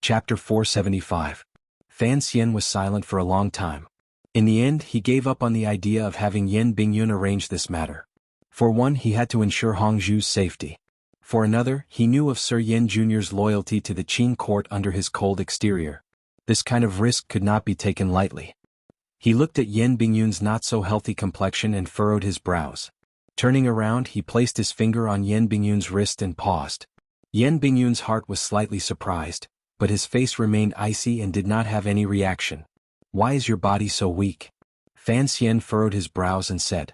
Chapter 475. Fan Xian was silent for a long time. In the end, he gave up on the idea of having Yan Bingyun arrange this matter. For one, he had to ensure Hongzhu's safety. For another, he knew of Sir Yan Jr.'s loyalty to the Qin court under his cold exterior. This kind of risk could not be taken lightly. He looked at Yan Bingyun's not-so-healthy complexion and furrowed his brows. Turning around, he placed his finger on Yan Bingyun's wrist and paused. Yan Bingyun's heart was slightly surprised, but his face remained icy and did not have any reaction. "Why is your body so weak?" Fan Xian furrowed his brows and said,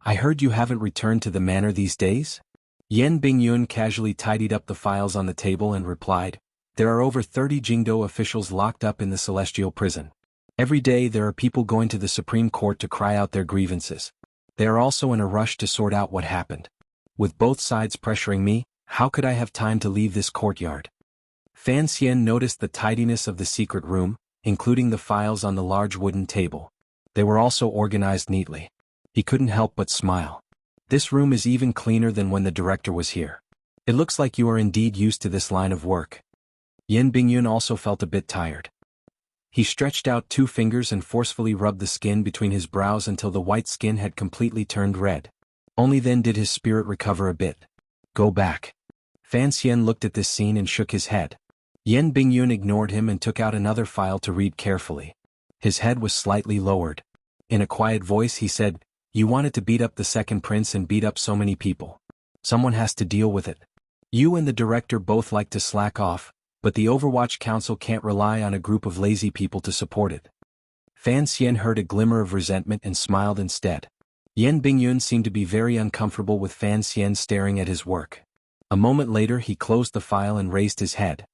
"I heard you haven't returned to the manor these days?" Yan Bingyun casually tidied up the files on the table and replied, "There are over 30 Jingdo officials locked up in the celestial prison. Every day there are people going to the Supreme Court to cry out their grievances. They are also in a rush to sort out what happened. With both sides pressuring me, how could I have time to leave this courtyard?" Fan Xian noticed the tidiness of the secret room, including the files on the large wooden table. They were also organized neatly. He couldn't help but smile. "This room is even cleaner than when the director was here. It looks like you are indeed used to this line of work." Yan Bingyun also felt a bit tired. He stretched out 2 fingers and forcefully rubbed the skin between his brows until the white skin had completely turned red. Only then did his spirit recover a bit. "Go back." Fan Xian looked at this scene and shook his head. Yan Bingyun ignored him and took out another file to read carefully. His head was slightly lowered. In a quiet voice he said, "You wanted to beat up the second prince and beat up so many people. Someone has to deal with it. You and the director both like to slack off, but the Overwatch Council can't rely on a group of lazy people to support it." Fan Xian heard a glimmer of resentment and smiled instead. Yan Bingyun seemed to be very uncomfortable with Fan Xian staring at his work. A moment later he closed the file and raised his head.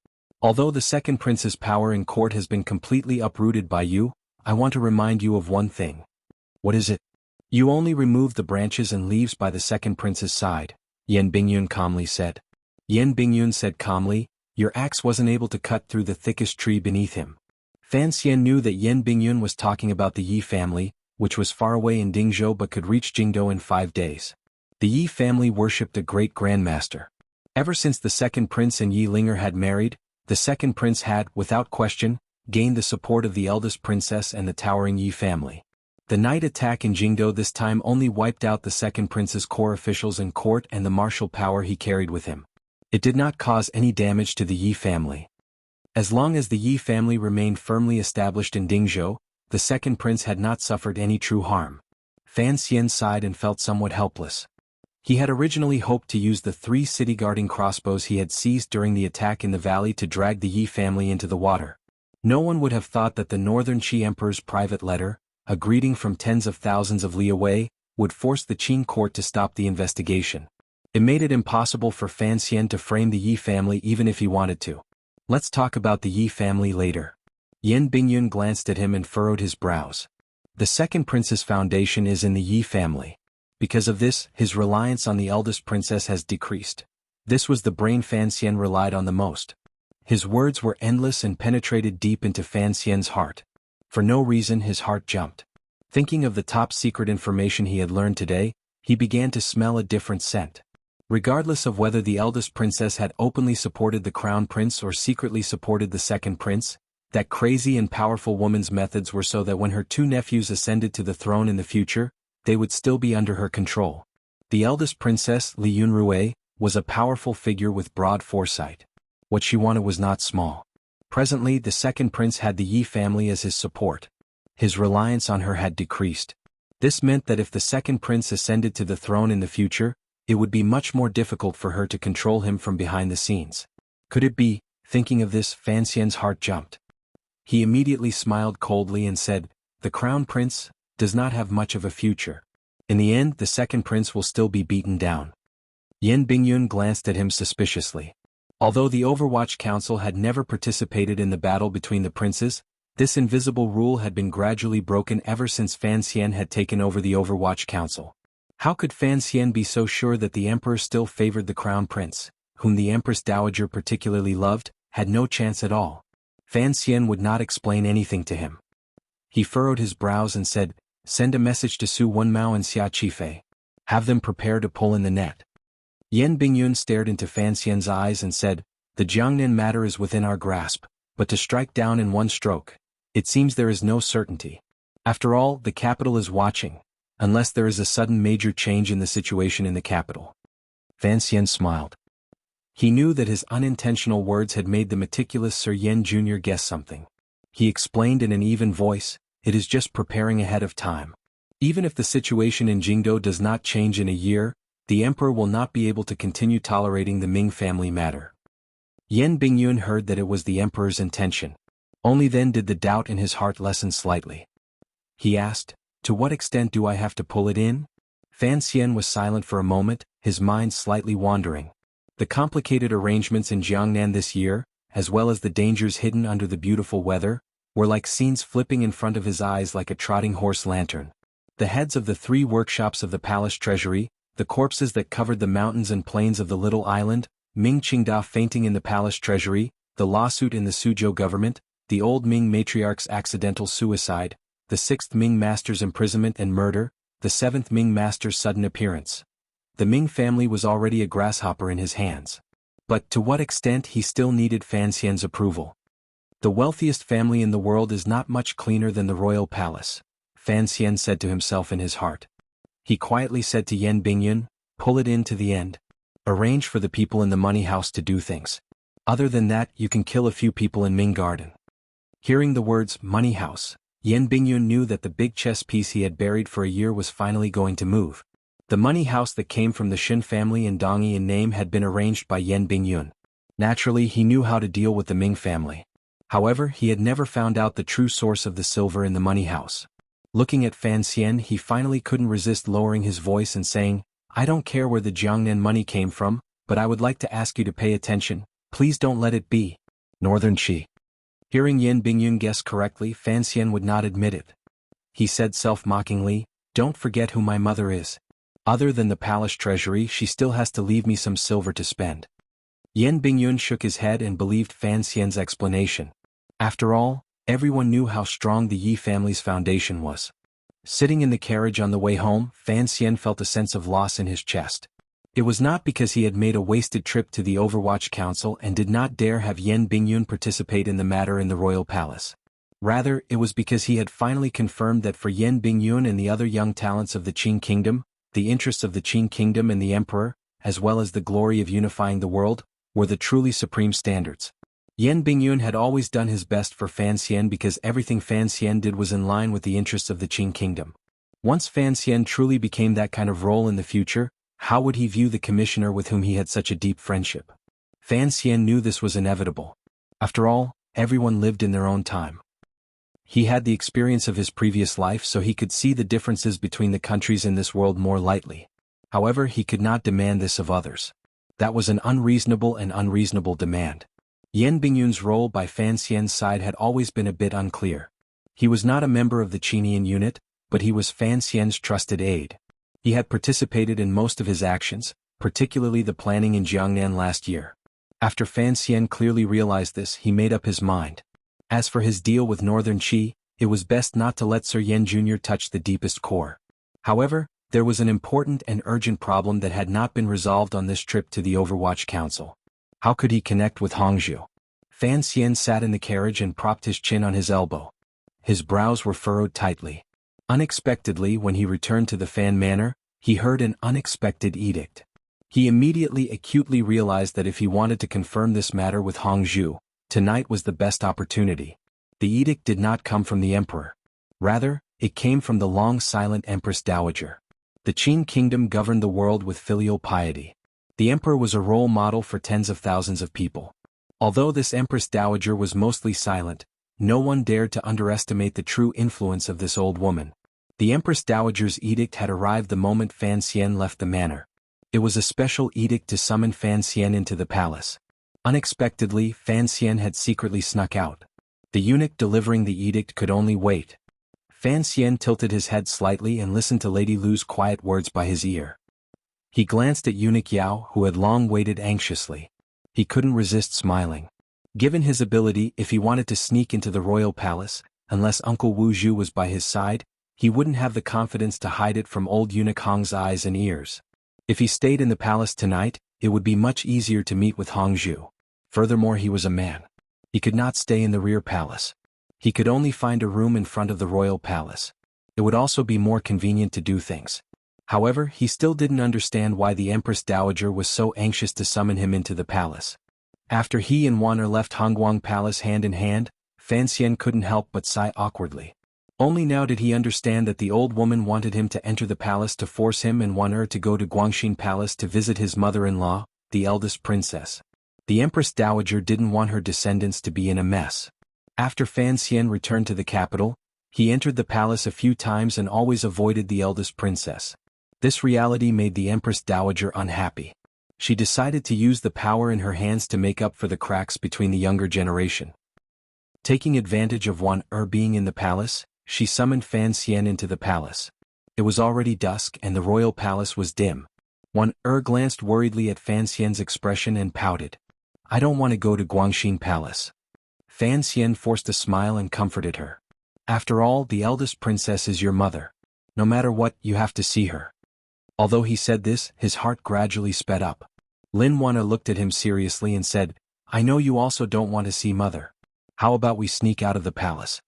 "Although the second prince's power in court has been completely uprooted by you, I want to remind you of one thing." "What is it?" "You only removed the branches and leaves by the second prince's side," Yan Bingyun calmly said. Yan Bingyun said calmly, "Your axe wasn't able to cut through the thickest tree beneath him." Fan Xian knew that Yan Bingyun was talking about the Yi family, which was far away in Dingzhou but could reach Jingdo in 5 days. The Yi family worshipped a great grandmaster. Ever since the second prince and Yi Linger had married, the second prince had, without question, gained the support of the eldest princess and the towering Yi family. The night attack in Jingdo this time only wiped out the second prince's core officials in court and the martial power he carried with him. It did not cause any damage to the Yi family. As long as the Yi family remained firmly established in Dingzhou, the second prince had not suffered any true harm. Fan Xian sighed and felt somewhat helpless. He had originally hoped to use the 3 city-guarding crossbows he had seized during the attack in the valley to drag the Yi family into the water. No one would have thought that the Northern Qi Emperor's private letter, a greeting from tens of thousands of li away, would force the Qin court to stop the investigation. It made it impossible for Fan Xian to frame the Yi family even if he wanted to. "Let's talk about the Yi family later." Yan Bingyun glanced at him and furrowed his brows. "The second prince's foundation is in the Yi family. Because of this, his reliance on the eldest princess has decreased. This was the brain Fan Xian relied on the most." His words were endless and penetrated deep into Fan Xian's heart. For no reason his heart jumped. Thinking of the top-secret information he had learned today, he began to smell a different scent. Regardless of whether the eldest princess had openly supported the crown prince or secretly supported the second prince, that crazy and powerful woman's methods were so that when her 2 nephews ascended to the throne in the future, they would still be under her control. The eldest princess, Li Yunrui, was a powerful figure with broad foresight. What she wanted was not small. Presently the second prince had the Yi family as his support. His reliance on her had decreased. This meant that if the second prince ascended to the throne in the future, it would be much more difficult for her to control him from behind the scenes. Could it be? Thinking of this, Fan Xian's heart jumped. He immediately smiled coldly and said, "The crown prince does not have much of a future. In the end, the second prince will still be beaten down." Yan Bingyun glanced at him suspiciously. Although the Overwatch Council had never participated in the battle between the princes, this invisible rule had been gradually broken ever since Fan Xian had taken over the Overwatch Council. How could Fan Xian be so sure that the emperor still favored the crown prince, whom the empress dowager particularly loved, had no chance at all? Fan Xian would not explain anything to him. He furrowed his brows and said, "Send a message to Su Wenmao and Xia Qifei. Have them prepare to pull in the net." Yan Bingyun stared into Fan Xian's eyes and said, "The Jiangnan matter is within our grasp, but to strike down in one stroke, it seems there is no certainty. After all, the capital is watching, unless there is a sudden major change in the situation in the capital. Fan Xian smiled. He knew that his unintentional words had made the meticulous Sir Yen Jr. guess something. He explained in an even voice, "It is just preparing ahead of time. Even if the situation in Jingdo does not change in a year, the emperor will not be able to continue tolerating the Ming family matter." Yen Bingyun heard that it was the emperor's intention. Only then did the doubt in his heart lessen slightly. He asked, "To what extent do I have to pull it in?" Fan Xian was silent for a moment, his mind slightly wandering. The complicated arrangements in Jiangnan this year, as well as the dangers hidden under the beautiful weather, were like scenes flipping in front of his eyes like a trotting horse lantern. The heads of the 3 workshops of the palace treasury, the corpses that covered the mountains and plains of the little island, Ming Qingda fainting in the palace treasury, the lawsuit in the Suzhou government, the old Ming matriarch's accidental suicide, the 6th Ming master's imprisonment and murder, the 7th Ming master's sudden appearance. The Ming family was already a grasshopper in his hands. But to what extent he still needed Fan Xian's approval. The wealthiest family in the world is not much cleaner than the royal palace, Fan Xian said to himself in his heart. He quietly said to Yen Bingyun, "Pull it in to the end. Arrange for the people in the money house to do things. Other than that, you can kill a few people in Ming Garden." Hearing the words, money house, Yen Bingyun knew that the big chess piece he had buried for a year was finally going to move. The money house that came from the Shin family in Dongyi in name had been arranged by Yen Bingyun. Naturally, he knew how to deal with the Ming family. However, he had never found out the true source of the silver in the money house. Looking at Fan Xian, he finally couldn't resist lowering his voice and saying, "I don't care where the Jiangnan money came from, but I would like to ask you to pay attention. Please don't let it be Northern Qi." Hearing Yen Bingyun guess correctly, Fan Xian would not admit it. He said self-mockingly, "Don't forget who my mother is. Other than the palace treasury, she still has to leave me some silver to spend." Yen Bingyun shook his head and believed Fan Xian's explanation. After all, everyone knew how strong the Yi family's foundation was. Sitting in the carriage on the way home, Fan Xian felt a sense of loss in his chest. It was not because he had made a wasted trip to the Overwatch Council and did not dare have Yen Bingyun participate in the matter in the royal palace. Rather, it was because he had finally confirmed that for Yen Bingyun and the other young talents of the Qing kingdom, the interests of the Qing kingdom and the emperor, as well as the glory of unifying the world, were the truly supreme standards. Yen Bingyun had always done his best for Fan Xian because everything Fan Xian did was in line with the interests of the Qing kingdom. Once Fan Xian truly became that kind of role in the future, how would he view the commissioner with whom he had such a deep friendship? Fan Xian knew this was inevitable. After all, everyone lived in their own time. He had the experience of his previous life, so he could see the differences between the countries in this world more lightly. However, he could not demand this of others. That was an unreasonable demand. Yen Bingyun's role by Fan Xian's side had always been a bit unclear. He was not a member of the Qinian unit, but he was Fan Xian's trusted aide. He had participated in most of his actions, particularly the planning in Jiangnan last year. After Fan Xian clearly realized this, he made up his mind. As for his deal with Northern Qi, it was best not to let Sir Yen Jr. touch the deepest core. However, there was an important and urgent problem that had not been resolved on this trip to the Overwatch Council. How could he connect with Hongzhu? Fan Xian sat in the carriage and propped his chin on his elbow. His brows were furrowed tightly. Unexpectedly, when he returned to the Fan Manor, he heard an unexpected edict. He immediately acutely realized that if he wanted to confirm this matter with Hongzhu, tonight was the best opportunity. The edict did not come from the emperor. Rather, it came from the long-silent Empress Dowager. The Qin kingdom governed the world with filial piety. The emperor was a role model for tens of thousands of people. Although this Empress Dowager was mostly silent, no one dared to underestimate the true influence of this old woman. The Empress Dowager's edict had arrived the moment Fan Xian left the manor. It was a special edict to summon Fan Xian into the palace. Unexpectedly, Fan Xian had secretly snuck out. The eunuch delivering the edict could only wait. Fan Xian tilted his head slightly and listened to Lady Lu's quiet words by his ear. He glanced at eunuch Yao, who had long waited anxiously. He couldn't resist smiling. Given his ability, if he wanted to sneak into the royal palace, unless Uncle Wu Zhu was by his side, he wouldn't have the confidence to hide it from old eunuch Hong's eyes and ears. If he stayed in the palace tonight, it would be much easier to meet with Hongzhu. Furthermore, he was a man. He could not stay in the rear palace. He could only find a room in front of the royal palace. It would also be more convenient to do things. However, he still didn't understand why the Empress Dowager was so anxious to summon him into the palace. After he and Wan'er left Hongguang Palace hand in hand, Fan Xian couldn't help but sigh awkwardly. Only now did he understand that the old woman wanted him to enter the palace to force him and Wan'er to go to Guangxin Palace to visit his mother-in-law, the eldest princess. The Empress Dowager didn't want her descendants to be in a mess. After Fan Xian returned to the capital, he entered the palace a few times and always avoided the eldest princess. This reality made the Empress Dowager unhappy. She decided to use the power in her hands to make up for the cracks between the younger generation. Taking advantage of Wan'er being in the palace, she summoned Fan Xian into the palace. It was already dusk and the royal palace was dim. Wan'er glanced worriedly at Fan Xian's expression and pouted. "I don't want to go to Guangxin Palace." Fan Xian forced a smile and comforted her. "After all, the eldest princess is your mother. No matter what, you have to see her." Although he said this, his heart gradually sped up. Lin Wan'er looked at him seriously and said, "I know you also don't want to see mother. How about we sneak out of the palace?"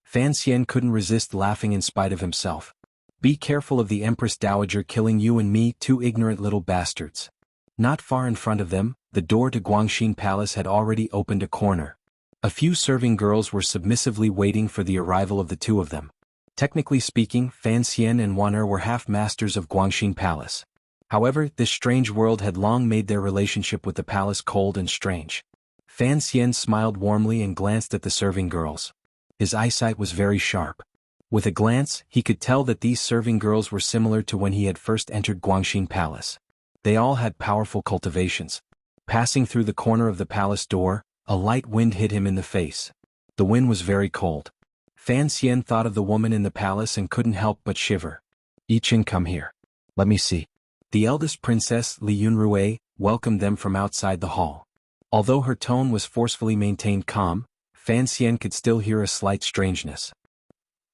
Fan Xian couldn't resist laughing in spite of himself. "Be careful of the Empress Dowager killing you and me, two ignorant little bastards." Not far in front of them, the door to Guangxin Palace had already opened a corner. A few serving girls were submissively waiting for the arrival of the two of them. Technically speaking, Fan Xian and Wan'er were half-masters of Guangxin Palace. However, this strange world had long made their relationship with the palace cold and strange. Fan Xian smiled warmly and glanced at the serving girls. His eyesight was very sharp. With a glance, he could tell that these serving girls were similar to when he had first entered Guangxin Palace. They all had powerful cultivations. Passing through the corner of the palace door, a light wind hit him in the face. The wind was very cold. Fan Xian thought of the woman in the palace and couldn't help but shiver. "Yiqing, come here. Let me see." The eldest princess, Li Yunrui, welcomed them from outside the hall. Although her tone was forcefully maintained calm, Fan Xian could still hear a slight strangeness.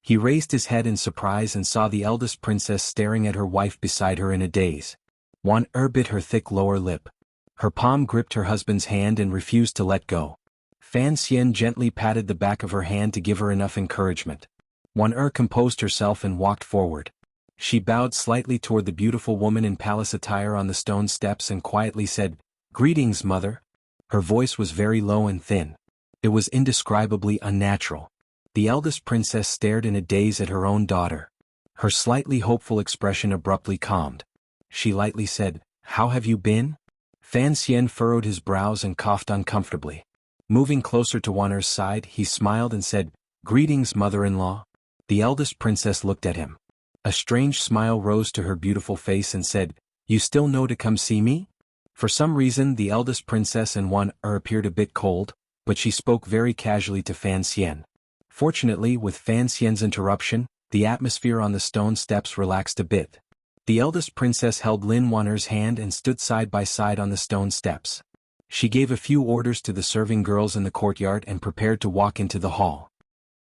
He raised his head in surprise and saw the eldest princess staring at her wife beside her in a daze. Wan'er bit her thick lower lip. Her palm gripped her husband's hand and refused to let go. Fan Xian gently patted the back of her hand to give her enough encouragement. Wan'er composed herself and walked forward. She bowed slightly toward the beautiful woman in palace attire on the stone steps and quietly said, "Greetings, mother." Her voice was very low and thin. It was indescribably unnatural. The eldest princess stared in a daze at her own daughter. Her slightly hopeful expression abruptly calmed. She lightly said, "How have you been?" Fan Xian furrowed his brows and coughed uncomfortably. Moving closer to Wan'er's side, he smiled and said, "Greetings, mother-in-law." The eldest princess looked at him. A strange smile rose to her beautiful face and said, "You still know to come see me?" For some reason, the eldest princess and Wan'er appeared a bit cold, but she spoke very casually to Fan Xian. Fortunately, with Fan Xian's interruption, the atmosphere on the stone steps relaxed a bit. The eldest princess held Lin Wan'er's hand and stood side by side on the stone steps. She gave a few orders to the serving girls in the courtyard and prepared to walk into the hall.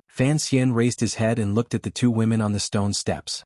Fan Xian raised his head and looked at the two women on the stone steps.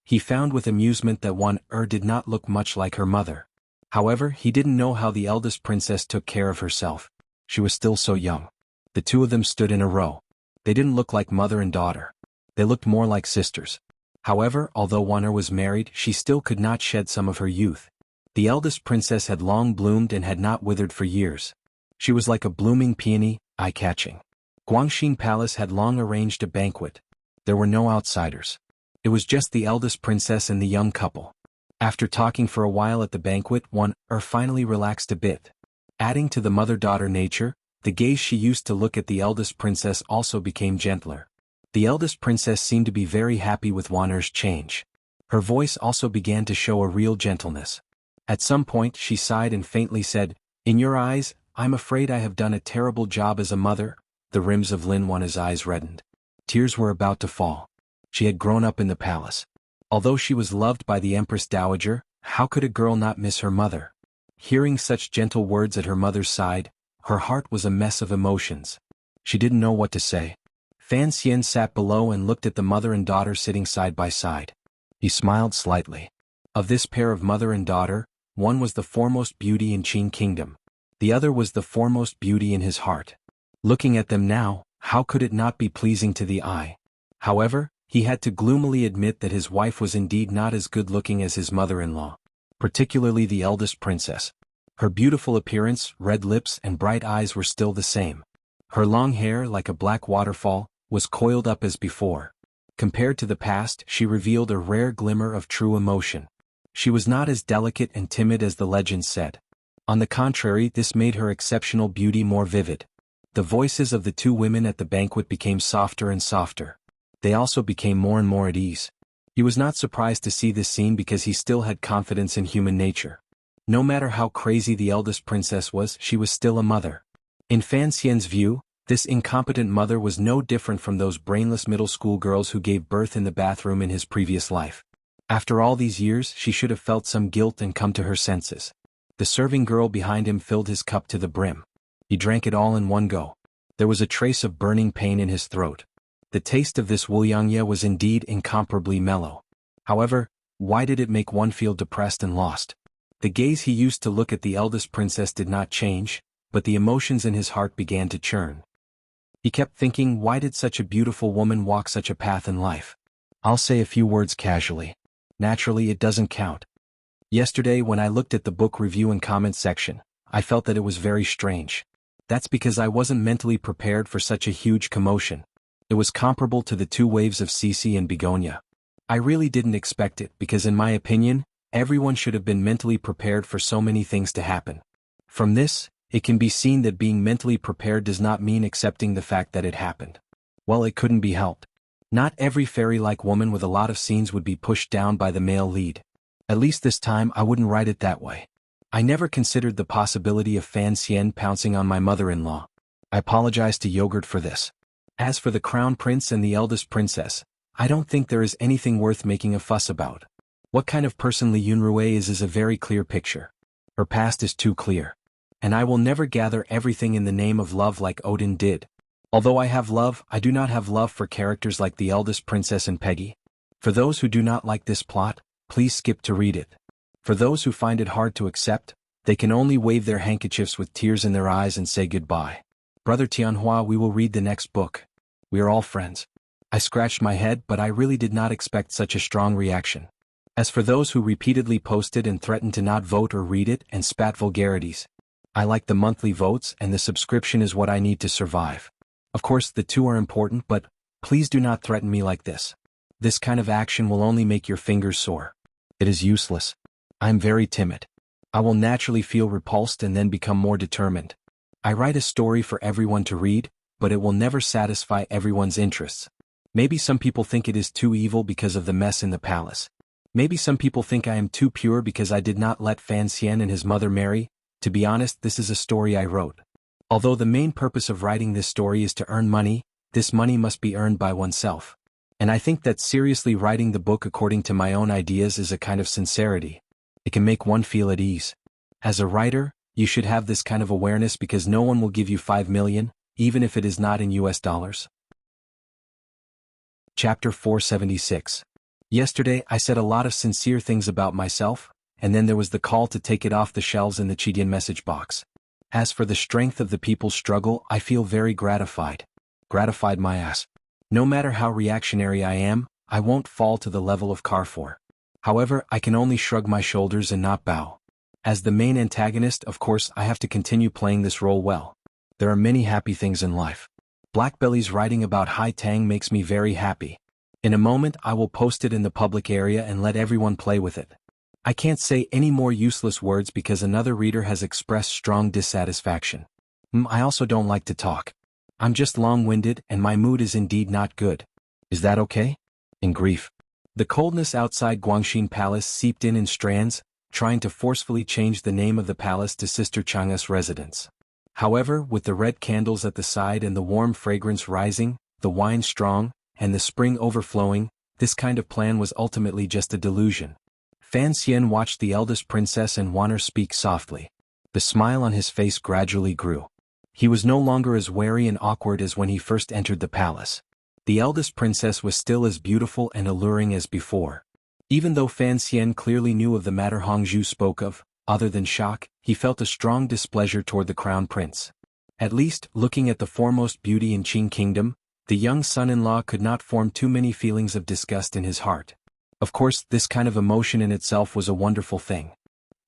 He found with amusement that Wan'er did not look much like her mother. However, he didn't know how the eldest princess took care of herself. She was still so young. The two of them stood in a row. They didn't look like mother and daughter. They looked more like sisters. However, although Wan'er was married, she still could not shed some of her youth. The eldest princess had long bloomed and had not withered for years. She was like a blooming peony, eye-catching. Guangxin Palace had long arranged a banquet. There were no outsiders. It was just the eldest princess and the young couple. After talking for a while at the banquet, Wan'er finally relaxed a bit. Adding to the mother-daughter nature, the gaze she used to look at the eldest princess also became gentler. The eldest princess seemed to be very happy with Wan'er's change. Her voice also began to show a real gentleness. At some point she sighed and faintly said, "In your eyes, I'm afraid I have done a terrible job as a mother." The rims of Lin Wan'er's eyes reddened. Tears were about to fall. She had grown up in the palace. Although she was loved by the Empress Dowager, how could a girl not miss her mother? Hearing such gentle words at her mother's side, her heart was a mess of emotions. She didn't know what to say. Fan Xian sat below and looked at the mother and daughter sitting side by side. He smiled slightly. Of this pair of mother and daughter, one was the foremost beauty in Qin Kingdom. The other was the foremost beauty in his heart. Looking at them now, how could it not be pleasing to the eye? However, he had to gloomily admit that his wife was indeed not as good-looking as his mother-in-law, particularly the eldest princess. Her beautiful appearance, red lips and bright eyes were still the same. Her long hair, like a black waterfall, was coiled up as before. Compared to the past, she revealed a rare glimmer of true emotion. She was not as delicate and timid as the legend said. On the contrary, this made her exceptional beauty more vivid. The voices of the two women at the banquet became softer and softer. They also became more and more at ease. He was not surprised to see this scene because he still had confidence in human nature. No matter how crazy the eldest princess was, she was still a mother. In Fan Xian's view, this incompetent mother was no different from those brainless middle school girls who gave birth in the bathroom in his previous life. After all these years, she should have felt some guilt and come to her senses. The serving girl behind him filled his cup to the brim. He drank it all in one go. There was a trace of burning pain in his throat. The taste of this Wuliangye was indeed incomparably mellow. However, why did it make one feel depressed and lost? The gaze he used to look at the eldest princess did not change, but the emotions in his heart began to churn. He kept thinking, why did such a beautiful woman walk such a path in life? I'll say a few words casually. Naturally, it doesn't count. Yesterday when I looked at the book review and comment section, I felt that it was very strange. That's because I wasn't mentally prepared for such a huge commotion. It was comparable to the two waves of Cici and Begonia. I really didn't expect it because in my opinion, everyone should have been mentally prepared for so many things to happen. From this, it can be seen that being mentally prepared does not mean accepting the fact that it happened. Well, it couldn't be helped. Not every fairy-like woman with a lot of scenes would be pushed down by the male lead. At least this time I wouldn't write it that way. I never considered the possibility of Fan Xian pouncing on my mother-in-law. I apologize to Yogurt for this. As for the crown prince and the eldest princess, I don't think there is anything worth making a fuss about. What kind of person Li Yunrui is a very clear picture. Her past is too clear. And I will never gather everything in the name of love like Odin did. Although I have love, I do not have love for characters like the eldest princess and Peggy. For those who do not like this plot, please skip to read it. For those who find it hard to accept, they can only wave their handkerchiefs with tears in their eyes and say goodbye. Brother Tianhua, we will read the next book. We are all friends. I scratched my head, but I really did not expect such a strong reaction. As for those who repeatedly posted and threatened to not vote or read it and spat vulgarities, I like the monthly votes and the subscription is what I need to survive. Of course, the two are important, but please do not threaten me like this. This kind of action will only make your fingers sore. It is useless. I am very timid. I will naturally feel repulsed and then become more determined. I write a story for everyone to read, but it will never satisfy everyone's interests. Maybe some people think it is too evil because of the mess in the palace. Maybe some people think I am too pure because I did not let Fan Xian and his mother marry. To be honest, this is a story I wrote. Although the main purpose of writing this story is to earn money, this money must be earned by oneself. And I think that seriously writing the book according to my own ideas is a kind of sincerity. It can make one feel at ease. As a writer, you should have this kind of awareness because no one will give you 5 million, even if it is not in US dollars. Chapter 476. Yesterday I said a lot of sincere things about myself, and then there was the call to take it off the shelves in the Chidian message box. As for the strength of the people's struggle, I feel very gratified. Gratified my ass. No matter how reactionary I am, I won't fall to the level of Carrefour. However, I can only shrug my shoulders and not bow. As the main antagonist, of course, I have to continue playing this role well. There are many happy things in life. Blackbelly's writing about Hai Tang makes me very happy. In a moment I will post it in the public area and let everyone play with it. I can't say any more useless words because another reader has expressed strong dissatisfaction. I also don't like to talk. I'm just long-winded and my mood is indeed not good. Is that okay? In grief. The coldness outside Guangxin Palace seeped in strands, trying to forcefully change the name of the palace to Sister Chang'e's residence. However, with the red candles at the side and the warm fragrance rising, the wine strong, and the spring overflowing, this kind of plan was ultimately just a delusion. Fan Xian watched the eldest princess and Wanner speak softly. The smile on his face gradually grew. He was no longer as wary and awkward as when he first entered the palace. The eldest princess was still as beautiful and alluring as before. Even though Fan Xian clearly knew of the matter Hongzhu spoke of, other than shock, he felt a strong displeasure toward the crown prince. At least, looking at the foremost beauty in Qing Kingdom, the young son-in-law could not form too many feelings of disgust in his heart. Of course, this kind of emotion in itself was a wonderful thing.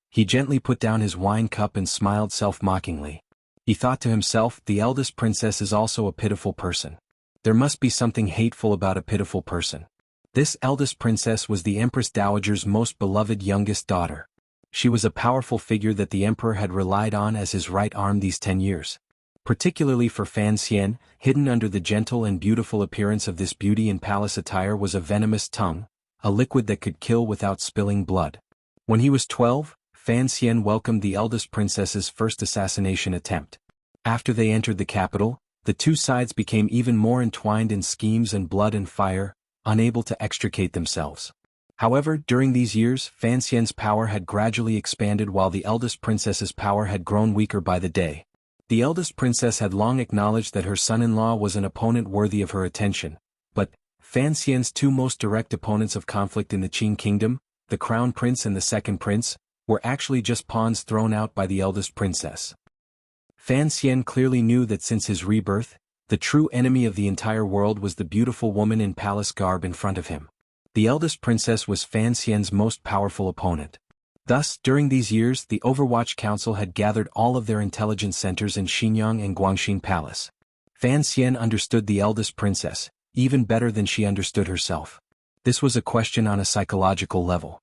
He gently put down his wine cup and smiled self-mockingly. He thought to himself, the eldest princess is also a pitiful person. There must be something hateful about a pitiful person. This eldest princess was the Empress Dowager's most beloved youngest daughter. She was a powerful figure that the emperor had relied on as his right arm these 10 years. Particularly for Fan Xian, hidden under the gentle and beautiful appearance of this beauty in palace attire was a venomous tongue, a liquid that could kill without spilling blood. When he was 12, Fan Xian welcomed the eldest princess's first assassination attempt. After they entered the capital, the two sides became even more entwined in schemes and blood and fire, unable to extricate themselves. However, during these years, Fan Xian's power had gradually expanded while the eldest princess's power had grown weaker by the day. The eldest princess had long acknowledged that her son-in-law was an opponent worthy of her attention, but Fan Xian's two most direct opponents of conflict in the Qing Kingdom, the Crown Prince and the Second Prince, were actually just pawns thrown out by the eldest princess. Fan Xian clearly knew that since his rebirth, the true enemy of the entire world was the beautiful woman in palace garb in front of him. The eldest princess was Fan Xian's most powerful opponent. Thus, during these years, the Overwatch Council had gathered all of their intelligence centers in Xinyang and Guangxin Palace. Fan Xian understood the eldest princess, even better than she understood herself. This was a question on a psychological level.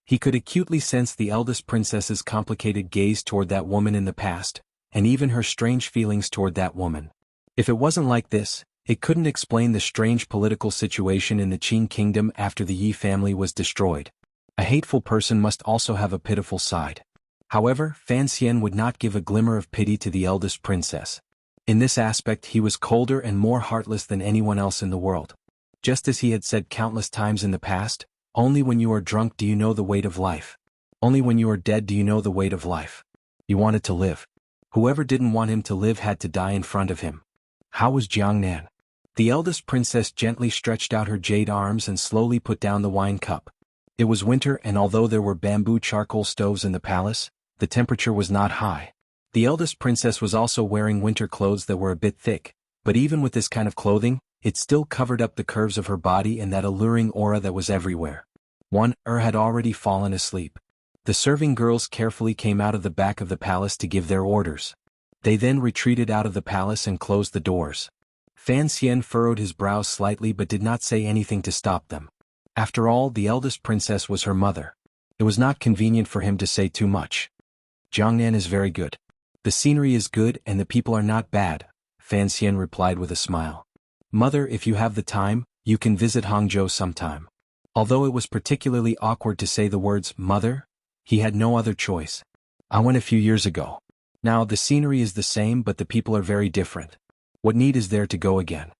He could acutely sense the eldest princess's complicated gaze toward that woman in the past, and even her strange feelings toward that woman. If it wasn't like this, it couldn't explain the strange political situation in the Qing Kingdom after the Yi family was destroyed. A hateful person must also have a pitiful side. However, Fan Xian would not give a glimmer of pity to the eldest princess. In this aspect he was colder and more heartless than anyone else in the world. Just as he had said countless times in the past, only when you are drunk do you know the weight of life. Only when you are dead do you know the weight of life. He wanted to live. Whoever didn't want him to live had to die in front of him. How was Jiangnan? The eldest princess gently stretched out her jade arms and slowly put down the wine cup. It was winter, and although there were bamboo charcoal stoves in the palace, the temperature was not high. The eldest princess was also wearing winter clothes that were a bit thick, but even with this kind of clothing, it still covered up the curves of her body and that alluring aura that was everywhere. One had already fallen asleep. The serving girls carefully came out of the back of the palace to give their orders. They then retreated out of the palace and closed the doors. Fan Xian furrowed his brows slightly but did not say anything to stop them. After all, the eldest princess was her mother. It was not convenient for him to say too much. Jiangnan is very good. The scenery is good and the people are not bad, Fan Xian replied with a smile. Mother, if you have the time, you can visit Hangzhou sometime. Although it was particularly awkward to say the words, mother, he had no other choice. I went a few years ago. Now the scenery is the same but the people are very different. What need is there to go again?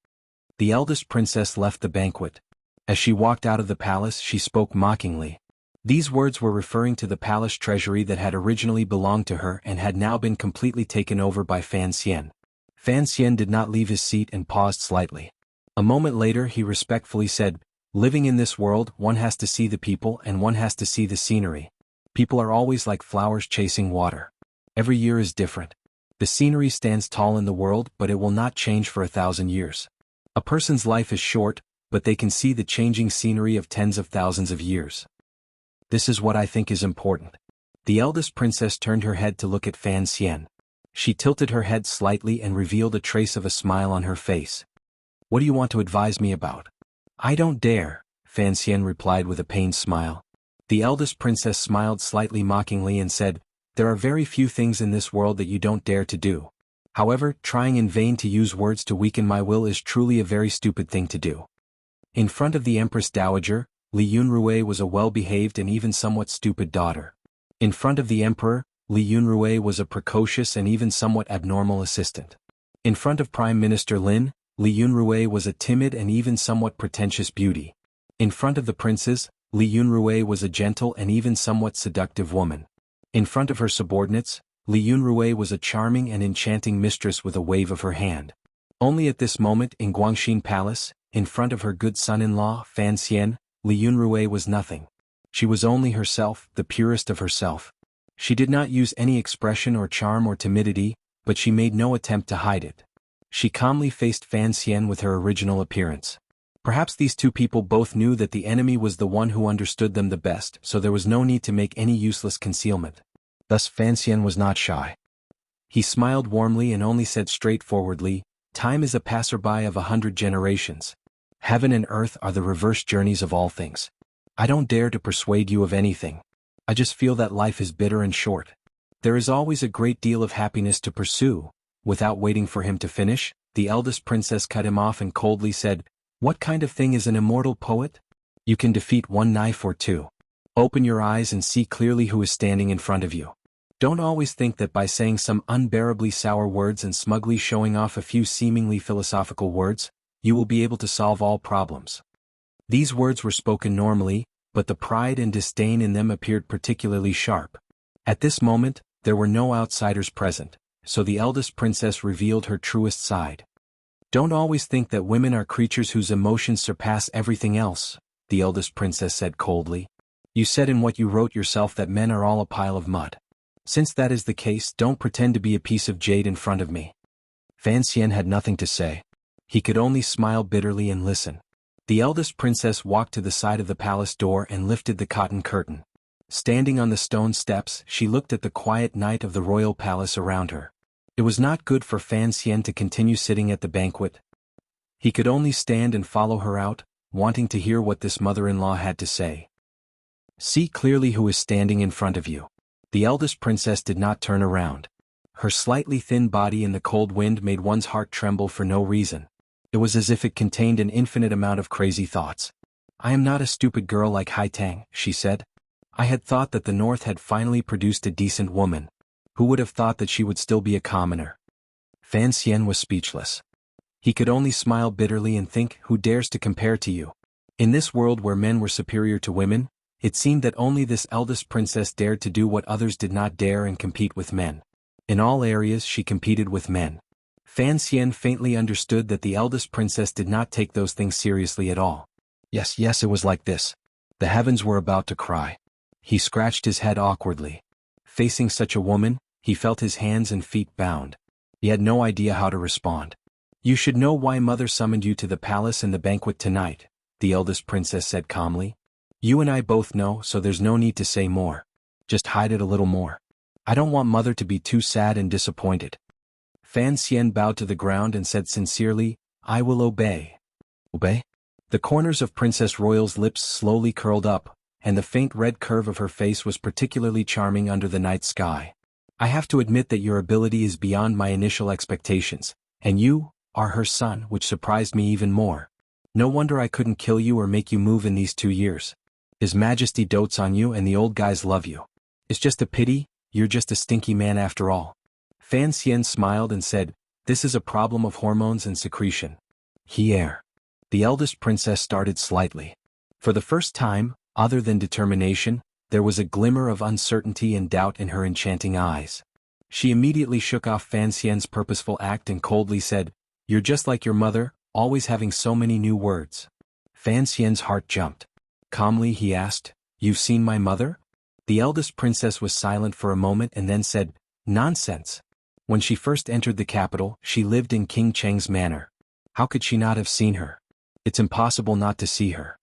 The eldest princess left the banquet. As she walked out of the palace she spoke mockingly. These words were referring to the palace treasury that had originally belonged to her and had now been completely taken over by Fan Xian. Fan Xian did not leave his seat and paused slightly. A moment later he respectfully said, living in this world one has to see the people and one has to see the scenery. People are always like flowers chasing water. Every year is different. The scenery stands tall in the world but it will not change for 1,000 years. A person's life is short, but they can see the changing scenery of tens of thousands of years. This is what I think is important. The eldest princess turned her head to look at Fan Xian. She tilted her head slightly and revealed a trace of a smile on her face. What do you want to advise me about? I don't dare, Fan Xian replied with a pained smile. The eldest princess smiled slightly mockingly and said, there are very few things in this world that you don't dare to do. However, trying in vain to use words to weaken my will is truly a very stupid thing to do. In front of the Empress Dowager, Li Yunrui was a well-behaved and even somewhat stupid daughter. In front of the Emperor, Li Yunrui was a precocious and even somewhat abnormal assistant. In front of Prime Minister Lin, Li Yunrui was a timid and even somewhat pretentious beauty. In front of the princes, Li Yunrui was a gentle and even somewhat seductive woman. In front of her subordinates, Li Yunrui was a charming and enchanting mistress with a wave of her hand. Only at this moment in Guangxin Palace, in front of her good son-in-law, Fan Xian, Li Yunrui was nothing. She was only herself, the purest of herself. She did not use any expression or charm or timidity, but she made no attempt to hide it. She calmly faced Fan Xian with her original appearance. Perhaps these two people both knew that the enemy was the one who understood them the best, so there was no need to make any useless concealment. Thus Fan Xian was not shy. He smiled warmly and only said straightforwardly, "Time is a passerby of 100 generations. Heaven and earth are the reverse journeys of all things. I don't dare to persuade you of anything. I just feel that life is bitter and short. There is always a great deal of happiness to pursue." Without waiting for him to finish, the eldest princess cut him off and coldly said, "What kind of thing is an immortal poet? You can defeat one knife or two. Open your eyes and see clearly who is standing in front of you. Don't always think that by saying some unbearably sour words and smugly showing off a few seemingly philosophical words, you will be able to solve all problems." These words were spoken normally, but the pride and disdain in them appeared particularly sharp. At this moment, there were no outsiders present, so the eldest princess revealed her truest side. "Don't always think that women are creatures whose emotions surpass everything else," the eldest princess said coldly. "You said in what you wrote yourself that men are all a pile of mud. Since that is the case, don't pretend to be a piece of jade in front of me." Fan Xian had nothing to say. He could only smile bitterly and listen. The eldest princess walked to the side of the palace door and lifted the cotton curtain. Standing on the stone steps, she looked at the quiet night of the royal palace around her. It was not good for Fan Xian to continue sitting at the banquet. He could only stand and follow her out, wanting to hear what this mother-in-law had to say. "See clearly who is standing in front of you." The eldest princess did not turn around. Her slightly thin body in the cold wind made one's heart tremble for no reason. It was as if it contained an infinite amount of crazy thoughts. "I am not a stupid girl like Hai Tang," she said. "I had thought that the North had finally produced a decent woman. Who would have thought that she would still be a commoner?" Fan Xian was speechless. He could only smile bitterly and think, who dares to compare to you? In this world where men were superior to women, it seemed that only this eldest princess dared to do what others did not dare and compete with men. In all areas she competed with men. Fan Xian faintly understood that the eldest princess did not take those things seriously at all. Yes, it was like this. The heavens were about to cry. He scratched his head awkwardly. Facing such a woman, he felt his hands and feet bound. He had no idea how to respond. "You should know why Mother summoned you to the palace and the banquet tonight," the eldest princess said calmly. "You and I both know, so there's no need to say more. Just hide it a little more. I don't want Mother to be too sad and disappointed." Fan Xian bowed to the ground and said sincerely, "I will obey." "Obey?" The corners of Princess Royal's lips slowly curled up, and the faint red curve of her face was particularly charming under the night sky. "I have to admit that your ability is beyond my initial expectations, and you are her son, which surprised me even more. No wonder I couldn't kill you or make you move in these 2 years. His Majesty dotes on you and the old guys love you. It's just a pity, you're just a stinky man after all." Fan Xian smiled and said, "This is a problem of hormones and secretion." Here. The eldest princess started slightly. For the first time, other than determination, there was a glimmer of uncertainty and doubt in her enchanting eyes. She immediately shook off Fan Xian's purposeful act and coldly said, "You're just like your mother, always having so many new words." Fan Xian's heart jumped. Calmly he asked, "You've seen my mother?" The eldest princess was silent for a moment and then said, "Nonsense. When she first entered the capital, she lived in King Cheng's manor. How could she not have seen her? It's impossible not to see her."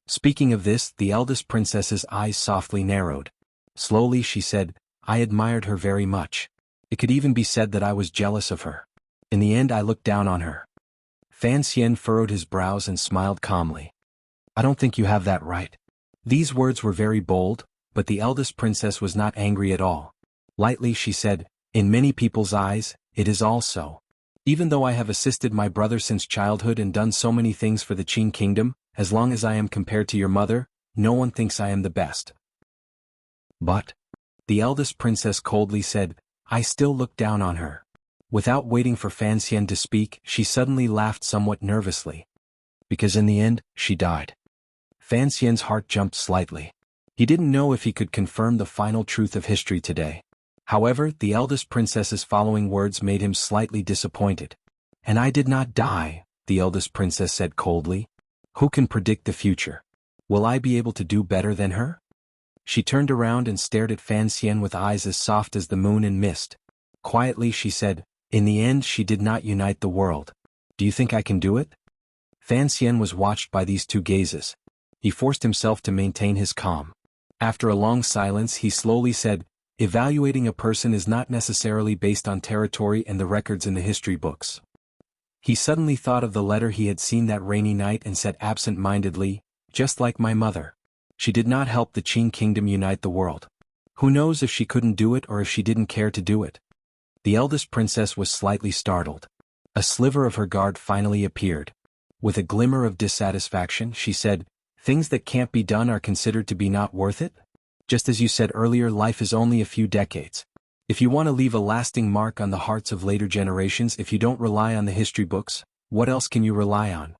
Speaking of this, the eldest princess's eyes softly narrowed. Slowly she said, "I admired her very much. It could even be said that I was jealous of her. In the end I looked down on her." Fan Xian furrowed his brows and smiled calmly. "I don't think you have that right." These words were very bold, but the eldest princess was not angry at all. Lightly she said, "In many people's eyes, it is all so. Even though I have assisted my brother since childhood and done so many things for the Qin kingdom, as long as I am compared to your mother, no one thinks I am the best." "But," the eldest princess coldly said, "I still look down on her." Without waiting for Fan Xian to speak, she suddenly laughed somewhat nervously. "Because in the end, she died." Fan Xian's heart jumped slightly. He didn't know if he could confirm the final truth of history today. However, the eldest princess's following words made him slightly disappointed. "And I did not die," the eldest princess said coldly. "Who can predict the future? Will I be able to do better than her?" She turned around and stared at Fan Xian with eyes as soft as the moon in mist. Quietly she said, "In the end she did not unite the world. Do you think I can do it?" Fan Xian was watched by these two gazes. He forced himself to maintain his calm. After a long silence he slowly said, "Evaluating a person is not necessarily based on territory and the records in the history books." He suddenly thought of the letter he had seen that rainy night and said absent-mindedly, "Just like my mother. She did not help the Qin kingdom unite the world. Who knows if she couldn't do it or if she didn't care to do it?" The eldest princess was slightly startled. A sliver of her guard finally appeared. With a glimmer of dissatisfaction she said, "Things that can't be done are considered to be not worth it? Just as you said earlier, life is only a few decades. If you want to leave a lasting mark on the hearts of later generations, if you don't rely on the history books, what else can you rely on?"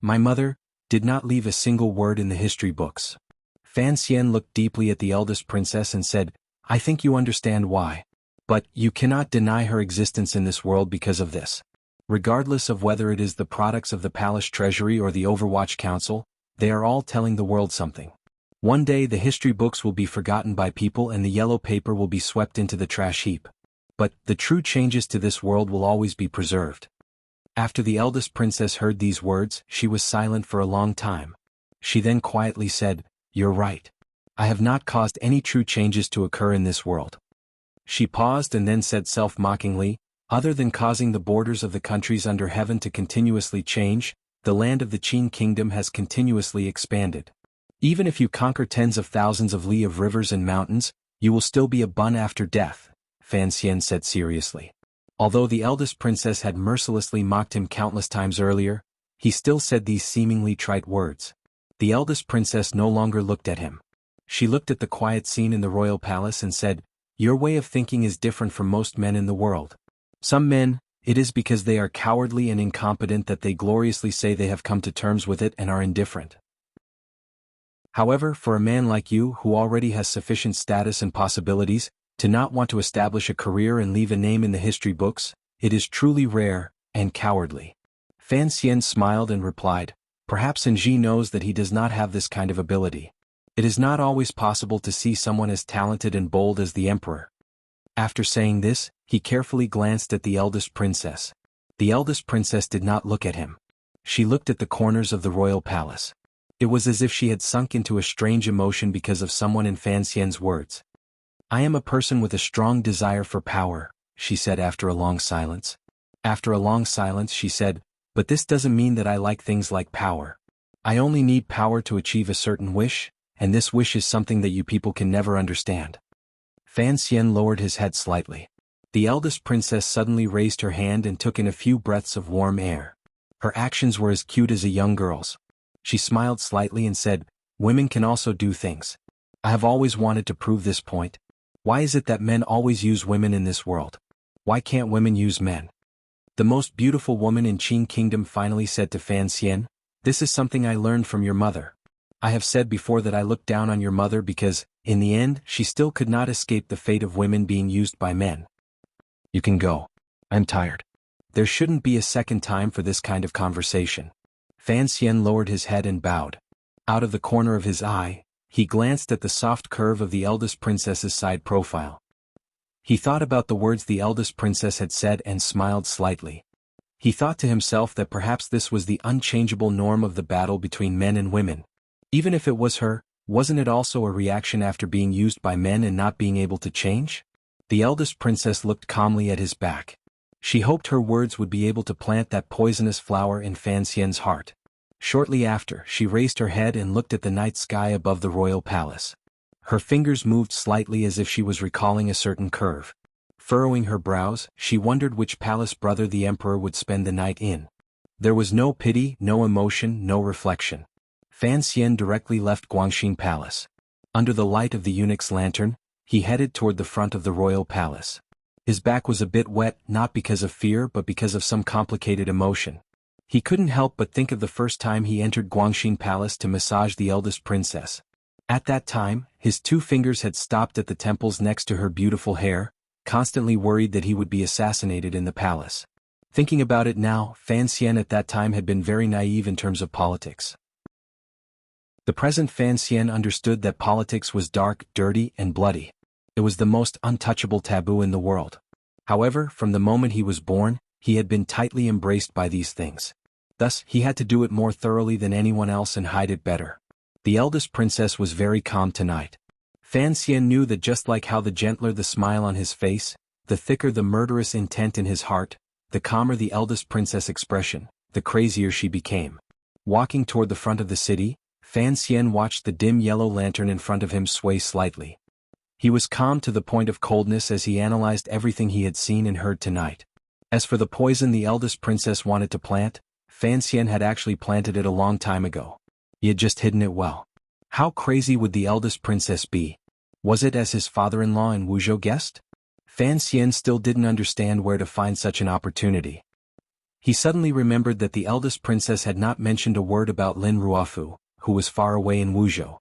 "My mother did not leave a single word in the history books." Fan Xian looked deeply at the eldest princess and said, "I think you understand why. But you cannot deny her existence in this world because of this. Regardless of whether it is the products of the palace treasury or the Overwatch Council, they are all telling the world something. One day the history books will be forgotten by people and the yellow paper will be swept into the trash heap. But the true changes to this world will always be preserved." After the eldest princess heard these words, she was silent for a long time. She then quietly said, "You're right. I have not caused any true changes to occur in this world." She paused and then said self-mockingly, "Other than causing the borders of the countries under heaven to continuously change, the land of the Qin kingdom has continuously expanded. Even if you conquer tens of thousands of li of rivers and mountains, you will still be a bun after death," Fan Xian said seriously. Although the eldest princess had mercilessly mocked him countless times earlier, he still said these seemingly trite words. The eldest princess no longer looked at him. She looked at the quiet scene in the royal palace and said, "Your way of thinking is different from most men in the world. Some men, it is because they are cowardly and incompetent that they gloriously say they have come to terms with it and are indifferent. However, for a man like you who already has sufficient status and possibilities, to not want to establish a career and leave a name in the history books, it is truly rare and cowardly." Fan Xian smiled and replied, "Perhaps Ji knows that he does not have this kind of ability. It is not always possible to see someone as talented and bold as the emperor." After saying this, he carefully glanced at the eldest princess. The eldest princess did not look at him. She looked at the corners of the royal palace. It was as if she had sunk into a strange emotion because of someone in Fan Xian's words. "I am a person with a strong desire for power," she said after a long silence. After a long silence she said, "But this doesn't mean that I like things like power. I only need power to achieve a certain wish, and this wish is something that you people can never understand." Fan Xian lowered his head slightly. The eldest princess suddenly raised her hand and took in a few breaths of warm air. Her actions were as cute as a young girl's. She smiled slightly and said, "Women can also do things. I have always wanted to prove this point. Why is it that men always use women in this world? Why can't women use men?" The most beautiful woman in Qin Kingdom finally said to Fan Xian, "This is something I learned from your mother. I have said before that I looked down on your mother because, in the end, she still could not escape the fate of women being used by men. You can go. I'm tired." There shouldn't be a second time for this kind of conversation. Fan Xian lowered his head and bowed. Out of the corner of his eye, he glanced at the soft curve of the eldest princess's side profile. He thought about the words the eldest princess had said and smiled slightly. He thought to himself that perhaps this was the unchangeable norm of the battle between men and women. Even if it was her, wasn't it also a reaction after being used by men and not being able to change? The eldest princess looked calmly at his back. She hoped her words would be able to plant that poisonous flower in Fan Xian's heart. Shortly after, she raised her head and looked at the night sky above the royal palace. Her fingers moved slightly as if she was recalling a certain curve. Furrowing her brows, she wondered which palace brother the emperor would spend the night in. There was no pity, no emotion, no reflection. Fan Xian directly left Guangxin Palace. Under the light of the eunuch's lantern, he headed toward the front of the royal palace. His back was a bit wet, not because of fear but because of some complicated emotion. He couldn't help but think of the first time he entered Guangxin Palace to massage the eldest princess. At that time, his 2 fingers had stopped at the temples next to her beautiful hair, constantly worried that he would be assassinated in the palace. Thinking about it now, Fan Xian at that time had been very naive in terms of politics. The present Fan Xian understood that politics was dark, dirty, and bloody. It was the most untouchable taboo in the world. However, from the moment he was born, he had been tightly embraced by these things. Thus, he had to do it more thoroughly than anyone else and hide it better. The eldest princess was very calm tonight. Fan Xian knew that just like how the gentler the smile on his face, the thicker the murderous intent in his heart, the calmer the eldest princess' expression, the crazier she became. Walking toward the front of the city, Fan Xian watched the dim yellow lantern in front of him sway slightly. He was calm to the point of coldness as he analyzed everything he had seen and heard tonight. As for the poison the eldest princess wanted to plant, Fan Xian had actually planted it a long time ago. He had just hidden it well. How crazy would the eldest princess be? Was it as his father-in-law and Wuzhou guessed? Fan Xian still didn't understand where to find such an opportunity. He suddenly remembered that the eldest princess had not mentioned a word about Lin Ruofu, who was far away in Wuzhou.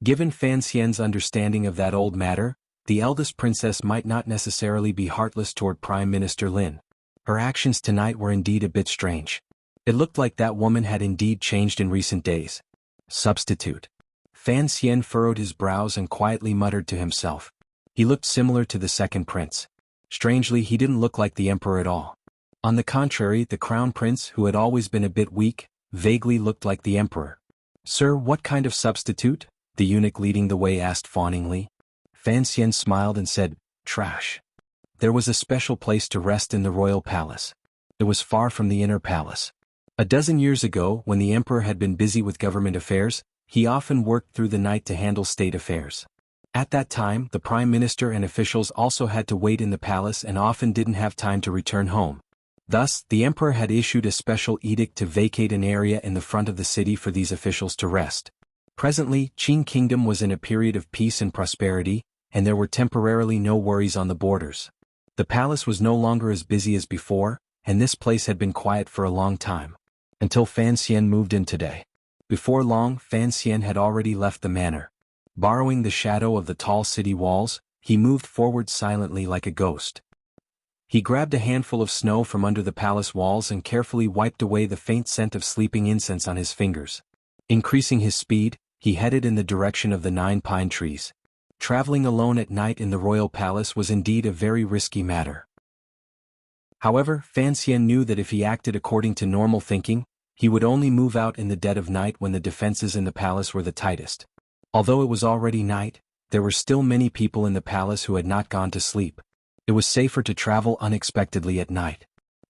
Given Fan Xian's understanding of that old matter, the eldest princess might not necessarily be heartless toward Prime Minister Lin. Her actions tonight were indeed a bit strange. It looked like that woman had indeed changed in recent days. Substitute. Fan Xian furrowed his brows and quietly muttered to himself. He looked similar to the second prince. Strangely, he didn't look like the emperor at all. On the contrary, the crown prince, who had always been a bit weak, vaguely looked like the emperor. "Sir, what kind of substitute?" the eunuch leading the way asked fawningly. Fan Xian smiled and said, "Trash." There was a special place to rest in the royal palace. It was far from the inner palace. A dozen years ago, when the emperor had been busy with government affairs, he often worked through the night to handle state affairs. At that time, the prime minister and officials also had to wait in the palace and often didn't have time to return home. Thus, the emperor had issued a special edict to vacate an area in the front of the city for these officials to rest. Presently, Qing Kingdom was in a period of peace and prosperity, and there were temporarily no worries on the borders. The palace was no longer as busy as before, and this place had been quiet for a long time. Until Fan Xian moved in today. Before long, Fan Xian had already left the manor. Borrowing the shadow of the tall city walls, he moved forward silently like a ghost. He grabbed a handful of snow from under the palace walls and carefully wiped away the faint scent of sleeping incense on his fingers. Increasing his speed, he headed in the direction of the 9 pine trees. Traveling alone at night in the royal palace was indeed a very risky matter. However, Fan Xian knew that if he acted according to normal thinking, he would only move out in the dead of night when the defenses in the palace were the tightest. Although it was already night, there were still many people in the palace who had not gone to sleep. It was safer to travel unexpectedly at night.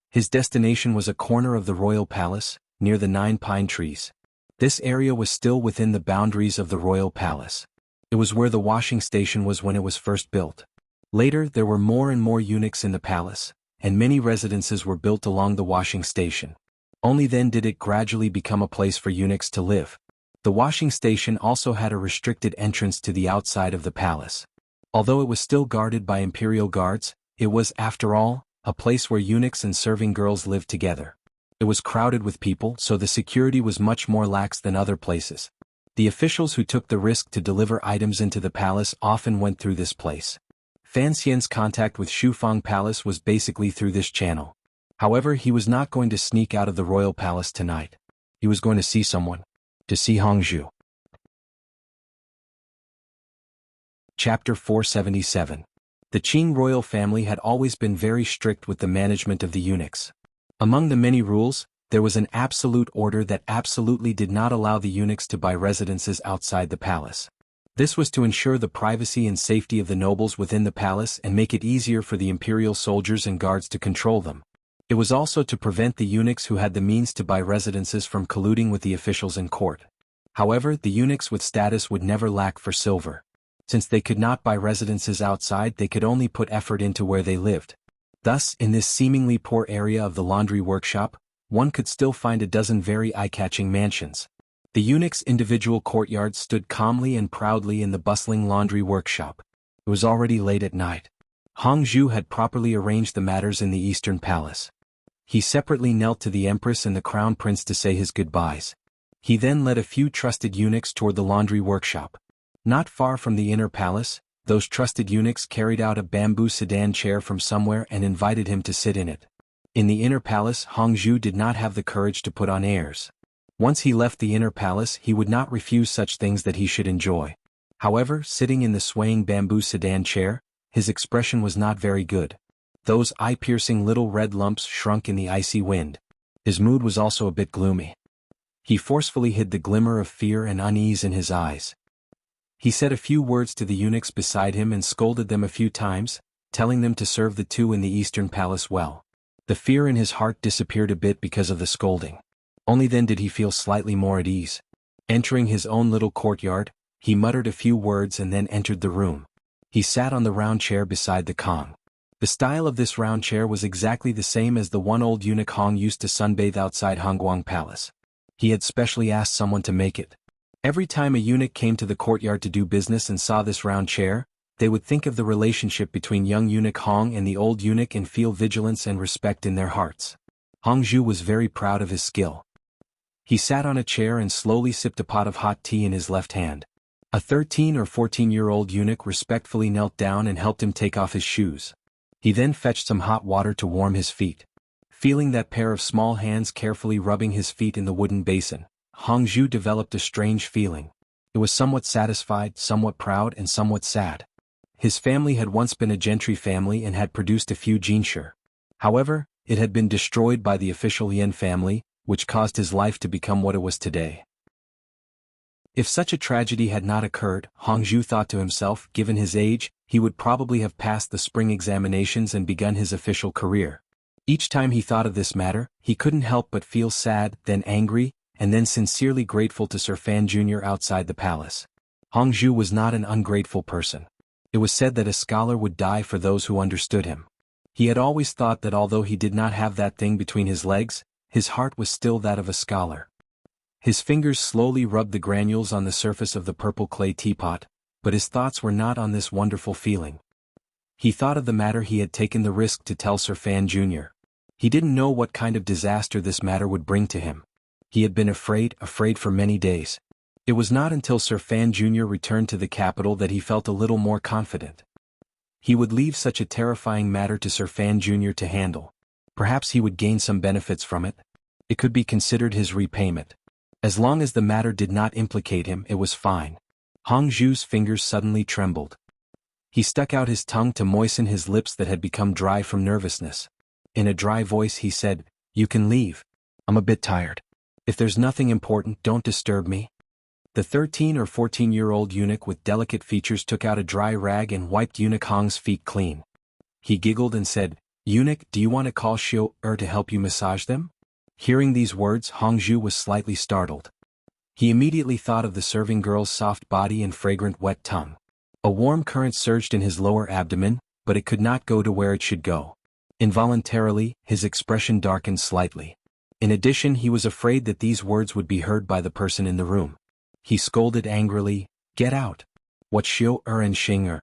His destination was a corner of the royal palace, near the 9 pine trees. This area was still within the boundaries of the royal palace. It was where the washing station was when it was first built. Later, there were more and more eunuchs in the palace, and many residences were built along the washing station. Only then did it gradually become a place for eunuchs to live. The washing station also had a restricted entrance to the outside of the palace. Although it was still guarded by imperial guards, it was, after all, a place where eunuchs and serving girls lived together. It was crowded with people, so the security was much more lax than other places. The officials who took the risk to deliver items into the palace often went through this place. Fan Xian's contact with Shufang Palace was basically through this channel. However, he was not going to sneak out of the royal palace tonight. He was going to see someone. To see Hongzhu. Chapter 477. The Qing royal family had always been very strict with the management of the eunuchs. Among the many rules, there was an absolute order that absolutely did not allow the eunuchs to buy residences outside the palace. This was to ensure the privacy and safety of the nobles within the palace and make it easier for the imperial soldiers and guards to control them. It was also to prevent the eunuchs who had the means to buy residences from colluding with the officials in court. However, the eunuchs with status would never lack for silver. Since they could not buy residences outside, they could only put effort into where they lived. Thus, in this seemingly poor area of the laundry workshop, one could still find a dozen very eye-catching mansions. The eunuchs' individual courtyards stood calmly and proudly in the bustling laundry workshop. It was already late at night. Hongzhu had properly arranged the matters in the Eastern Palace. He separately knelt to the Empress and the Crown Prince to say his goodbyes. He then led a few trusted eunuchs toward the laundry workshop. Not far from the inner palace, those trusted eunuchs carried out a bamboo sedan chair from somewhere and invited him to sit in it. In the inner palace, Hongzhu did not have the courage to put on airs. Once he left the inner palace, he would not refuse such things that he should enjoy. However, sitting in the swaying bamboo sedan chair, his expression was not very good. Those eye-piercing little red lumps shrunk in the icy wind. His mood was also a bit gloomy. He forcefully hid the glimmer of fear and unease in his eyes. He said a few words to the eunuchs beside him and scolded them a few times, telling them to serve the two in the eastern palace well. The fear in his heart disappeared a bit because of the scolding. Only then did he feel slightly more at ease. Entering his own little courtyard, he muttered a few words and then entered the room. He sat on the round chair beside the Kong. The style of this round chair was exactly the same as the one old eunuch Hong used to sunbathe outside Hongguang Palace. He had specially asked someone to make it. Every time a eunuch came to the courtyard to do business and saw this round chair, they would think of the relationship between young eunuch Hong and the old eunuch and feel vigilance and respect in their hearts. Hongzhu was very proud of his skill. He sat on a chair and slowly sipped a pot of hot tea in his left hand. A 13 or 14-year-old eunuch respectfully knelt down and helped him take off his shoes. He then fetched some hot water to warm his feet. Feeling that pair of small hands carefully rubbing his feet in the wooden basin, Hongzhu developed a strange feeling. It was somewhat satisfied, somewhat proud, and somewhat sad. His family had once been a gentry family and had produced a few jinshe. However, it had been destroyed by the official Yan family, which caused his life to become what it was today. If such a tragedy had not occurred, Hongzhu thought to himself, given his age, he would probably have passed the spring examinations and begun his official career. Each time he thought of this matter, he couldn't help but feel sad, then angry, and then sincerely grateful to Sir Fan Jr. outside the palace. Hongzhu was not an ungrateful person. It was said that a scholar would die for those who understood him. He had always thought that although he did not have that thing between his legs, his heart was still that of a scholar. His fingers slowly rubbed the granules on the surface of the purple clay teapot, but his thoughts were not on this wonderful feeling. He thought of the matter he had taken the risk to tell Sir Fan Jr. He didn't know what kind of disaster this matter would bring to him. He had been afraid for many days. It was not until Sir Fan Jr. returned to the capital that he felt a little more confident. He would leave such a terrifying matter to Sir Fan Jr. to handle. Perhaps he would gain some benefits from it. It could be considered his repayment. As long as the matter did not implicate him, it was fine. Hongzhu's fingers suddenly trembled. He stuck out his tongue to moisten his lips that had become dry from nervousness. In a dry voice he said, "You can leave. I'm a bit tired. If there's nothing important, don't disturb me." The 13 or 14-year-old eunuch with delicate features took out a dry rag and wiped eunuch Hong's feet clean. He giggled and said, "Eunuch, do you want to call Xiu to help you massage them?" Hearing these words, Hongzhu was slightly startled. He immediately thought of the serving girl's soft body and fragrant wet tongue. A warm current surged in his lower abdomen, but it could not go to where it should go. Involuntarily, his expression darkened slightly. In addition, he was afraid that these words would be heard by the person in the room. He scolded angrily, "Get out! What Xiu and Xing?"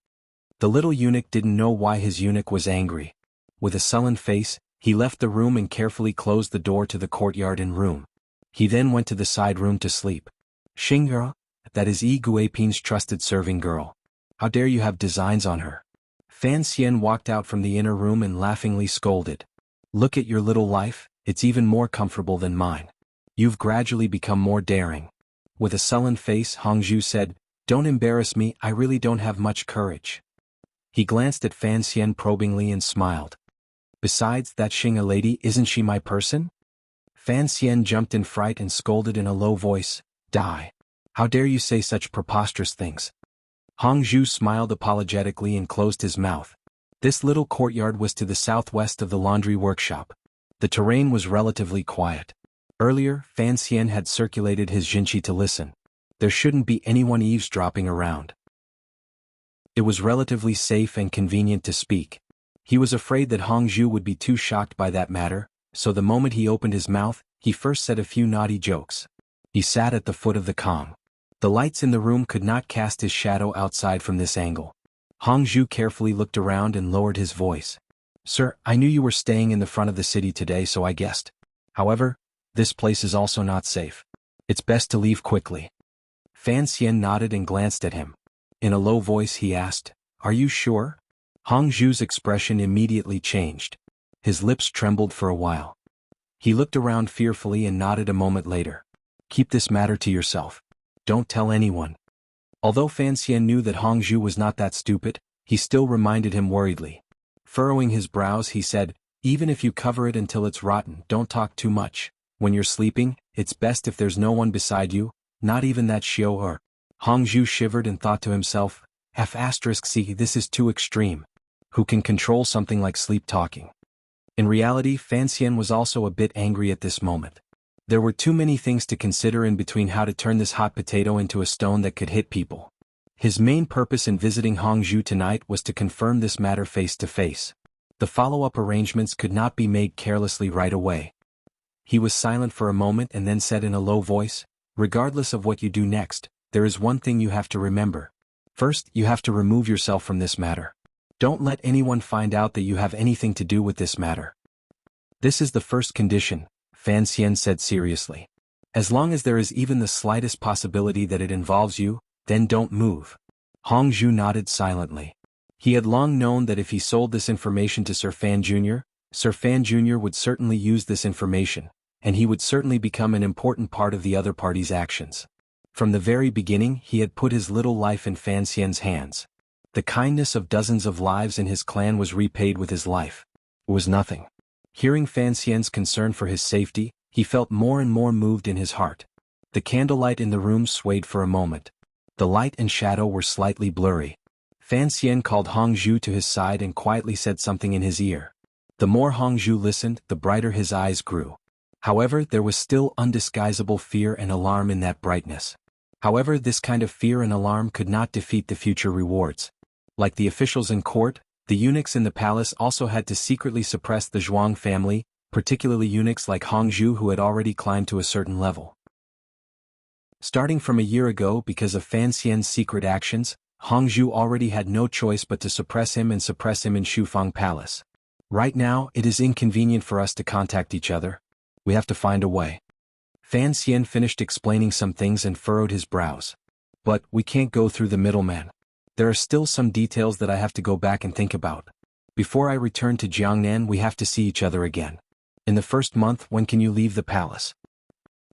The little eunuch didn't know why his eunuch was angry. With a sullen face, he left the room and carefully closed the door to the courtyard and room. He then went to the side room to sleep. "Xing, that is Yi Guiping's trusted serving girl. How dare you have designs on her?" Fan Xian walked out from the inner room and laughingly scolded. "Look at your little life, it's even more comfortable than mine. You've gradually become more daring." With a sullen face, Hongzhu said, "Don't embarrass me, I really don't have much courage." He glanced at Fan Xian probingly and smiled. "Besides, that Xing lady, isn't she my person?" Fan Xian jumped in fright and scolded in a low voice, "Die! How dare you say such preposterous things?" Hongzhu smiled apologetically and closed his mouth. This little courtyard was to the southwest of the laundry workshop. The terrain was relatively quiet. Earlier, Fan Xian had circulated his jinchi to listen. There shouldn't be anyone eavesdropping around. It was relatively safe and convenient to speak. He was afraid that Hongzhu would be too shocked by that matter, so the moment he opened his mouth, he first said a few naughty jokes. He sat at the foot of the Kong. The lights in the room could not cast his shadow outside from this angle. Hongzhu carefully looked around and lowered his voice. "Sir, I knew you were staying in the front of the city today, so I guessed. However, this place is also not safe. It's best to leave quickly." Fan Xian nodded and glanced at him. In a low voice he asked, "Are you sure?" Hongzhu's expression immediately changed. His lips trembled for a while. He looked around fearfully and nodded a moment later. "Keep this matter to yourself. Don't tell anyone." Although Fan Xian knew that Hongzhu was not that stupid, he still reminded him worriedly. Furrowing his brows he said, "Even if you cover it until it's rotten, don't talk too much. When you're sleeping, it's best if there's no one beside you, not even that Xiao or." Hongzhu shivered and thought to himself, "C, this is too extreme. Who can control something like sleep talking?" In reality, Fan Xian was also a bit angry at this moment. There were too many things to consider in between how to turn this hot potato into a stone that could hit people. His main purpose in visiting Hongzhu tonight was to confirm this matter face to face. The follow-up arrangements could not be made carelessly right away. He was silent for a moment and then said in a low voice, "Regardless of what you do next, there is one thing you have to remember. First, you have to remove yourself from this matter. Don't let anyone find out that you have anything to do with this matter. This is the first condition," Fan Xian said seriously. "As long as there is even the slightest possibility that it involves you, then don't move." Hongzhu nodded silently. He had long known that if he sold this information to Sir Fan Jr., Sir Fan Jr. would certainly use this information, and he would certainly become an important part of the other party's actions. From the very beginning he had put his little life in Fan Xian's hands. The kindness of dozens of lives in his clan was repaid with his life. It was nothing. Hearing Fan Xian's concern for his safety, he felt more and more moved in his heart. The candlelight in the room swayed for a moment. The light and shadow were slightly blurry. Fan Xian called Hongzhu to his side and quietly said something in his ear. The more Hongzhu listened, the brighter his eyes grew. However, there was still undisguisable fear and alarm in that brightness. However, this kind of fear and alarm could not defeat the future rewards. Like the officials in court, the eunuchs in the palace also had to secretly suppress the Zhuang family, particularly eunuchs like Hongzhu who had already climbed to a certain level. Starting from a year ago because of Fan Xian's secret actions, Hongzhu already had no choice but to suppress him in Shufang Palace. Right now, it is inconvenient for us to contact each other. We have to find a way. Fan Xian finished explaining some things and furrowed his brows. But we can't go through the middleman. There are still some details that I have to go back and think about. Before I return to Jiangnan we have to see each other again. In the first month, when can you leave the palace?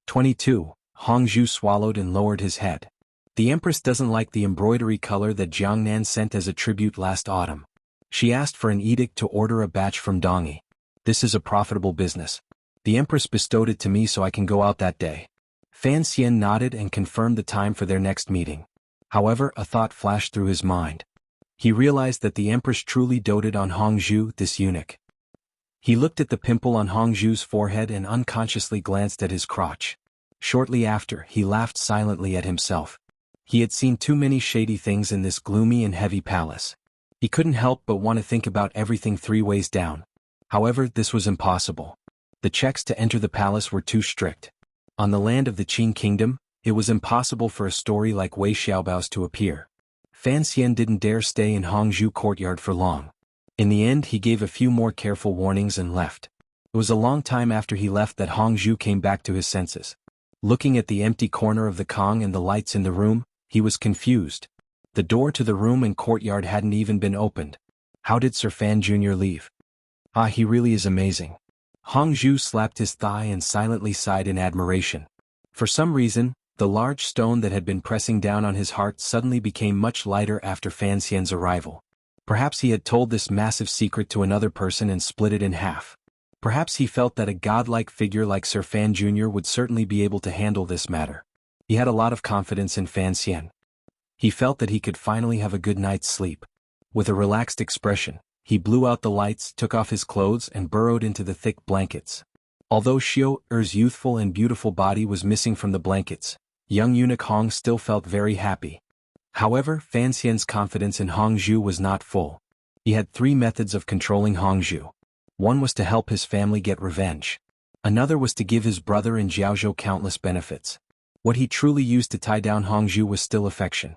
22. Hongzhu swallowed and lowered his head. The Empress doesn't like the embroidery color that Jiangnan sent as a tribute last autumn. She asked for an edict to order a batch from Dongyi. This is a profitable business. The Empress bestowed it to me so I can go out that day. Fan Xian nodded and confirmed the time for their next meeting. However, a thought flashed through his mind. He realized that the Empress truly doted on Hongzhu, this eunuch. He looked at the pimple on Hongzhu's forehead and unconsciously glanced at his crotch. Shortly after, he laughed silently at himself. He had seen too many shady things in this gloomy and heavy palace. He couldn't help but want to think about everything 3 ways down. However, this was impossible. The checks to enter the palace were too strict. On the land of the Qin kingdom, it was impossible for a story like Wei Xiaobao's to appear. Fan Xian didn't dare stay in Hongzhu courtyard for long. In the end he gave a few more careful warnings and left. It was a long time after he left that Hongzhu came back to his senses. Looking at the empty corner of the Kong and the lights in the room, he was confused. The door to the room and courtyard hadn't even been opened. How did Sir Fan Jr. leave? Ah, he really is amazing. Hongzhu slapped his thigh and silently sighed in admiration. For some reason, the large stone that had been pressing down on his heart suddenly became much lighter after Fan Xian's arrival. Perhaps he had told this massive secret to another person and split it in half. Perhaps he felt that a godlike figure like Sir Fan Jr. would certainly be able to handle this matter. He had a lot of confidence in Fan Xian. He felt that he could finally have a good night's sleep. With a relaxed expression, he blew out the lights, took off his clothes and burrowed into the thick blankets. Although Xiao Er's youthful and beautiful body was missing from the blankets, young eunuch Hong still felt very happy. However, Fan Xian's confidence in Hongzhu was not full. He had 3 methods of controlling Hongzhu. One was to help his family get revenge. Another was to give his brother and Jiaozhou countless benefits. What he truly used to tie down Hongzhu was still affection.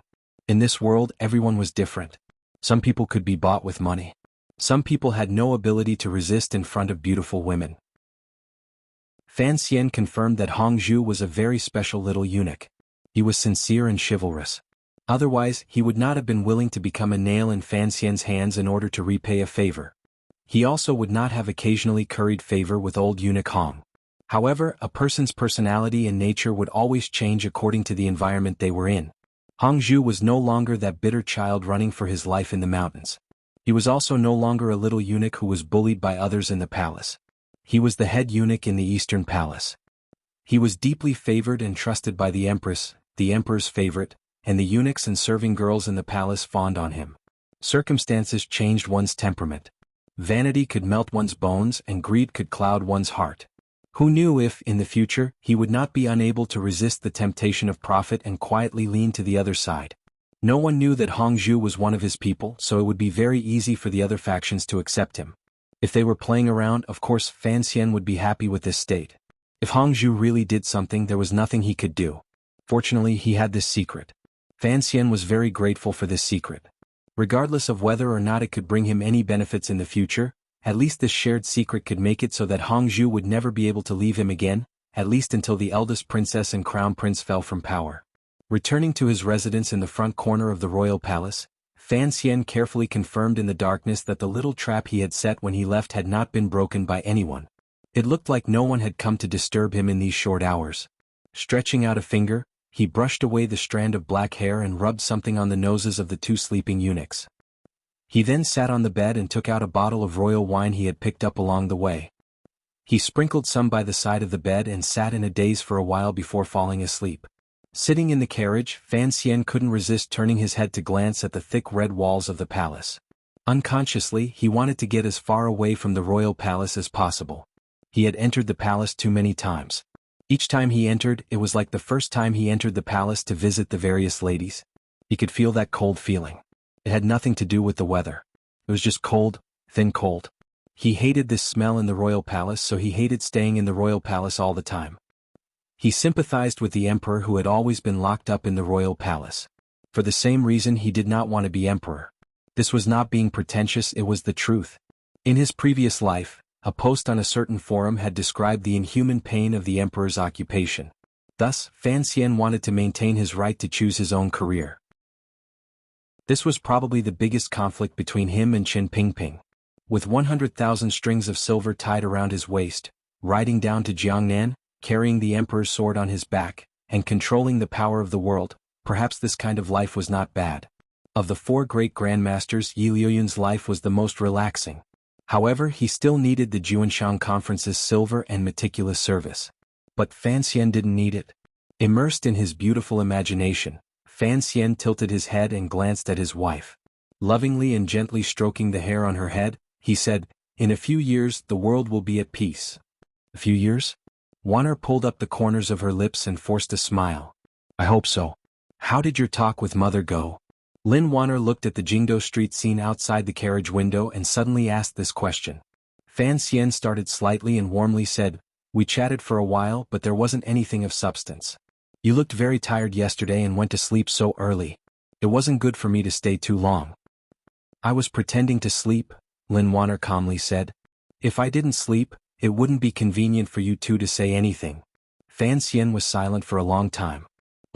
In this world, everyone was different. Some people could be bought with money. Some people had no ability to resist in front of beautiful women. Fan Xian confirmed that Hongzhu was a very special little eunuch. He was sincere and chivalrous. Otherwise, he would not have been willing to become a nail in Fan Xian's hands in order to repay a favor. He also would not have occasionally curried favor with old eunuch Hong. However, a person's personality and nature would always change according to the environment they were in. Hongzhu was no longer that bitter child running for his life in the mountains. He was also no longer a little eunuch who was bullied by others in the palace. He was the head eunuch in the Eastern Palace. He was deeply favored and trusted by the empress, the emperor's favorite, and the eunuchs and serving girls in the palace fawned on him. Circumstances changed one's temperament. Vanity could melt one's bones and greed could cloud one's heart. Who knew if, in the future, he would not be unable to resist the temptation of profit and quietly lean to the other side? No one knew that Hongzhu was one of his people, so it would be very easy for the other factions to accept him. If they were playing around, of course Fan Xian would be happy with this state. If Hongzhu really did something, there was nothing he could do. Fortunately, he had this secret. Fan Xian was very grateful for this secret. Regardless of whether or not it could bring him any benefits in the future, at least this shared secret could make it so that Hongzhu would never be able to leave him again, at least until the eldest princess and crown prince fell from power. Returning to his residence in the front corner of the royal palace, Fan Xian carefully confirmed in the darkness that the little trap he had set when he left had not been broken by anyone. It looked like no one had come to disturb him in these short hours. Stretching out a finger, he brushed away the strand of black hair and rubbed something on the noses of the two sleeping eunuchs. He then sat on the bed and took out a bottle of royal wine he had picked up along the way. He sprinkled some by the side of the bed and sat in a daze for a while before falling asleep. Sitting in the carriage, Fan Xian couldn't resist turning his head to glance at the thick red walls of the palace. Unconsciously, he wanted to get as far away from the royal palace as possible. He had entered the palace too many times. Each time he entered, it was like the first time he entered the palace to visit the various ladies. He could feel that cold feeling. It had nothing to do with the weather. It was just cold, thin cold. He hated this smell in the royal palace, so he hated staying in the royal palace all the time. He sympathized with the emperor who had always been locked up in the royal palace. For the same reason he did not want to be emperor. This was not being pretentious, it was the truth. In his previous life, a post on a certain forum had described the inhuman pain of the emperor's occupation. Thus, Fan Xian wanted to maintain his right to choose his own career. This was probably the biggest conflict between him and Qin Pingping. With 100,000 strings of silver tied around his waist, riding down to Jiangnan, carrying the emperor's sword on his back, and controlling the power of the world, perhaps this kind of life was not bad. Of the four great grandmasters, Yi Liuyun's life was the most relaxing. However, he still needed the Juanshan Conference's silver and meticulous service. But Fan Xian didn't need it. Immersed in his beautiful imagination, Fan Xian tilted his head and glanced at his wife. Lovingly and gently stroking the hair on her head, he said, "In a few years, the world will be at peace." A few years? Wanner pulled up the corners of her lips and forced a smile. "I hope so. How did your talk with mother go?" Lin Wanner looked at the Jingdo Street scene outside the carriage window and suddenly asked this question. Fan Xian started slightly and warmly said, "We chatted for a while, but there wasn't anything of substance. You looked very tired yesterday and went to sleep so early. It wasn't good for me to stay too long." "I was pretending to sleep," Lin Wanner calmly said. "If I didn't sleep, it wouldn't be convenient for you two to say anything." Fan Xian was silent for a long time.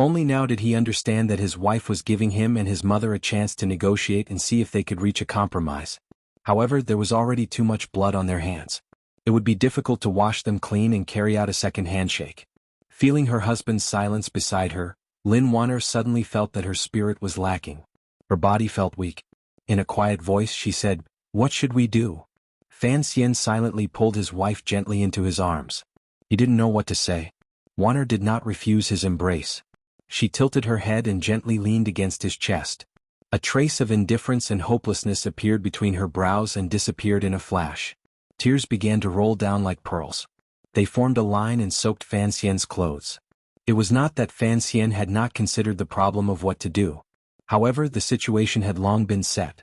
Only now did he understand that his wife was giving him and his mother a chance to negotiate and see if they could reach a compromise. However, there was already too much blood on their hands. It would be difficult to wash them clean and carry out a second handshake. Feeling her husband's silence beside her, Lin Wanner suddenly felt that her spirit was lacking. Her body felt weak. In a quiet voice she said, "What should we do?" Fan Xian silently pulled his wife gently into his arms. He didn't know what to say. Wanner did not refuse his embrace. She tilted her head and gently leaned against his chest. A trace of indifference and hopelessness appeared between her brows and disappeared in a flash. Tears began to roll down like pearls. They formed a line and soaked Fan Xian's clothes. It was not that Fan Xian had not considered the problem of what to do. However, the situation had long been set.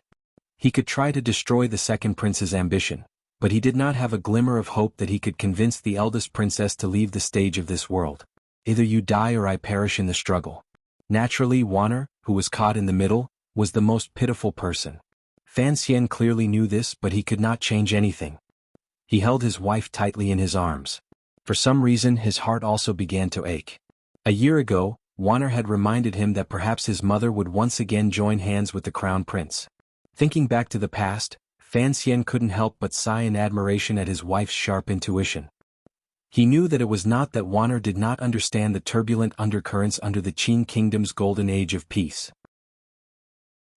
He could try to destroy the second prince's ambition, but he did not have a glimmer of hope that he could convince the eldest princess to leave the stage of this world. Either you die or I perish in the struggle. Naturally, Wanner, who was caught in the middle, was the most pitiful person. Fan Xian clearly knew this, but he could not change anything. He held his wife tightly in his arms. For some reason, his heart also began to ache. A year ago, Wanner had reminded him that perhaps his mother would once again join hands with the crown prince. Thinking back to the past, Fan Xian couldn't help but sigh in admiration at his wife's sharp intuition. He knew that it was not that Wanner did not understand the turbulent undercurrents under the Qin kingdom's golden age of peace.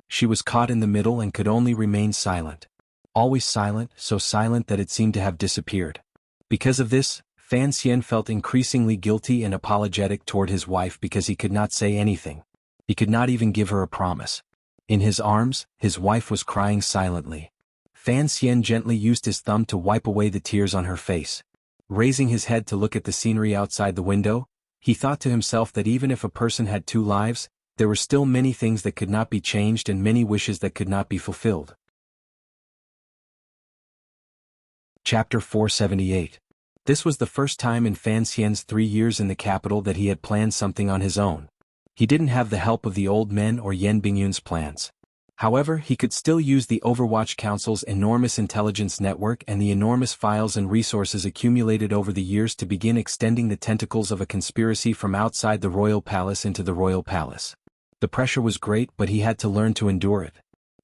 She was caught in the middle and could only remain silent. Always silent, so silent that it seemed to have disappeared. Because of this, Fan Xian felt increasingly guilty and apologetic toward his wife because he could not say anything. He could not even give her a promise. In his arms, his wife was crying silently. Fan Xian gently used his thumb to wipe away the tears on her face. Raising his head to look at the scenery outside the window, he thought to himself that even if a person had two lives, there were still many things that could not be changed and many wishes that could not be fulfilled. Chapter 478. This was the first time in Fan Xian's 3 years in the capital that he had planned something on his own. He didn't have the help of the old men or Yan Bingyun's plans. However, he could still use the Overwatch Council's enormous intelligence network and the enormous files and resources accumulated over the years to begin extending the tentacles of a conspiracy from outside the royal palace into the royal palace. The pressure was great, but he had to learn to endure it.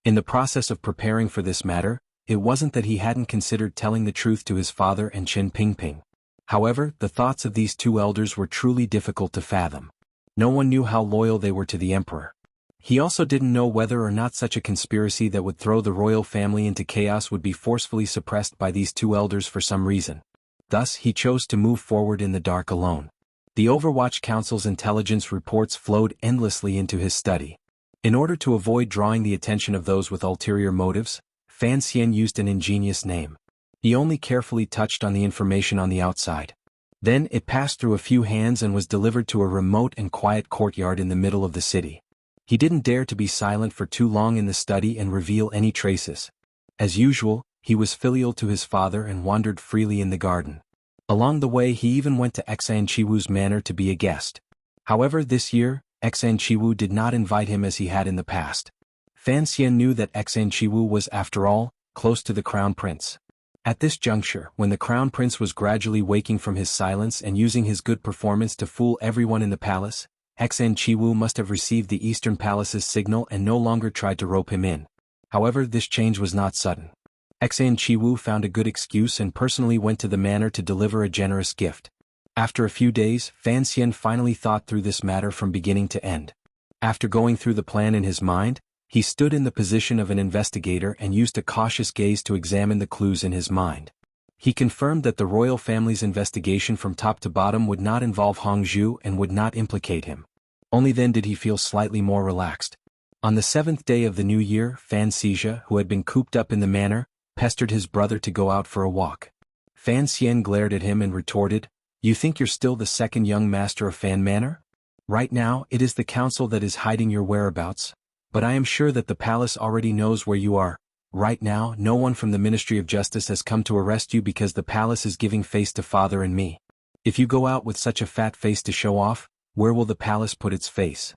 In the process of preparing for this matter, it wasn't that he hadn't considered telling the truth to his father and Qin Pingping. However, the thoughts of these two elders were truly difficult to fathom. No one knew how loyal they were to the emperor. He also didn't know whether or not such a conspiracy that would throw the royal family into chaos would be forcefully suppressed by these two elders for some reason. Thus, he chose to move forward in the dark alone. The Overwatch Council's intelligence reports flowed endlessly into his study. In order to avoid drawing the attention of those with ulterior motives, Fan Xian used an ingenious name. He only carefully touched on the information on the outside. Then it passed through a few hands and was delivered to a remote and quiet courtyard in the middle of the city. He didn't dare to be silent for too long in the study and reveal any traces. As usual, he was filial to his father and wandered freely in the garden. Along the way he even went to Xan Chiwu's manor to be a guest. However, this year, Xan Chiwu did not invite him as he had in the past. Fan Xian knew that Xan Chiwu was, after all, close to the crown prince. At this juncture, when the crown prince was gradually waking from his silence and using his good performance to fool everyone in the palace, Xan Chiwu must have received the Eastern Palace's signal and no longer tried to rope him in. However, this change was not sudden. Xan Chiwu found a good excuse and personally went to the manor to deliver a generous gift. After a few days, Fan Xian finally thought through this matter from beginning to end. After going through the plan in his mind, he stood in the position of an investigator and used a cautious gaze to examine the clues in his mind. He confirmed that the royal family's investigation from top to bottom would not involve Hongzhu and would not implicate him. Only then did he feel slightly more relaxed. On the 7th day of the new year, Fan Xizha, who had been cooped up in the manor, pestered his brother to go out for a walk. Fan Xian glared at him and retorted, "You think you're still the second young master of Fan Manor? Right now, it is the council that is hiding your whereabouts. But I am sure that the palace already knows where you are. Right now, no one from the Ministry of Justice has come to arrest you because the palace is giving face to father and me. If you go out with such a fat face to show off, where will the palace put its face?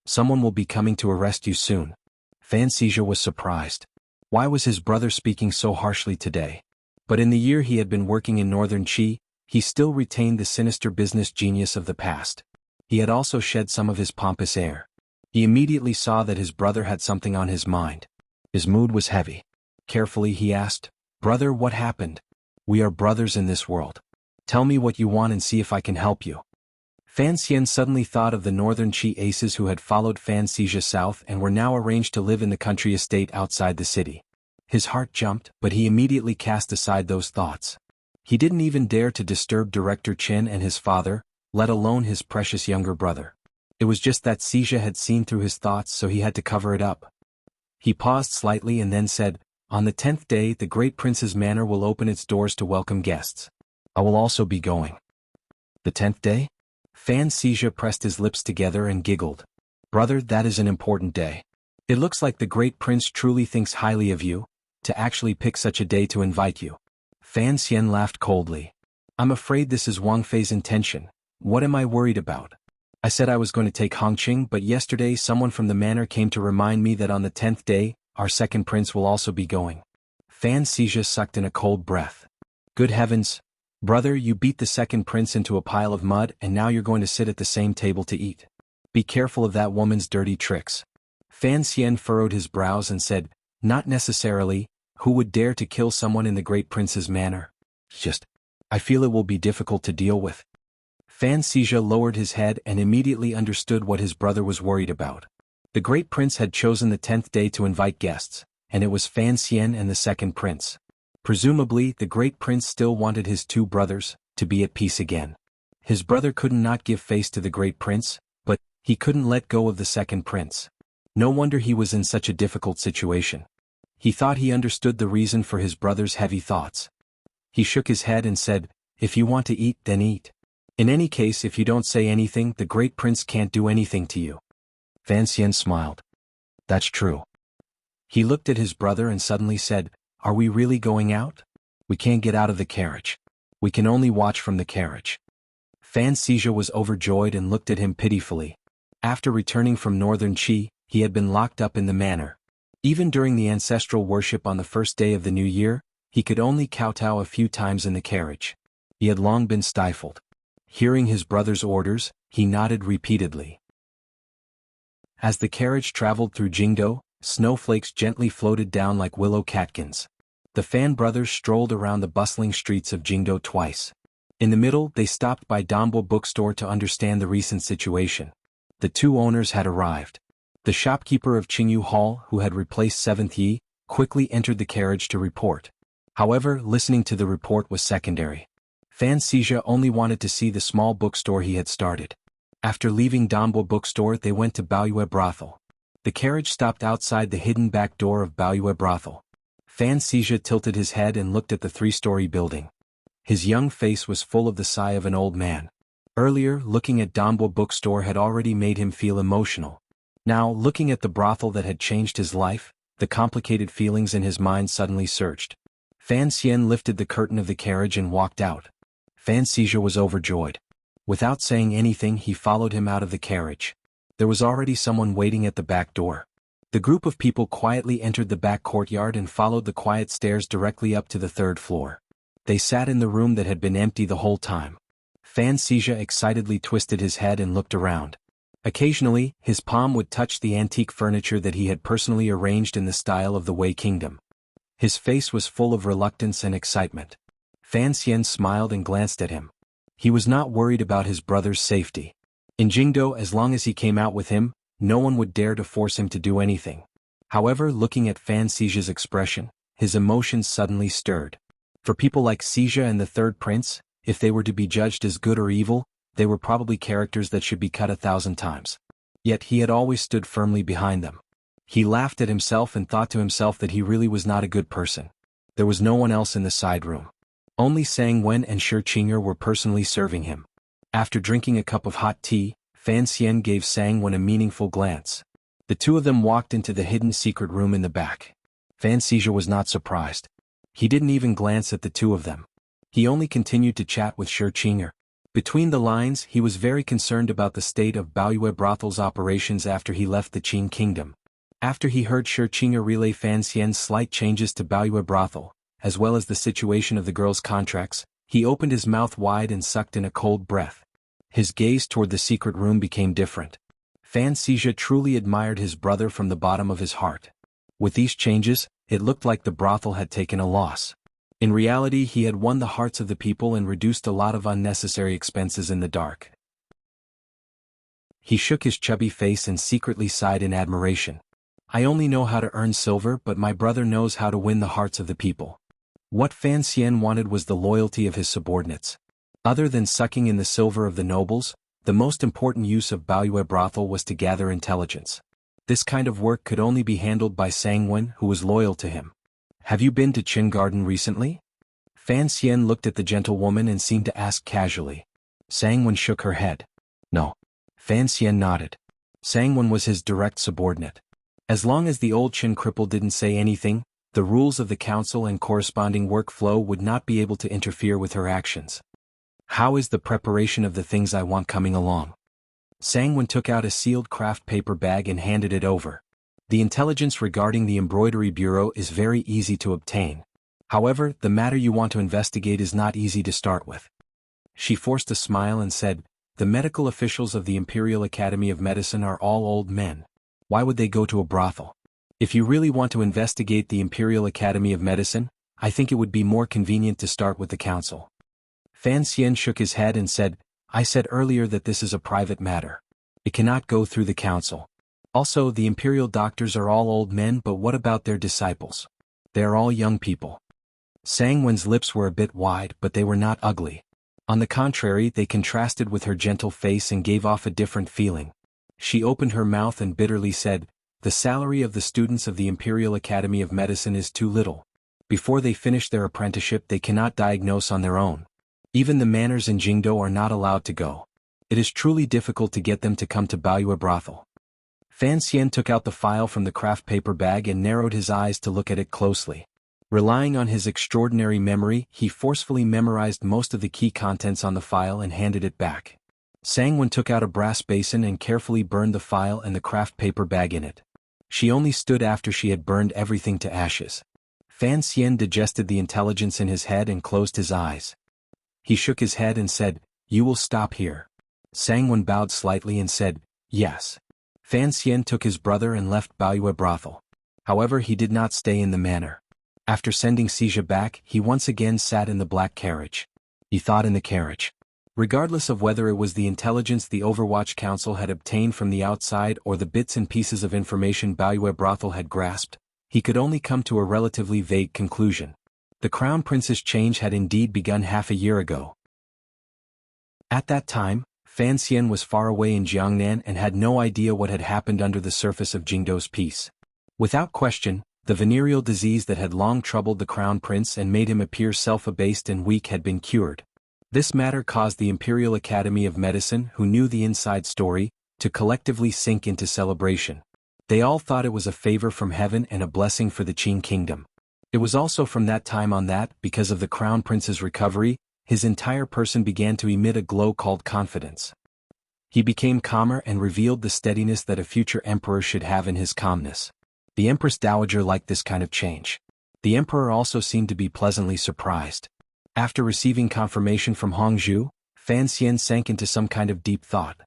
Someone will be coming to arrest you soon." Fan Xizha was surprised. Why was his brother speaking so harshly today? But in the year he had been working in northern Qi, he still retained the sinister business genius of the past. He had also shed some of his pompous air. He immediately saw that his brother had something on his mind. His mood was heavy. Carefully he asked, "Brother, what happened? We are brothers in this world. Tell me what you want and see if I can help you." Fan Xian suddenly thought of the northern Qi aces who had followed Fan Xizha south and were now arranged to live in the country estate outside the city. His heart jumped, but he immediately cast aside those thoughts. He didn't even dare to disturb Director Qin and his father, let alone his precious younger brother. It was just that Xizha had seen through his thoughts, so he had to cover it up. He paused slightly and then said, "On the 10th day, the great prince's manor will open its doors to welcome guests. I will also be going." "The 10th day?" Fan Xizha pressed his lips together and giggled. "Brother, that is an important day. It looks like the great prince truly thinks highly of you, to actually pick such a day to invite you." Fan Xian laughed coldly. "I'm afraid this is Wang Fei's intention. What am I worried about? I said I was going to take Hongqing, but yesterday someone from the manor came to remind me that on the 10th day, our second prince will also be going." Fan Xizha sucked in a cold breath. "Good heavens! Brother, you beat the second prince into a pile of mud and now you're going to sit at the same table to eat. Be careful of that woman's dirty tricks." Fan Xian furrowed his brows and said, "Not necessarily. Who would dare to kill someone in the great prince's manor? I feel it will be difficult to deal with." Fan Xizha lowered his head and immediately understood what his brother was worried about. The great prince had chosen the 10th day to invite guests, and it was Fan Xian and the second prince. Presumably, the great prince still wanted his two brothers to be at peace again. His brother couldn't not give face to the great prince, but he couldn't let go of the second prince. No wonder he was in such a difficult situation. He thought he understood the reason for his brother's heavy thoughts. He shook his head and said, "If you want to eat, then eat. In any case, if you don't say anything, the great prince can't do anything to you." Fan Xian smiled. "That's true." He looked at his brother and suddenly said, "Are we really going out? We can't get out of the carriage. We can only watch from the carriage." Fan Xian was overjoyed and looked at him pitifully. After returning from northern Qi, he had been locked up in the manor. Even during the ancestral worship on the first day of the new year, he could only kowtow a few times in the carriage. He had long been stifled. Hearing his brother's orders, he nodded repeatedly. As the carriage traveled through Jingdo, snowflakes gently floated down like willow catkins. The Fan brothers strolled around the bustling streets of Jingdo twice. In the middle, they stopped by Dambo bookstore to understand the recent situation. The two owners had arrived. The shopkeeper of Qingyu Hall, who had replaced 7th Yi, quickly entered the carriage to report. However, listening to the report was secondary. Fan Xian only wanted to see the small bookstore he had started. After leaving Dambo bookstore, they went to Baoyue brothel. The carriage stopped outside the hidden back door of Baoyue brothel. Fan Xian tilted his head and looked at the 3-story building. His young face was full of the sigh of an old man. Earlier, looking at Dambo bookstore had already made him feel emotional. Now, looking at the brothel that had changed his life, the complicated feelings in his mind suddenly surged. Fan Xian lifted the curtain of the carriage and walked out. Fan Xian was overjoyed. Without saying anything, he followed him out of the carriage. There was already someone waiting at the back door. The group of people quietly entered the back courtyard and followed the quiet stairs directly up to the 3rd floor. They sat in the room that had been empty the whole time. Fan Xian excitedly twisted his head and looked around. Occasionally, his palm would touch the antique furniture that he had personally arranged in the style of the Wei Kingdom. His face was full of reluctance and excitement. Fan Xian smiled and glanced at him. He was not worried about his brother's safety. In Jingdo, as long as he came out with him, no one would dare to force him to do anything. However, looking at Fan Xian's expression, his emotions suddenly stirred. For people like Xian and the 3rd prince, if they were to be judged as good or evil, they were probably characters that should be cut 1,000 times. Yet he had always stood firmly behind them. He laughed at himself and thought to himself that he really was not a good person. There was no one else in the side room. Only Sang Wen and Shi Qing'er were personally serving him. After drinking a cup of hot tea, Fan Xian gave Sang Wen a meaningful glance. The two of them walked into the hidden secret room in the back. Fan Xian was not surprised. He didn't even glance at the two of them. He only continued to chat with Shi Qing'er. Between the lines, he was very concerned about the state of Baoyue brothel's operations after he left the Qin kingdom. After he heard Shi Qing'er relay Fan Xian's slight changes to Baoyue brothel, as well as the situation of the girls' contracts, he opened his mouth wide and sucked in a cold breath. His gaze toward the secret room became different. Fan Xian truly admired his brother from the bottom of his heart. With these changes, it looked like the brothel had taken a loss. In reality, he had won the hearts of the people and reduced a lot of unnecessary expenses in the dark. He shook his chubby face and secretly sighed in admiration. "I only know how to earn silver, but my brother knows how to win the hearts of the people." What Fan Xian wanted was the loyalty of his subordinates. Other than sucking in the silver of the nobles, the most important use of Baoyue brothel was to gather intelligence. This kind of work could only be handled by Sang Wen, who was loyal to him. "Have you been to Qin Garden recently?" Fan Xian looked at the gentlewoman and seemed to ask casually. Sang Wen shook her head. "No." Fan Xian nodded. Sang Wen was his direct subordinate. As long as the old Qin cripple didn't say anything, the rules of the council and corresponding workflow would not be able to interfere with her actions. "How is the preparation of the things I want coming along?" Sang Wen took out a sealed craft paper bag and handed it over. "The intelligence regarding the embroidery bureau is very easy to obtain. However, the matter you want to investigate is not easy to start with." She forced a smile and said, "The medical officials of the Imperial Academy of Medicine are all old men. Why would they go to a brothel? If you really want to investigate the Imperial Academy of Medicine, I think it would be more convenient to start with the council." Fan Xian shook his head and said, "I said earlier that this is a private matter. It cannot go through the council. Also, the imperial doctors are all old men, but what about their disciples? They are all young people. Sang Wen's lips were a bit wide, but they were not ugly. On the contrary, they contrasted with her gentle face and gave off a different feeling. She opened her mouth and bitterly said, "The salary of the students of the Imperial Academy of Medicine is too little. Before they finish their apprenticeship they cannot diagnose on their own. Even the manners in Jingdo are not allowed to go. It is truly difficult to get them to come to Baoyue brothel." Fan Xian took out the file from the craft paper bag and narrowed his eyes to look at it closely. Relying on his extraordinary memory, he forcefully memorized most of the key contents on the file and handed it back. Sangwon took out a brass basin and carefully burned the file and the craft paper bag in it. She only stood after she had burned everything to ashes. Fan Xian digested the intelligence in his head and closed his eyes. He shook his head and said, "You will stop here." Sangwon bowed slightly and said, "Yes." Fan Xian took his brother and left Baoyue brothel. However, he did not stay in the manor. After sending Sija back, he once again sat in the black carriage. He thought in the carriage. Regardless of whether it was the intelligence the Overwatch Council had obtained from the outside or the bits and pieces of information Baoyue brothel had grasped, he could only come to a relatively vague conclusion. The Crown Prince's change had indeed begun half a year ago. At that time, Fan Xian was far away in Jiangnan and had no idea what had happened under the surface of Jingdo's peace. Without question, the venereal disease that had long troubled the Crown Prince and made him appear self-abased and weak had been cured. This matter caused the Imperial Academy of Medicine, who knew the inside story, to collectively sink into celebration. They all thought it was a favor from heaven and a blessing for the Qin kingdom. It was also from that time on that, because of the Crown Prince's recovery, his entire person began to emit a glow called confidence. He became calmer and revealed the steadiness that a future emperor should have in his calmness. The Empress Dowager liked this kind of change. The emperor also seemed to be pleasantly surprised. After receiving confirmation from Hongzhu, Fan Xian sank into some kind of deep thought.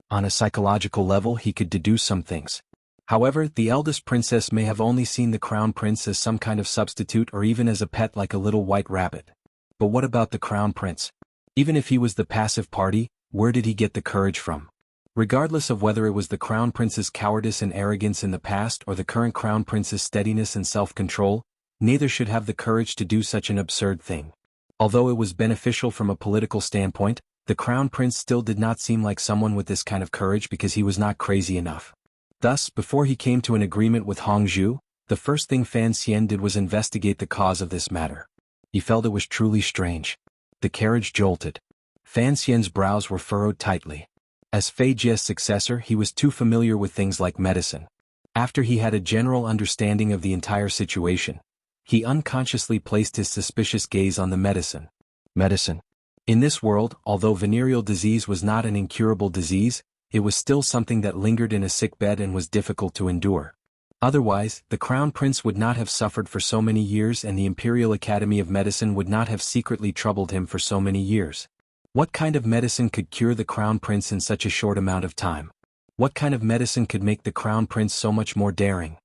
On a psychological level he could deduce some things. However, the eldest princess may have only seen the Crown Prince as some kind of substitute or even as a pet like a little white rabbit. But what about the Crown Prince? Even if he was the passive party, where did he get the courage from? Regardless of whether it was the Crown Prince's cowardice and arrogance in the past or the current Crown Prince's steadiness and self-control, neither should have the courage to do such an absurd thing. Although it was beneficial from a political standpoint, the Crown Prince still did not seem like someone with this kind of courage because he was not crazy enough. Thus, before he came to an agreement with Hongzhu, the first thing Fan Xian did was investigate the cause of this matter. He felt it was truly strange. The carriage jolted. Fan Xian's brows were furrowed tightly. As Fei Jie's successor, he was too familiar with things like medicine. After he had a general understanding of the entire situation, he unconsciously placed his suspicious gaze on the medicine. Medicine. In this world, although venereal disease was not an incurable disease, it was still something that lingered in a sickbed and was difficult to endure. Otherwise, the Crown Prince would not have suffered for so many years and the Imperial Academy of Medicine would not have secretly troubled him for so many years. What kind of medicine could cure the Crown Prince in such a short amount of time? What kind of medicine could make the Crown Prince so much more daring?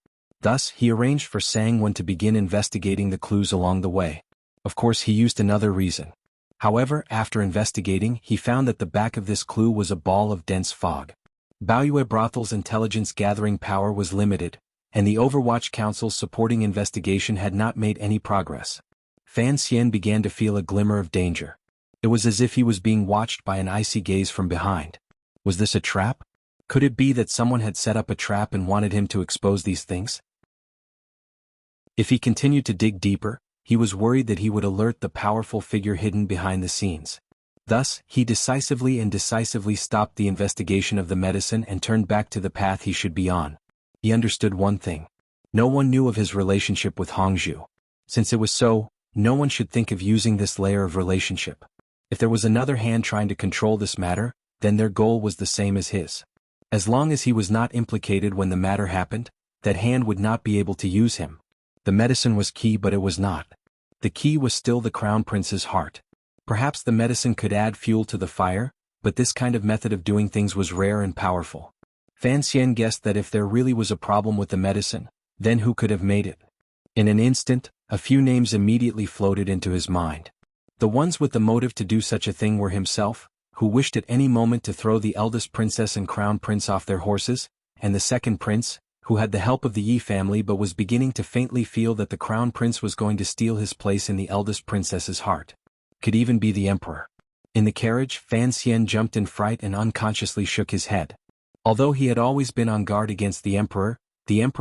Thus, he arranged for Sangwon to begin investigating the clues along the way. Of course, he used another reason. However, after investigating, he found that the back of this clue was a ball of dense fog. Baoyue Brothel's intelligence-gathering power was limited, and the Overwatch Council's supporting investigation had not made any progress. Fan Xian began to feel a glimmer of danger. It was as if he was being watched by an icy gaze from behind. Was this a trap? Could it be that someone had set up a trap and wanted him to expose these things? If he continued to dig deeper, he was worried that he would alert the powerful figure hidden behind the scenes. Thus, he decisively stopped the investigation of the medicine and turned back to the path he should be on. He understood one thing. No one knew of his relationship with Hongzhu. Since it was so, no one should think of using this layer of relationship. If there was another hand trying to control this matter, then their goal was the same as his. As long as he was not implicated when the matter happened, that hand would not be able to use him. The medicine was key, but it was not. The key was still the Crown Prince's heart. Perhaps the medicine could add fuel to the fire, but this kind of method of doing things was rare and powerful. Fan Xian guessed that if there really was a problem with the medicine, then who could have made it? In an instant, a few names immediately floated into his mind. The ones with the motive to do such a thing were himself, who wished at any moment to throw the eldest princess and Crown Prince off their horses, and the second prince, who had the help of the Yi family but was beginning to faintly feel that the crown prince was going to steal his place in the eldest princess's heart. Could even be the emperor. In the carriage, Fan Xian jumped in fright and unconsciously shook his head. Although he had always been on guard against the emperor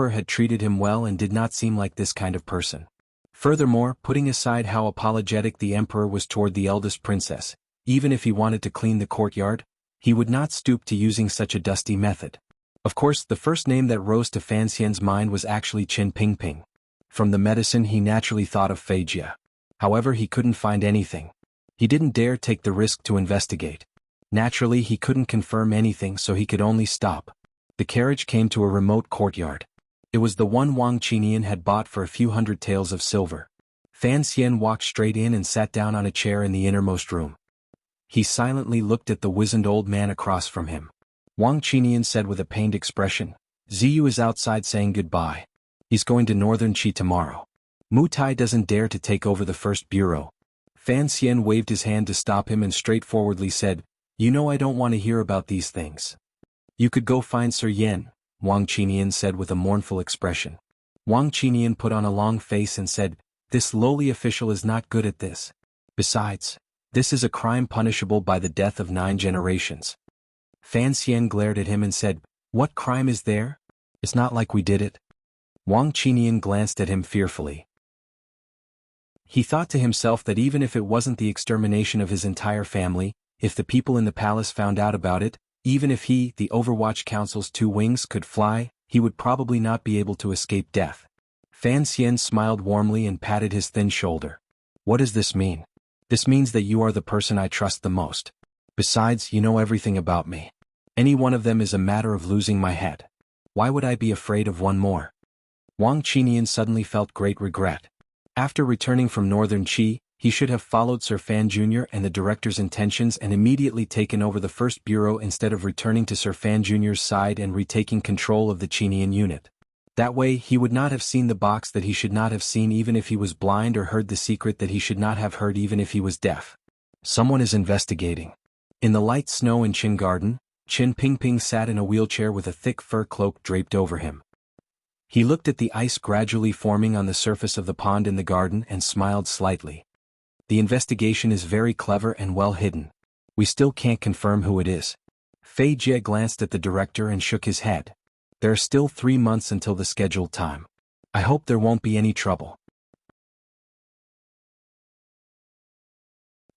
had treated him well and did not seem like this kind of person. Furthermore, putting aside how apologetic the emperor was toward the eldest princess, even if he wanted to clean the courtyard, he would not stoop to using such a dusty method. Of course, the first name that rose to Fan Xian's mind was actually Qin Pingping. From the medicine he naturally thought of Fei Jie. However, he couldn't find anything. He didn't dare take the risk to investigate. Naturally, he couldn't confirm anything, so he could only stop. The carriage came to a remote courtyard. It was the one Wang Qinian had bought for a few hundred taels of silver. Fan Xian walked straight in and sat down on a chair in the innermost room. He silently looked at the wizened old man across from him. Wang Qinian said with a pained expression, "Ziyu is outside saying goodbye. He's going to Northern Qi tomorrow. Mu Tai doesn't dare to take over the first bureau." Fan Xian waved his hand to stop him and straightforwardly said, "You know I don't want to hear about these things. You could go find Sir Yan," Wang Qinian said with a mournful expression. Wang Qinian put on a long face and said, "This lowly official is not good at this. Besides, this is a crime punishable by the death of 9 generations. Fan Xian glared at him and said, "What crime is there? It's not like we did it." Wang Qinian glanced at him fearfully. He thought to himself that even if it wasn't the extermination of his entire family, if the people in the palace found out about it, even if he, the Overwatch Council's 2 wings, could fly, he would probably not be able to escape death. Fan Xian smiled warmly and patted his thin shoulder. "What does this mean?" "This means that you are the person I trust the most. Besides, you know everything about me. Any one of them is a matter of losing my head. Why would I be afraid of one more?" Wang Qinian suddenly felt great regret. After returning from Northern Qi, he should have followed Sir Fan Jr. and the director's intentions and immediately taken over the first bureau instead of returning to Sir Fan Jr.'s side and retaking control of the Qinian unit. That way, he would not have seen the box that he should not have seen even if he was blind, or heard the secret that he should not have heard even if he was deaf. Someone is investigating. In the light snow in Qin Garden, Qin Pingping sat in a wheelchair with a thick fur cloak draped over him. He looked at the ice gradually forming on the surface of the pond in the garden and smiled slightly. "The investigation is very clever and well hidden. We still can't confirm who it is." Fei Jie glanced at the director and shook his head. "There are still 3 months until the scheduled time. I hope there won't be any trouble."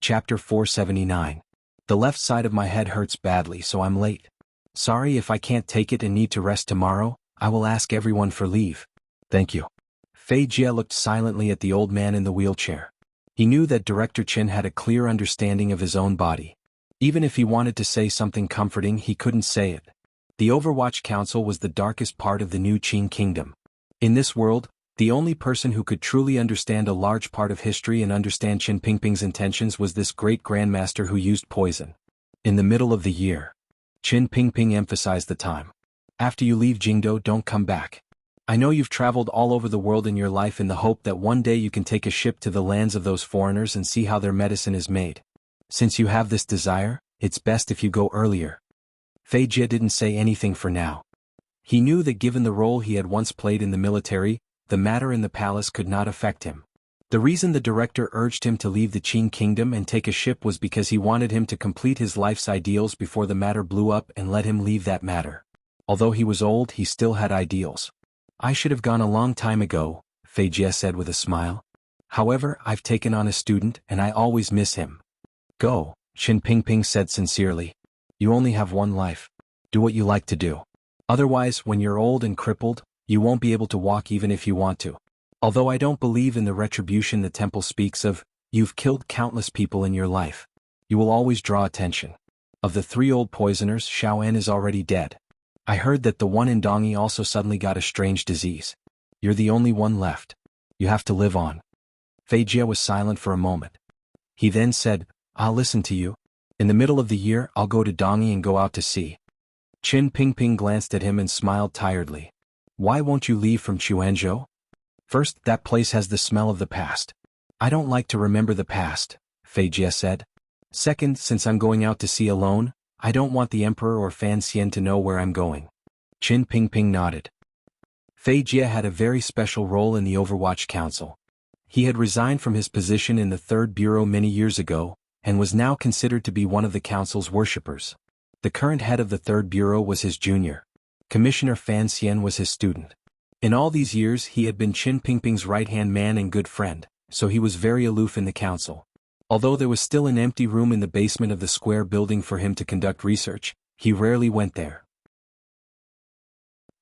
Chapter 479. The left side of my head hurts badly, so I'm late. Sorry if I can't take it and need to rest tomorrow. I will ask everyone for leave. Thank you. Fei Jie looked silently at the old man in the wheelchair. He knew that Director Qin had a clear understanding of his own body. Even if he wanted to say something comforting, he couldn't say it. The Overwatch Council was the darkest part of the new Qin kingdom. In this world, the only person who could truly understand a large part of history and understand Qin Pingping's intentions was this great grandmaster who used poison. In the middle of the year, Qin Pingping emphasized the time. "After you leave Jingdo, don't come back. I know you've traveled all over the world in your life in the hope that one day you can take a ship to the lands of those foreigners and see how their medicine is made. Since you have this desire, it's best if you go earlier." Fei Jie didn't say anything for now. He knew that given the role he had once played in the military, the matter in the palace could not affect him. The reason the director urged him to leave the Qin kingdom and take a ship was because he wanted him to complete his life's ideals before the matter blew up and let him leave that matter. Although he was old, he still had ideals. "I should have gone a long time ago," Fei Jie said with a smile. "However, I've taken on a student and I always miss him." "Go," Qin Pingping said sincerely. "You only have one life. Do what you like to do. Otherwise, when you're old and crippled, you won't be able to walk even if you want to. Although I don't believe in the retribution the temple speaks of, you've killed countless people in your life. You will always draw attention. Of the 3 old poisoners, Xiaoan is already dead. I heard that the one in Dongyi also suddenly got a strange disease. You're the only one left. You have to live on." Fei Jie was silent for a moment. He then said, "I'll listen to you. In the middle of the year, I'll go to Dongyi and go out to sea." Qin Pingping glanced at him and smiled tiredly. "Why won't you leave from Chuanzhou?" "First, that place has the smell of the past. I don't like to remember the past," Fei Jie said. "Second, since I'm going out to sea alone, I don't want the Emperor or Fan Xian to know where I'm going." Qin Pingping nodded. Fei Jie had a very special role in the Overwatch Council. He had resigned from his position in the Third Bureau many years ago, and was now considered to be one of the council's worshippers. The current head of the Third Bureau was his junior. Commissioner Fan Xian was his student. In all these years he had been Qin Pingping's right-hand man and good friend, so he was very aloof in the council. Although there was still an empty room in the basement of the square building for him to conduct research, he rarely went there.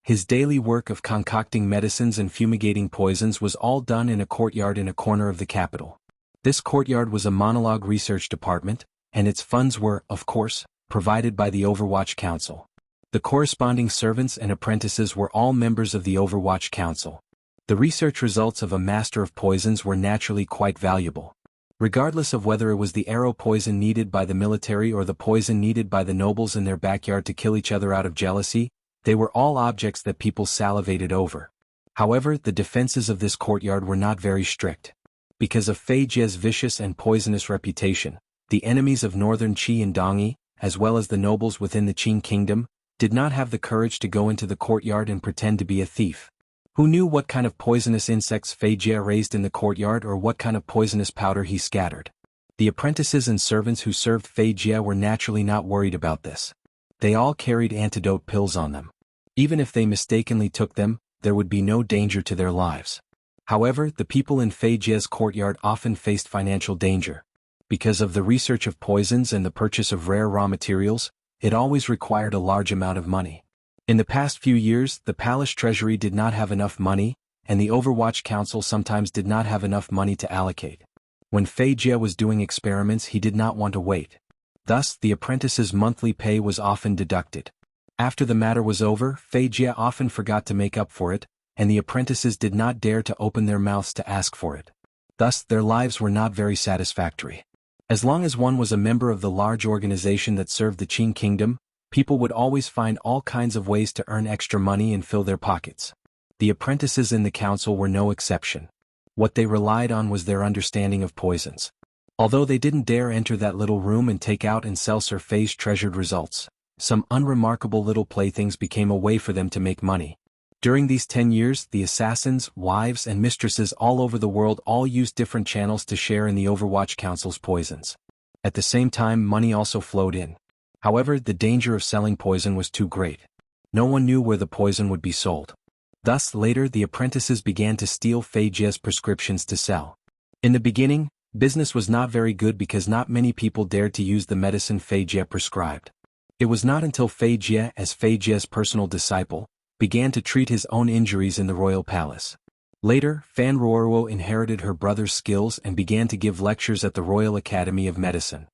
His daily work of concocting medicines and fumigating poisons was all done in a courtyard in a corner of the capital. This courtyard was a monologue research department, and its funds were, of course, provided by the Overwatch Council. The corresponding servants and apprentices were all members of the Overwatch Council. The research results of a master of poisons were naturally quite valuable. Regardless of whether it was the arrow poison needed by the military or the poison needed by the nobles in their backyard to kill each other out of jealousy, they were all objects that people salivated over. However, the defenses of this courtyard were not very strict. Because of Fei Jie's vicious and poisonous reputation, the enemies of northern Qi and Dongyi, as well as the nobles within the Qin kingdom, did not have the courage to go into the courtyard and pretend to be a thief. Who knew what kind of poisonous insects Fei Jie raised in the courtyard or what kind of poisonous powder he scattered? The apprentices and servants who served Fei Jie were naturally not worried about this. They all carried antidote pills on them. Even if they mistakenly took them, there would be no danger to their lives. However, the people in Fei Jie's courtyard often faced financial danger. Because of the research of poisons and the purchase of rare raw materials, it always required a large amount of money. In the past few years, the palace treasury did not have enough money, and the Overwatch Council sometimes did not have enough money to allocate. When Fei Jie was doing experiments, he did not want to wait. Thus, the apprentice's monthly pay was often deducted. After the matter was over, Fei Jie often forgot to make up for it, and the apprentices did not dare to open their mouths to ask for it. Thus, their lives were not very satisfactory. As long as one was a member of the large organization that served the Qin kingdom, people would always find all kinds of ways to earn extra money and fill their pockets. The apprentices in the council were no exception. What they relied on was their understanding of poisons. Although they didn't dare enter that little room and take out and sell Sir Fei's treasured results, some unremarkable little playthings became a way for them to make money. During these 10 years, the assassins, wives and mistresses all over the world all used different channels to share in the Overwatch Council's poisons. At the same time, money also flowed in. However, the danger of selling poison was too great. No one knew where the poison would be sold. Thus, later the apprentices began to steal Fei Jie's prescriptions to sell. In the beginning, business was not very good because not many people dared to use the medicine Fei Jie prescribed. It was not until Fei Jie, as Fei Jie's personal disciple, began to treat his own injuries in the royal palace. Later, Fan Ruoruo inherited her brother's skills and began to give lectures at the Royal Academy of Medicine.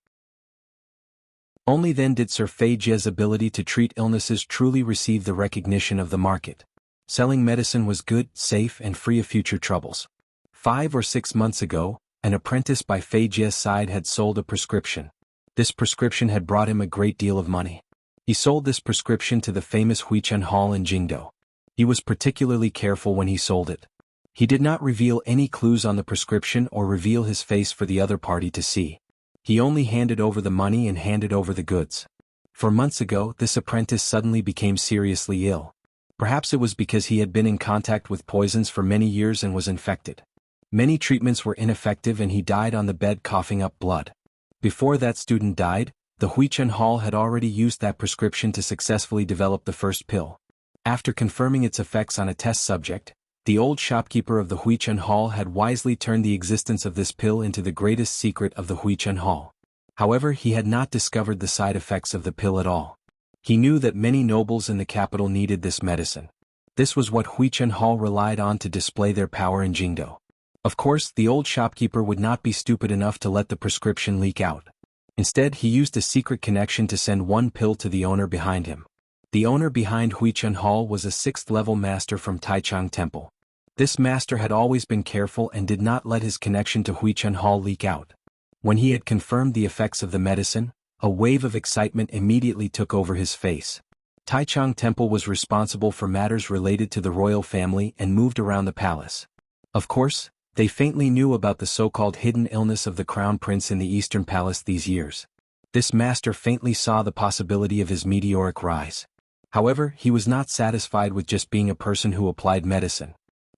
Only then did Sir Fei Jie's ability to treat illnesses truly receive the recognition of the market. Selling medicine was good, safe and free of future troubles. 5 or 6 months ago, an apprentice by Fei Jie's side had sold a prescription. This prescription had brought him a great deal of money. He sold this prescription to the famous Wuxia Hall in Jingdo. He was particularly careful when he sold it. He did not reveal any clues on the prescription or reveal his face for the other party to see. He only handed over the money and handed over the goods. 4 months ago, this apprentice suddenly became seriously ill. Perhaps it was because he had been in contact with poisons for many years and was infected. Many treatments were ineffective and he died on the bed coughing up blood. Before that student died, the Wuxia Hall had already used that prescription to successfully develop the first pill. After confirming its effects on a test subject, the old shopkeeper of the Wuxia Hall had wisely turned the existence of this pill into the greatest secret of the Wuxia Hall. However, he had not discovered the side effects of the pill at all. He knew that many nobles in the capital needed this medicine. This was what Wuxia Hall relied on to display their power in Jingdo. Of course, the old shopkeeper would not be stupid enough to let the prescription leak out. Instead, he used a secret connection to send one pill to the owner behind him. The owner behind Wuxia Hall was a 6th-level master from Taichung Temple. This master had always been careful and did not let his connection to Wuxia Hall leak out. When he had confirmed the effects of the medicine, a wave of excitement immediately took over his face. Taichung Temple was responsible for matters related to the royal family and moved around the palace. Of course, they faintly knew about the so-called hidden illness of the crown prince in the Eastern Palace these years. This master faintly saw the possibility of his meteoric rise. However, he was not satisfied with just being a person who applied medicine.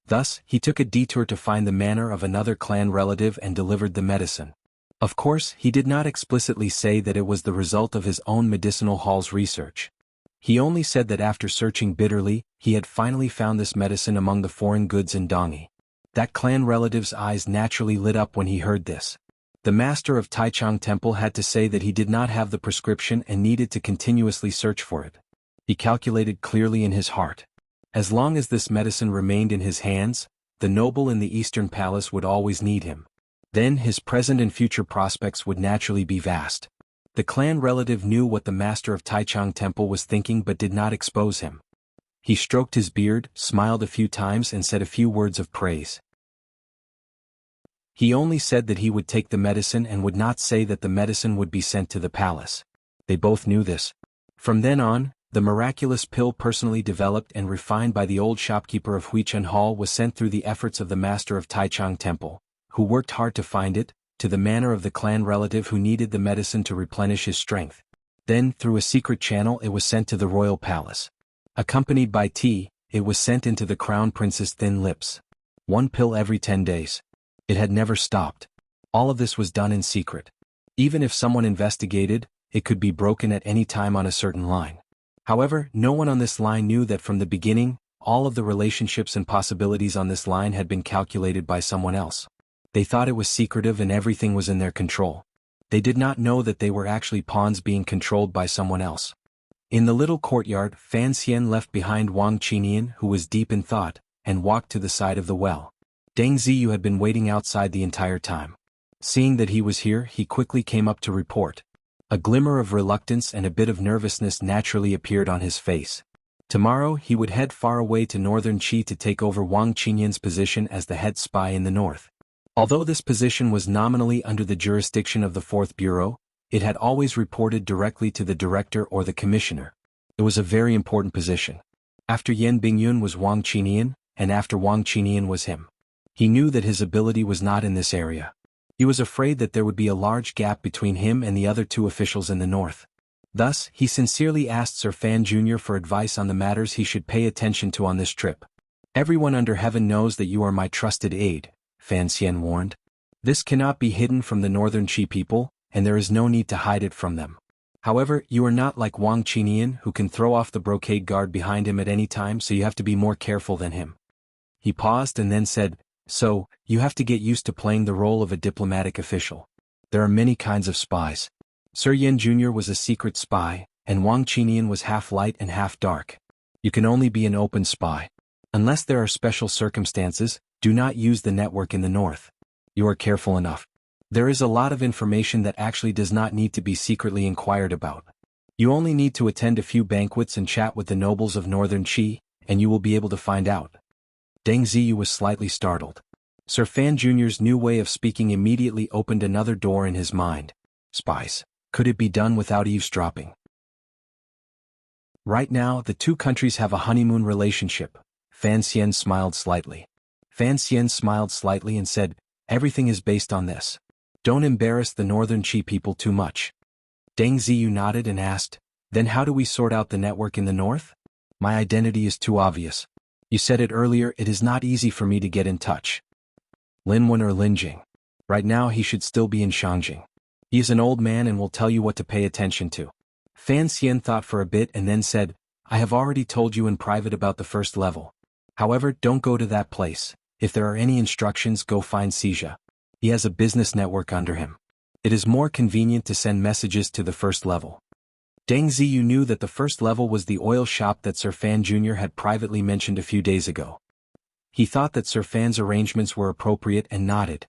Thus, he took a detour to find the manor of another clan relative and delivered the medicine. Of course, he did not explicitly say that it was the result of his own medicinal hall's research. He only said that after searching bitterly, he had finally found this medicine among the foreign goods in Dongi. That clan relative's eyes naturally lit up when he heard this. The master of Taichung Temple had to say that he did not have the prescription and needed to continuously search for it. He calculated clearly in his heart. As long as this medicine remained in his hands, the noble in the Eastern Palace would always need him. Then his present and future prospects would naturally be vast. The clan relative knew what the master of Taichung Temple was thinking but did not expose him. He stroked his beard, smiled a few times and said a few words of praise. He only said that he would take the medicine and would not say that the medicine would be sent to the palace. They both knew this. From then on, the miraculous pill personally developed and refined by the old shopkeeper of Huichen Hall was sent through the efforts of the master of Taichung Temple, who worked hard to find it, to the manor of the clan relative who needed the medicine to replenish his strength. Then, through a secret channel, it was sent to the royal palace. Accompanied by tea, it was sent into the crown prince's thin lips. 1 pill every 10 days. It had never stopped. All of this was done in secret. Even if someone investigated, it could be broken at any time on a certain line. However, no one on this line knew that from the beginning, all of the relationships and possibilities on this line had been calculated by someone else. They thought it was secretive and everything was in their control. They did not know that they were actually pawns being controlled by someone else. In the little courtyard, Fan Xian left behind Wang Qinian, who was deep in thought, and walked to the side of the well. Deng Ziyu had been waiting outside the entire time. Seeing that he was here, he quickly came up to report. A glimmer of reluctance and a bit of nervousness naturally appeared on his face. Tomorrow he would head far away to northern Qi to take over Wang Qinian's position as the head spy in the north. Although this position was nominally under the jurisdiction of the 4th Bureau, it had always reported directly to the director or the commissioner. It was a very important position. After Yan Bingyun was Wang Qinian, and after Wang Qinian was him. He knew that his ability was not in this area. He was afraid that there would be a large gap between him and the other 2 officials in the north. Thus, he sincerely asked Sir Fan Jr. for advice on the matters he should pay attention to on this trip. "Everyone under heaven knows that you are my trusted aide," Fan Xian warned. "This cannot be hidden from the northern Qi people, and there is no need to hide it from them. However, you are not like Wang Qinian, who can throw off the brocade guard behind him at any time, so you have to be more careful than him." He paused and then said, "So, you have to get used to playing the role of a diplomatic official. There are many kinds of spies. Sir Yan Jr. was a secret spy, and Wang Qinian was half light and half dark. You can only be an open spy. Unless there are special circumstances, do not use the network in the north. You are careful enough. There is a lot of information that actually does not need to be secretly inquired about. You only need to attend a few banquets and chat with the nobles of northern Qi, and you will be able to find out." Deng Ziyu was slightly startled. Sir Fan Jr.'s new way of speaking immediately opened another door in his mind. Spies. Could it be done without eavesdropping? Right now, the 2 countries have a honeymoon relationship. Fan Xian smiled slightly. Fan Xian smiled slightly and said, "Everything is based on this. Don't embarrass the northern Qi people too much." Deng Ziyu nodded and asked, "Then how do we sort out the network in the north? My identity is too obvious. You said it earlier, it is not easy for me to get in touch. Linwen or Linjing. Right now he should still be in Shangjing. He is an old man and will tell you what to pay attention to." Fan Xian thought for a bit and then said, "I have already told you in private about the 1st level. However, don't go to that place. If there are any instructions, go find Xia. He has a business network under him. It is more convenient to send messages to the 1st level." Deng Ziyu knew that the 1st level was the oil shop that Sir Fan Jr. had privately mentioned a few days ago. He thought that Sir Fan's arrangements were appropriate and nodded.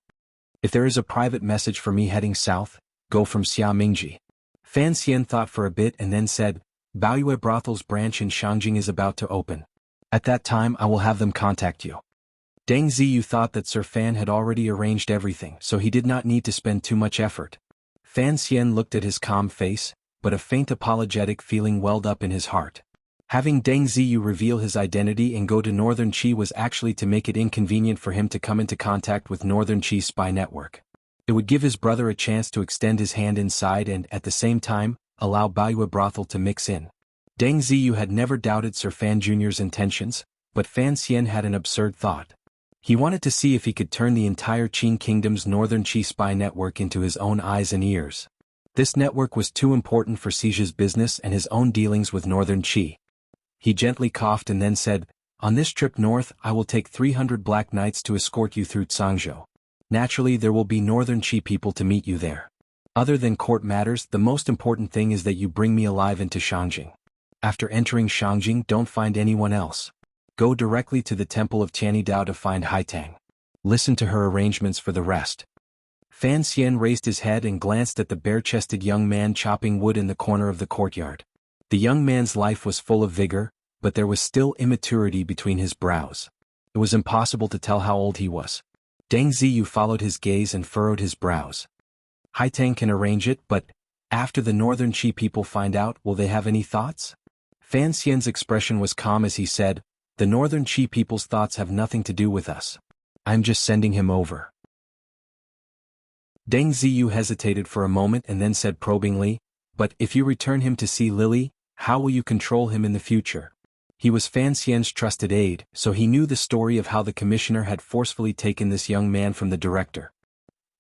"If there is a private message for me heading south, go from Xia Mingji." Fan Xian thought for a bit and then said, "Baoyue Brothel's branch in Shangjing is about to open. At that time I will have them contact you." Deng Ziyu thought that Sir Fan had already arranged everything, so he did not need to spend too much effort. Fan Xian looked at his calm face, but a faint apologetic feeling welled up in his heart. Having Deng Ziyu reveal his identity and go to northern Qi was actually to make it inconvenient for him to come into contact with northern Qi's spy network. It would give his brother a chance to extend his hand inside and, at the same time, allow Baoyue Brothel to mix in. Deng Ziyu had never doubted Sir Fan Jr.'s intentions, but Fan Xian had an absurd thought. He wanted to see if he could turn the entire Qin Kingdom's northern Qi spy network into his own eyes and ears. This network was too important for Sija's business and his own dealings with northern Qi. He gently coughed and then said, "On this trip north I will take 300 black knights to escort you through Cangzhou. Naturally there will be northern Qi people to meet you there. Other than court matters, the most important thing is that you bring me alive into Shangjing. After entering Shangjing, don't find anyone else. Go directly to the temple of Tianidao to find Haitang. Listen to her arrangements for the rest." Fan Xian raised his head and glanced at the bare-chested young man chopping wood in the corner of the courtyard. The young man's life was full of vigor, but there was still immaturity between his brows. It was impossible to tell how old he was. Deng Ziyu followed his gaze and furrowed his brows. "Haitang can arrange it, but after the northern Qi people find out, will they have any thoughts?" Fan Xian's expression was calm as he said, "The northern Qi people's thoughts have nothing to do with us. I'm just sending him over." Deng Ziyu hesitated for a moment and then said probingly, "But if you return him to see Lily, how will you control him in the future?" He was Fan Xian's trusted aide, so he knew the story of how the commissioner had forcefully taken this young man from the director.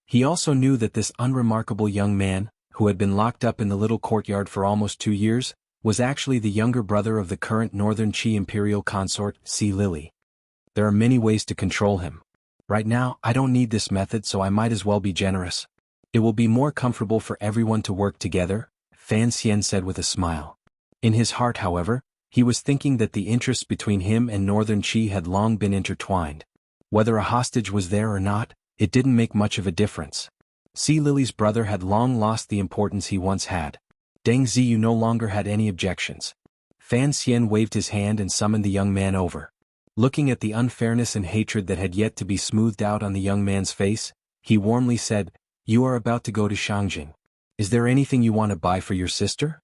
He also knew that this unremarkable young man, who had been locked up in the little courtyard for almost 2 years, was actually the younger brother of the current northern Qi imperial consort, Si Lily. There are many ways to control him. Right now, I don't need this method, so I might as well be generous. It will be more comfortable for everyone to work together, Fan Xian said with a smile. In his heart, however, he was thinking that the interests between him and northern Qi had long been intertwined. Whether a hostage was there or not, it didn't make much of a difference. Si Lily's brother had long lost the importance he once had. Deng Ziyu no longer had any objections. Fan Xian waved his hand and summoned the young man over. Looking at the unfairness and hatred that had yet to be smoothed out on the young man's face, he warmly said, "You are about to go to Shangjing. Is there anything you want to buy for your sister?"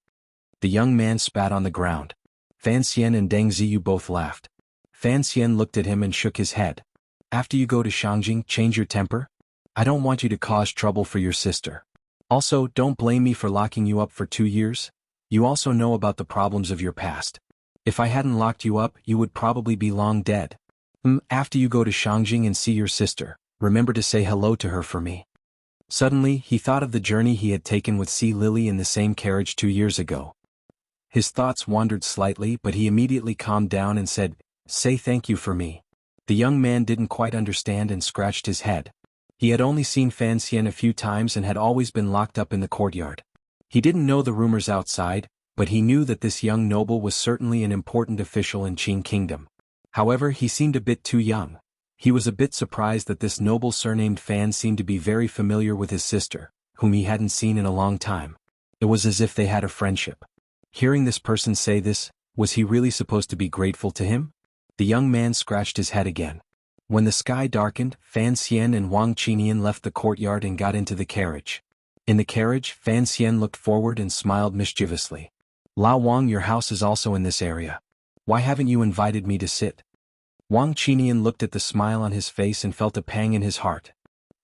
The young man spat on the ground. Fan Xian and Deng Ziyu both laughed. Fan Xian looked at him and shook his head. "After you go to Shangjing, change your temper? I don't want you to cause trouble for your sister. Also, don't blame me for locking you up for 2 years. You also know about the problems of your past. If I hadn't locked you up, you would probably be long dead. After you go to Shangjing and see your sister, remember to say hello to her for me." Suddenly, he thought of the journey he had taken with Si Lily in the same carriage 2 years ago. His thoughts wandered slightly, but he immediately calmed down and said, "Say thank you for me." The young man didn't quite understand and scratched his head. He had only seen Fan Xian a few times and had always been locked up in the courtyard. He didn't know the rumors outside, but he knew that this young noble was certainly an important official in Qin Kingdom. However, he seemed a bit too young. He was a bit surprised that this noble surnamed Fan seemed to be very familiar with his sister, whom he hadn't seen in a long time. It was as if they had a friendship. Hearing this person say this, was he really supposed to be grateful to him? The young man scratched his head again. When the sky darkened, Fan Xian and Wang Qinian left the courtyard and got into the carriage. In the carriage, Fan Xian looked forward and smiled mischievously. "Lao Wang, your house is also in this area. Why haven't you invited me to sit?" Wang Qinian looked at the smile on his face and felt a pang in his heart.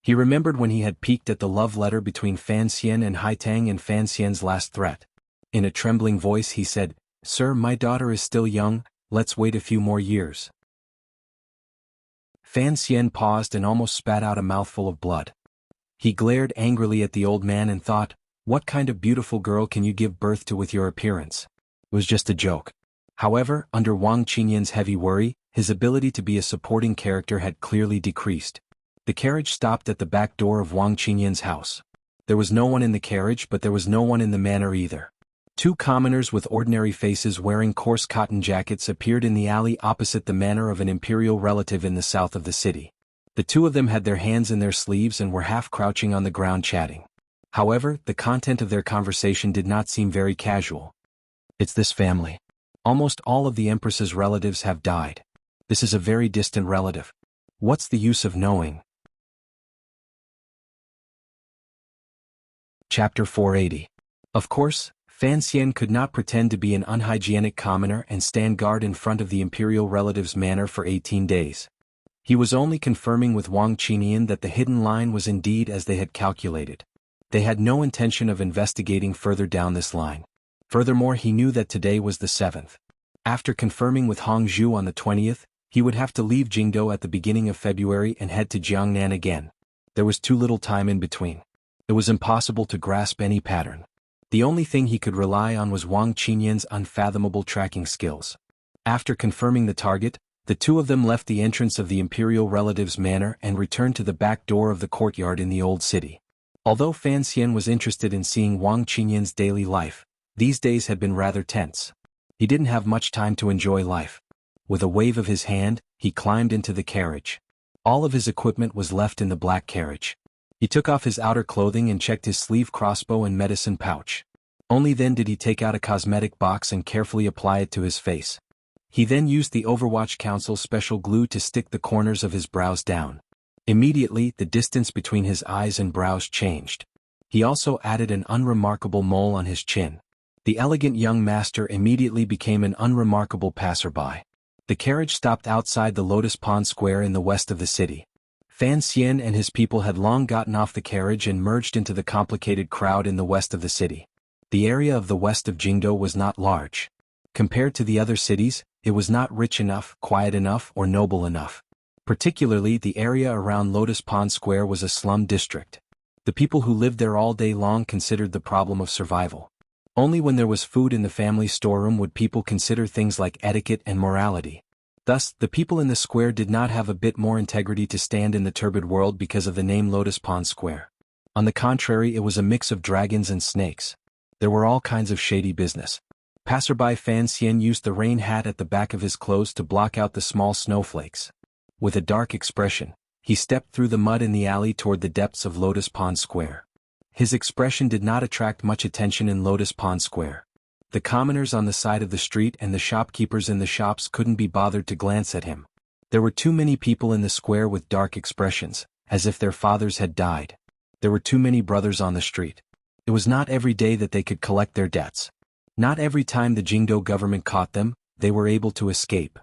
He remembered when he had peeked at the love letter between Fan Xian and Haitang and Fan Xian's last threat. In a trembling voice he said, "Sir, my daughter is still young, let's wait a few more years." Fan Xian paused and almost spat out a mouthful of blood. He glared angrily at the old man and thought, what kind of beautiful girl can you give birth to with your appearance? It was just a joke. However, under Wang Qinian's heavy worry, his ability to be a supporting character had clearly decreased. The carriage stopped at the back door of Wang Qinian's house. There was no one in the carriage, but there was no one in the manor either. 2 commoners with ordinary faces wearing coarse cotton jackets appeared in the alley opposite the manor of an imperial relative in the south of the city. The 2 of them had their hands in their sleeves and were half crouching on the ground chatting. However, the content of their conversation did not seem very casual. "It's this family. Almost all of the Empress's relatives have died. This is a very distant relative. What's the use of knowing?" Chapter 480. Of course, Fan Xian could not pretend to be an unhygienic commoner and stand guard in front of the imperial relative's manor for 18 days. He was only confirming with Wang Qinian that the hidden line was indeed as they had calculated. They had no intention of investigating further down this line. Furthermore, he knew that today was the 7th. After confirming with Hongzhou on the 20th, he would have to leave Jingdou at the beginning of February and head to Jiangnan again. There was too little time in between. It was impossible to grasp any pattern. The only thing he could rely on was Wang Qinyan's unfathomable tracking skills. After confirming the target, the two of them left the entrance of the imperial relative's manor and returned to the back door of the courtyard in the old city. Although Fan Xian was interested in seeing Wang Qinyan's daily life, these days had been rather tense. He didn't have much time to enjoy life. With a wave of his hand, he climbed into the carriage. All of his equipment was left in the black carriage. He took off his outer clothing and checked his sleeve crossbow and medicine pouch. Only then did he take out a cosmetic box and carefully apply it to his face. He then used the Overwatch Council's special glue to stick the corners of his brows down. Immediately, the distance between his eyes and brows changed. He also added an unremarkable mole on his chin. The elegant young master immediately became an unremarkable passerby. The carriage stopped outside the Lotus Pond Square in the west of the city. Fan Xian and his people had long gotten off the carriage and merged into the complicated crowd in the west of the city. The area of the west of Jingdou was not large. Compared to the other cities, it was not rich enough, quiet enough, or noble enough. Particularly, the area around Lotus Pond Square was a slum district. The people who lived there all day long considered the problem of survival. Only when there was food in the family storeroom would people consider things like etiquette and morality. Thus, the people in the square did not have a bit more integrity to stand in the turbid world because of the name Lotus Pond Square. On the contrary, it was a mix of dragons and snakes. There were all kinds of shady business. Passerby Fan Xian used the rain hat at the back of his clothes to block out the small snowflakes. With a dark expression, he stepped through the mud in the alley toward the depths of Lotus Pond Square. His expression did not attract much attention in Lotus Pond Square. The commoners on the side of the street and the shopkeepers in the shops couldn't be bothered to glance at him. There were too many people in the square with dark expressions, as if their fathers had died. There were too many brothers on the street. It was not every day that they could collect their debts. Not every time the Jingdou government caught them, they were able to escape.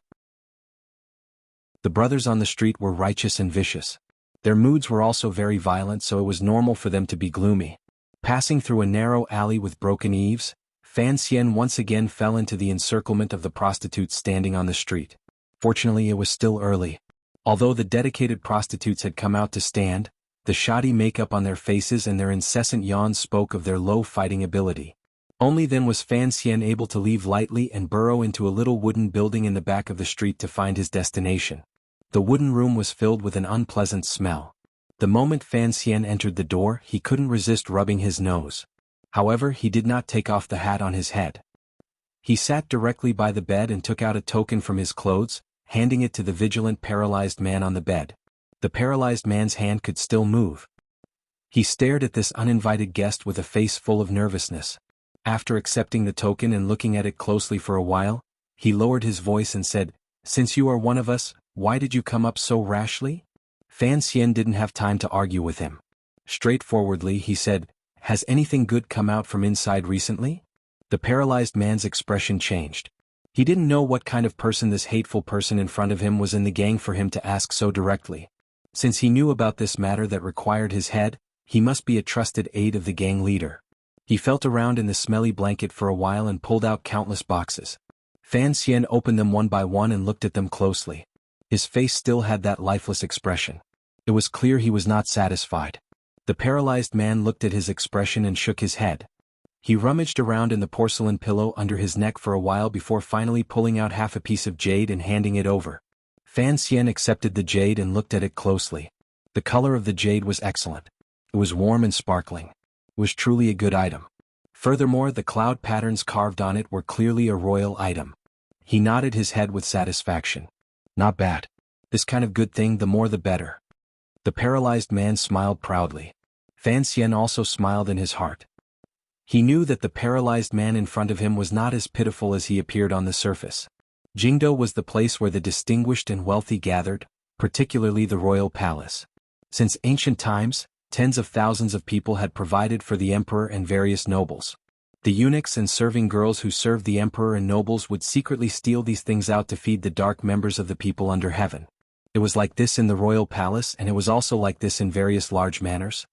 The brothers on the street were righteous and vicious. Their moods were also very violent, so it was normal for them to be gloomy. Passing through a narrow alley with broken eaves, Fan Xian once again fell into the encirclement of the prostitutes standing on the street. Fortunately, it was still early. Although the dedicated prostitutes had come out to stand, the shoddy makeup on their faces and their incessant yawns spoke of their low fighting ability. Only then was Fan Xian able to leave lightly and burrow into a little wooden building in the back of the street to find his destination. The wooden room was filled with an unpleasant smell. The moment Fan Xian entered the door, he couldn't resist rubbing his nose. However, he did not take off the hat on his head. He sat directly by the bed and took out a token from his clothes, handing it to the vigilant paralyzed man on the bed. The paralyzed man's hand could still move. He stared at this uninvited guest with a face full of nervousness. After accepting the token and looking at it closely for a while, he lowered his voice and said, "Since you are one of us, why did you come up so rashly?" Fan Xian didn't have time to argue with him. Straightforwardly, he said, "Has anything good come out from inside recently?" The paralyzed man's expression changed. He didn't know what kind of person this hateful person in front of him was in the gang for him to ask so directly. Since he knew about this matter that required his head, he must be a trusted aide of the gang leader. He felt around in the smelly blanket for a while and pulled out countless boxes. Fan Xian opened them one by one and looked at them closely. His face still had that lifeless expression. It was clear he was not satisfied. The paralyzed man looked at his expression and shook his head. He rummaged around in the porcelain pillow under his neck for a while before finally pulling out half a piece of jade and handing it over. Fan Xian accepted the jade and looked at it closely. The color of the jade was excellent. It was warm and sparkling. It was truly a good item. Furthermore, the cloud patterns carved on it were clearly a royal item. He nodded his head with satisfaction. Not bad. This kind of good thing, the more the better. The paralyzed man smiled proudly. Fan Xian also smiled in his heart. He knew that the paralyzed man in front of him was not as pitiful as he appeared on the surface. Jingdou was the place where the distinguished and wealthy gathered, particularly the royal palace. Since ancient times, tens of thousands of people had provided for the emperor and various nobles. The eunuchs and serving girls who served the emperor and nobles would secretly steal these things out to feed the dark members of the people under heaven. It was like this in the royal palace, and it was also like this in various large manors.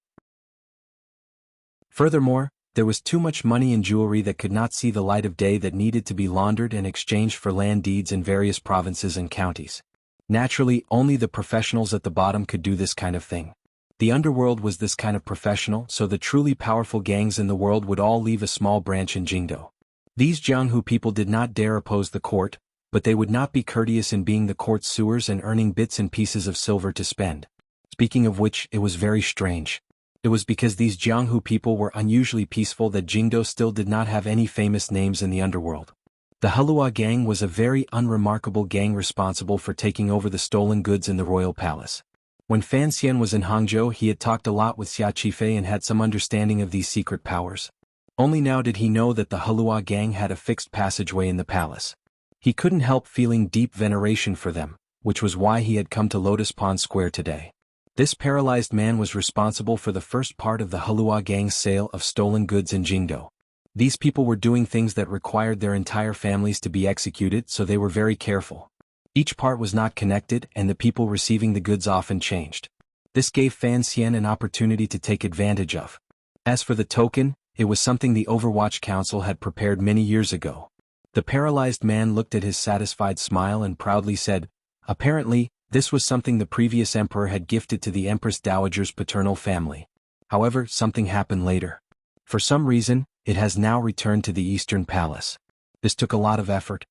Furthermore, There was too much money and jewelry that could not see the light of day that needed to be laundered and exchanged for land deeds in various provinces and counties. Naturally, only the professionals at the bottom could do this kind of thing. The underworld was this kind of professional, so the truly powerful gangs in the world would all leave a small branch in Jingdo. These Jianghu people did not dare oppose the court, but they would not be courteous in being the court's sewers and earning bits and pieces of silver to spend. Speaking of which, it was very strange. It was because these Jianghu people were unusually peaceful that Jingdo still did not have any famous names in the underworld. The Halua gang was a very unremarkable gang responsible for taking over the stolen goods in the royal palace. When Fan Xian was in Hangzhou, he had talked a lot with Xia Qifei and had some understanding of these secret powers. Only now did he know that the Halua gang had a fixed passageway in the palace. He couldn't help feeling deep veneration for them, which was why he had come to Lotus Pond Square today. This paralyzed man was responsible for the first part of the Halua gang's sale of stolen goods in Jingdo. These people were doing things that required their entire families to be executed, so they were very careful. Each part was not connected, and the people receiving the goods often changed. This gave Fan Xian an opportunity to take advantage of. As for the token, it was something the Overwatch Council had prepared many years ago. The paralyzed man looked at his satisfied smile and proudly said, "Apparently, this was something the previous emperor had gifted to the Empress Dowager's paternal family. However, something happened later. For some reason, it has now returned to the Eastern Palace. This took a lot of effort."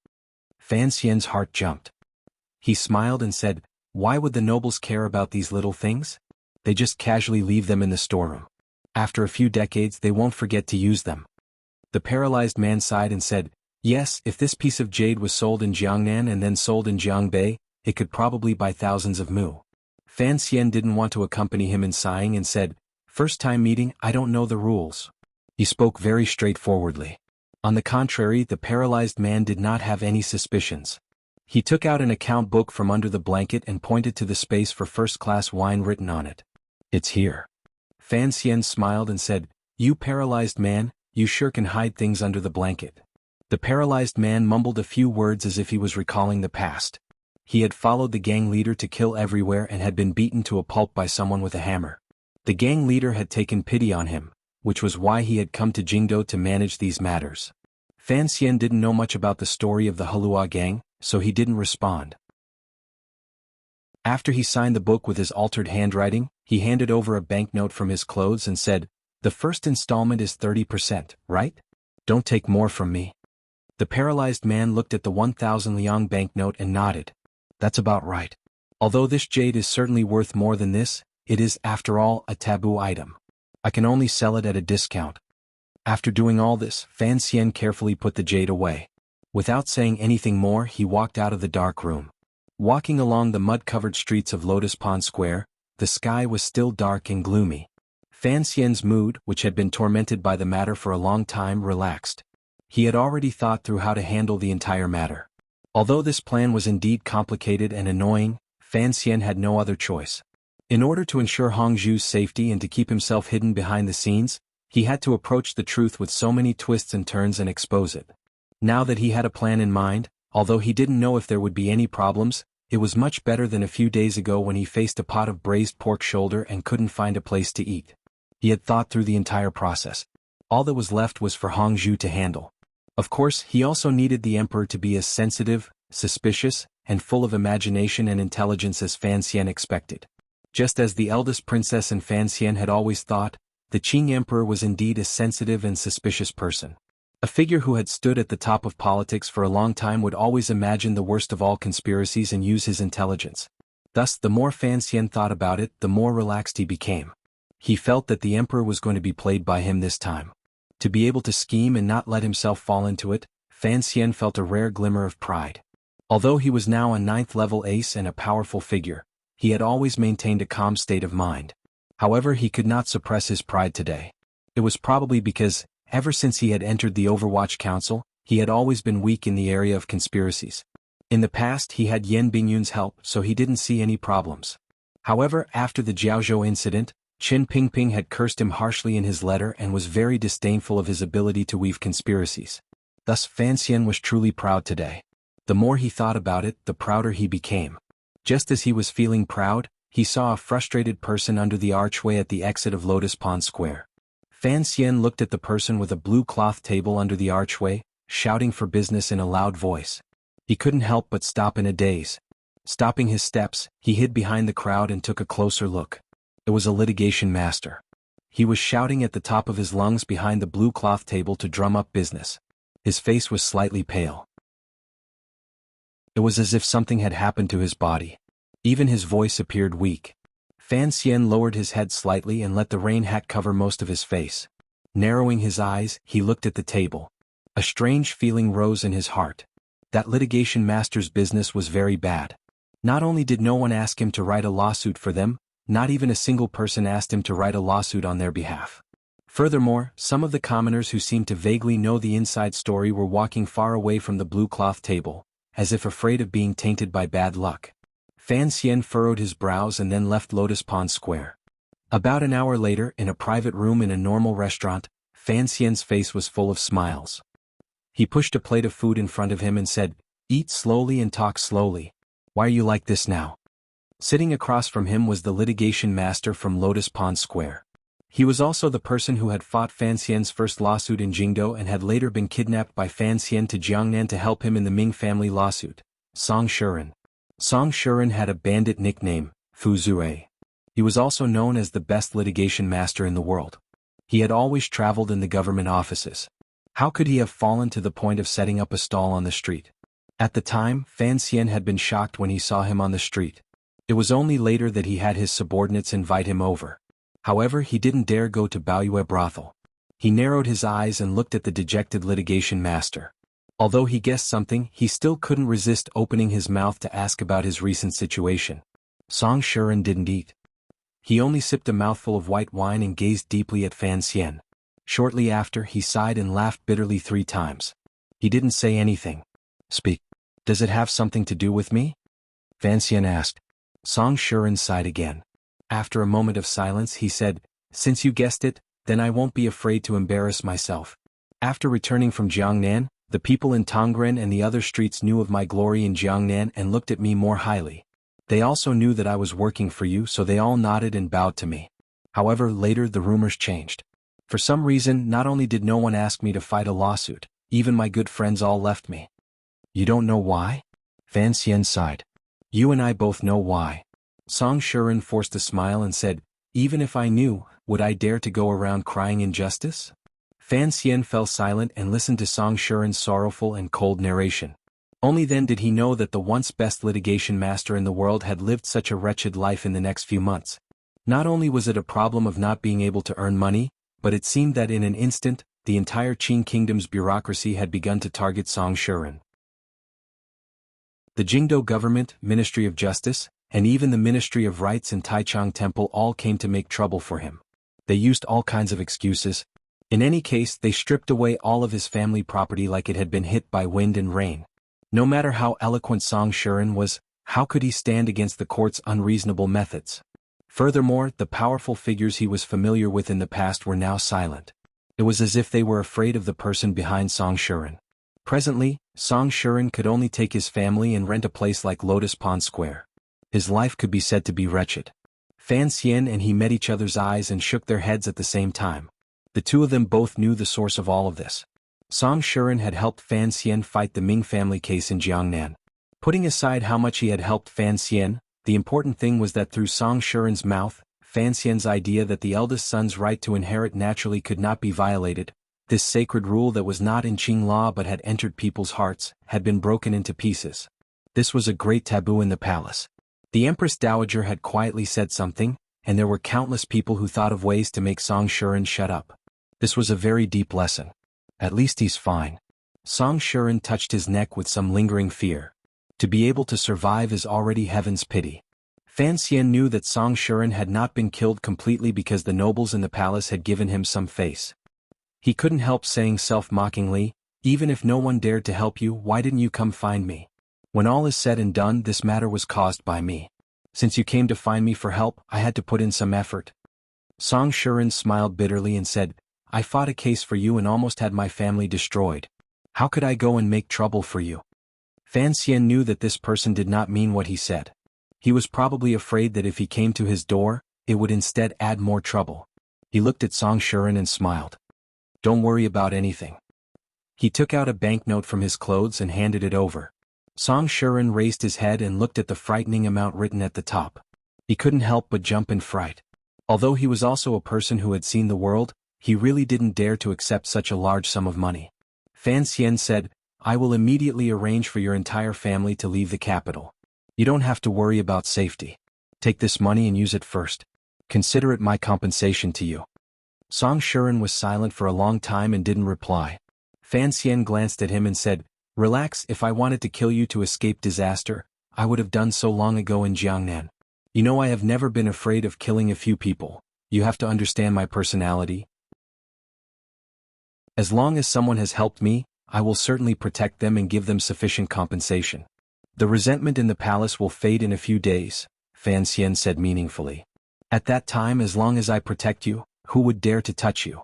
Fan Xian's heart jumped. He smiled and said, "Why would the nobles care about these little things? They just casually leave them in the storeroom. After a few decades they won't forget to use them." The paralyzed man sighed and said, "Yes, if this piece of jade was sold in Jiangnan and then sold in Jiangbei, it could probably buy thousands of mu." Fan Xian didn't want to accompany him in sighing and said, "First time meeting, I don't know the rules." He spoke very straightforwardly. On the contrary, the paralyzed man did not have any suspicions. He took out an account book from under the blanket and pointed to the space for first-class wine written on it. "It's here." Fan Xian smiled and said, "You paralyzed man, you sure can hide things under the blanket." The paralyzed man mumbled a few words as if he was recalling the past. He had followed the gang leader to kill everywhere and had been beaten to a pulp by someone with a hammer. The gang leader had taken pity on him, which was why he had come to Jingdo to manage these matters. Fan Xian didn't know much about the story of the Halua gang, so he didn't respond. After he signed the book with his altered handwriting, he handed over a banknote from his clothes and said, "The first installment is 30%, right? Don't take more from me." The paralyzed man looked at the 1,000 liang banknote and nodded. "That's about right. Although this jade is certainly worth more than this, it is, after all, a taboo item. I can only sell it at a discount." After doing all this, Fan Xian carefully put the jade away. Without saying anything more, he walked out of the dark room. Walking along the mud-covered streets of Lotus Pond Square, the sky was still dark and gloomy. Fan Xian's mood, which had been tormented by the matter for a long time, relaxed. He had already thought through how to handle the entire matter. Although this plan was indeed complicated and annoying, Fan Xian had no other choice. In order to ensure Hongzhu's safety and to keep himself hidden behind the scenes, he had to approach the truth with so many twists and turns and expose it. Now that he had a plan in mind, although he didn't know if there would be any problems, it was much better than a few days ago when he faced a pot of braised pork shoulder and couldn't find a place to eat. He had thought through the entire process. All that was left was for Hongzhu to handle. Of course, he also needed the emperor to be as sensitive, suspicious, and full of imagination and intelligence as Fan Xian expected. Just as the eldest princess and Fan Xian had always thought, the Qing emperor was indeed a sensitive and suspicious person. A figure who had stood at the top of politics for a long time would always imagine the worst of all conspiracies and use his intelligence. Thus, the more Fan Xian thought about it, the more relaxed he became. He felt that the emperor was going to be played by him this time. To be able to scheme and not let himself fall into it, Fan Xian felt a rare glimmer of pride. Although he was now a 9th-level ace and a powerful figure, he had always maintained a calm state of mind. However, he could not suppress his pride today. It was probably because, ever since he had entered the Overwatch Council, he had always been weak in the area of conspiracies. In the past he had Yan Bingyun's help, so he didn't see any problems. However, after the Jiaozhou incident, Qin Pingping had cursed him harshly in his letter and was very disdainful of his ability to weave conspiracies. Thus Fan Xian was truly proud today. The more he thought about it, the prouder he became. Just as he was feeling proud, he saw a frustrated person under the archway at the exit of Lotus Pond Square. Fan Xian looked at the person with a blue cloth table under the archway, shouting for business in a loud voice. He couldn't help but stop in a daze. Stopping his steps, he hid behind the crowd and took a closer look. It was a litigation master. He was shouting at the top of his lungs behind the blue cloth table to drum up business. His face was slightly pale. It was as if something had happened to his body. Even his voice appeared weak. Fan Xian lowered his head slightly and let the rain hat cover most of his face. Narrowing his eyes, he looked at the table. A strange feeling rose in his heart. That litigation master's business was very bad. Not only did no one ask him to write a lawsuit for them, not even a single person asked him to write a lawsuit on their behalf. Furthermore, some of the commoners who seemed to vaguely know the inside story were walking far away from the blue cloth table, as if afraid of being tainted by bad luck. Fan Xian furrowed his brows and then left Lotus Pond Square. About an hour later, in a private room in a normal restaurant, Fan Xian's face was full of smiles. He pushed a plate of food in front of him and said, "Eat slowly and talk slowly. Why are you like this now?" Sitting across from him was the litigation master from Lotus Pond Square. He was also the person who had fought Fan Xian's first lawsuit in Jingdo and had later been kidnapped by Fan Xian to Jiangnan to help him in the Ming family lawsuit, Song Shuren. Song Shuren had a bandit nickname, Fu Zue. He was also known as the best litigation master in the world. He had always traveled in the government offices. How could he have fallen to the point of setting up a stall on the street? At the time, Fan Xian had been shocked when he saw him on the street. It was only later that he had his subordinates invite him over. However, he didn't dare go to Baoyue brothel. He narrowed his eyes and looked at the dejected litigation master. Although he guessed something, he still couldn't resist opening his mouth to ask about his recent situation. Song Shuren didn't eat. He only sipped a mouthful of white wine and gazed deeply at Fan Xian. Shortly after, he sighed and laughed bitterly 3 times. He didn't say anything. "Speak. Does it have something to do with me?" Fan Xian asked. Song Shuren sighed again. After a moment of silence, he said, "Since you guessed it, then I won't be afraid to embarrass myself. After returning from Jiangnan, the people in Tongren and the other streets knew of my glory in Jiangnan and looked at me more highly. They also knew that I was working for you, so they all nodded and bowed to me. However, later the rumors changed. For some reason, not only did no one ask me to fight a lawsuit, even my good friends all left me." "You don't know why?" Fan Xian sighed. "You and I both know why." Song Shuren forced a smile and said, "Even if I knew, would I dare to go around crying injustice?" Fan Xian fell silent and listened to Song Shuren's sorrowful and cold narration. Only then did he know that the once best litigation master in the world had lived such a wretched life in the next few months. Not only was it a problem of not being able to earn money, but it seemed that in an instant, the entire Qing kingdom's bureaucracy had begun to target Song Shuren. The Jingdo government, Ministry of Justice, and even the Ministry of Rights and Taichung Temple all came to make trouble for him. They used all kinds of excuses. In any case, they stripped away all of his family property like it had been hit by wind and rain. No matter how eloquent Song Shuren was, how could he stand against the court's unreasonable methods? Furthermore, the powerful figures he was familiar with in the past were now silent. It was as if they were afraid of the person behind Song Shuren. Presently, Song Shuren could only take his family and rent a place like Lotus Pond Square. His life could be said to be wretched. Fan Xian and he met each other's eyes and shook their heads at the same time. The two of them both knew the source of all of this. Song Shuren had helped Fan Xian fight the Ming family case in Jiangnan. Putting aside how much he had helped Fan Xian, the important thing was that through Song Shuren's mouth, Fan Xian's idea that the eldest son's right to inherit naturally could not be violated, this sacred rule that was not in Qing law but had entered people's hearts, had been broken into pieces. This was a great taboo in the palace. The Empress Dowager had quietly said something, and there were countless people who thought of ways to make Song Shuren shut up. This was a very deep lesson. At least he's fine. Song Shuren touched his neck with some lingering fear. To be able to survive is already heaven's pity. Fan Xian knew that Song Shuren had not been killed completely because the nobles in the palace had given him some face. He couldn't help saying self-mockingly, "Even if no one dared to help you, why didn't you come find me? When all is said and done, this matter was caused by me. Since you came to find me for help, I had to put in some effort." Song Shuren smiled bitterly and said, "I fought a case for you and almost had my family destroyed. How could I go and make trouble for you?" Fan Xian knew that this person did not mean what he said. He was probably afraid that if he came to his door, it would instead add more trouble. He looked at Song Shuren and smiled. Don't worry about anything. He took out a banknote from his clothes and handed it over. Song Shuren raised his head and looked at the frightening amount written at the top. He couldn't help but jump in fright. Although he was also a person who had seen the world, he really didn't dare to accept such a large sum of money. Fan Xian said, I will immediately arrange for your entire family to leave the capital. You don't have to worry about safety. Take this money and use it first. Consider it my compensation to you. Song Shuren was silent for a long time and didn't reply. Fan Xian glanced at him and said, Relax, if I wanted to kill you to escape disaster, I would have done so long ago in Jiangnan. You know I have never been afraid of killing a few people. You have to understand my personality. As long as someone has helped me, I will certainly protect them and give them sufficient compensation. The resentment in the palace will fade in a few days, Fan Xian said meaningfully. At that time, as long as I protect you, who would dare to touch you?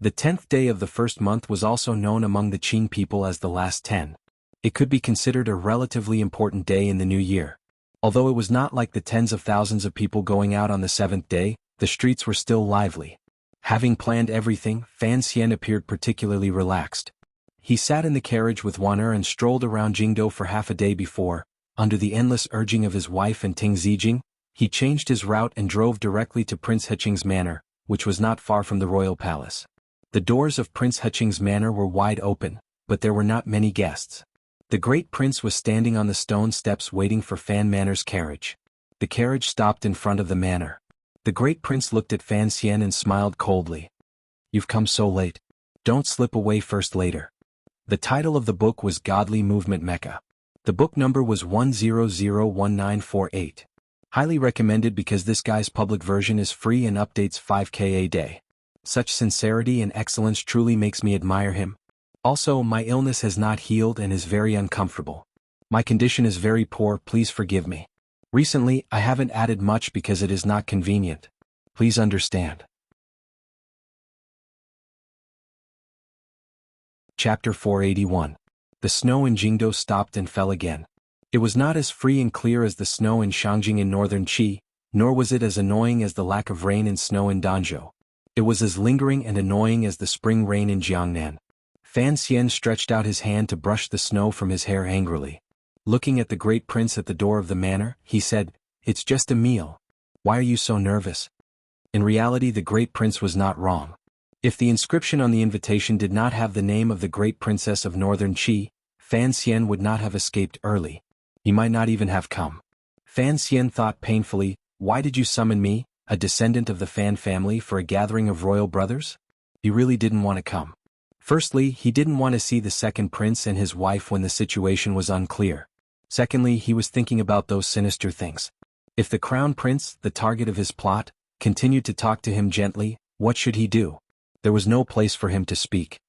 The 10th day of the first month was also known among the Qing people as the last 10. It could be considered a relatively important day in the new year. Although it was not like the tens of thousands of people going out on the 7th day, the streets were still lively. Having planned everything, Fan Xian appeared particularly relaxed. He sat in the carriage with Wan and strolled around Jingdou for half a day before, under the endless urging of his wife and Ting Zijing, he changed his route and drove directly to Prince Heching's manor, which was not far from the royal palace. The doors of Prince Heching's manor were wide open, but there were not many guests. The great prince was standing on the stone steps waiting for Fan Manor's carriage. The carriage stopped in front of the manor. The great prince looked at Fan Xian and smiled coldly. You've come so late. Don't slip away first later. The title of the book was Godly Movement Mecha. The book number was 1001948. Highly recommended because this guy's public version is free and updates 5K a day. Such sincerity and excellence truly makes me admire him. Also, my illness has not healed and is very uncomfortable. My condition is very poor, please forgive me. Recently, I haven't added much because it is not convenient. Please understand. Chapter 481. The snow in Jingdou stopped and fell again. It was not as free and clear as the snow in Shangjing in northern Qi, nor was it as annoying as the lack of rain and snow in Danzhou. It was as lingering and annoying as the spring rain in Jiangnan. Fan Xian stretched out his hand to brush the snow from his hair angrily. Looking at the great prince at the door of the manor, he said, It's just a meal. Why are you so nervous? In reality, the great prince was not wrong. If the inscription on the invitation did not have the name of the great princess of northern Qi, Fan Xian would not have escaped early. He might not even have come. Fan Xian thought painfully, why did you summon me, a descendant of the Fan family, for a gathering of royal brothers? He really didn't want to come. Firstly, he didn't want to see the second prince and his wife when the situation was unclear. Secondly, he was thinking about those sinister things. If the crown prince, the target of his plot, continued to talk to him gently, what should he do? There was no place for him to speak.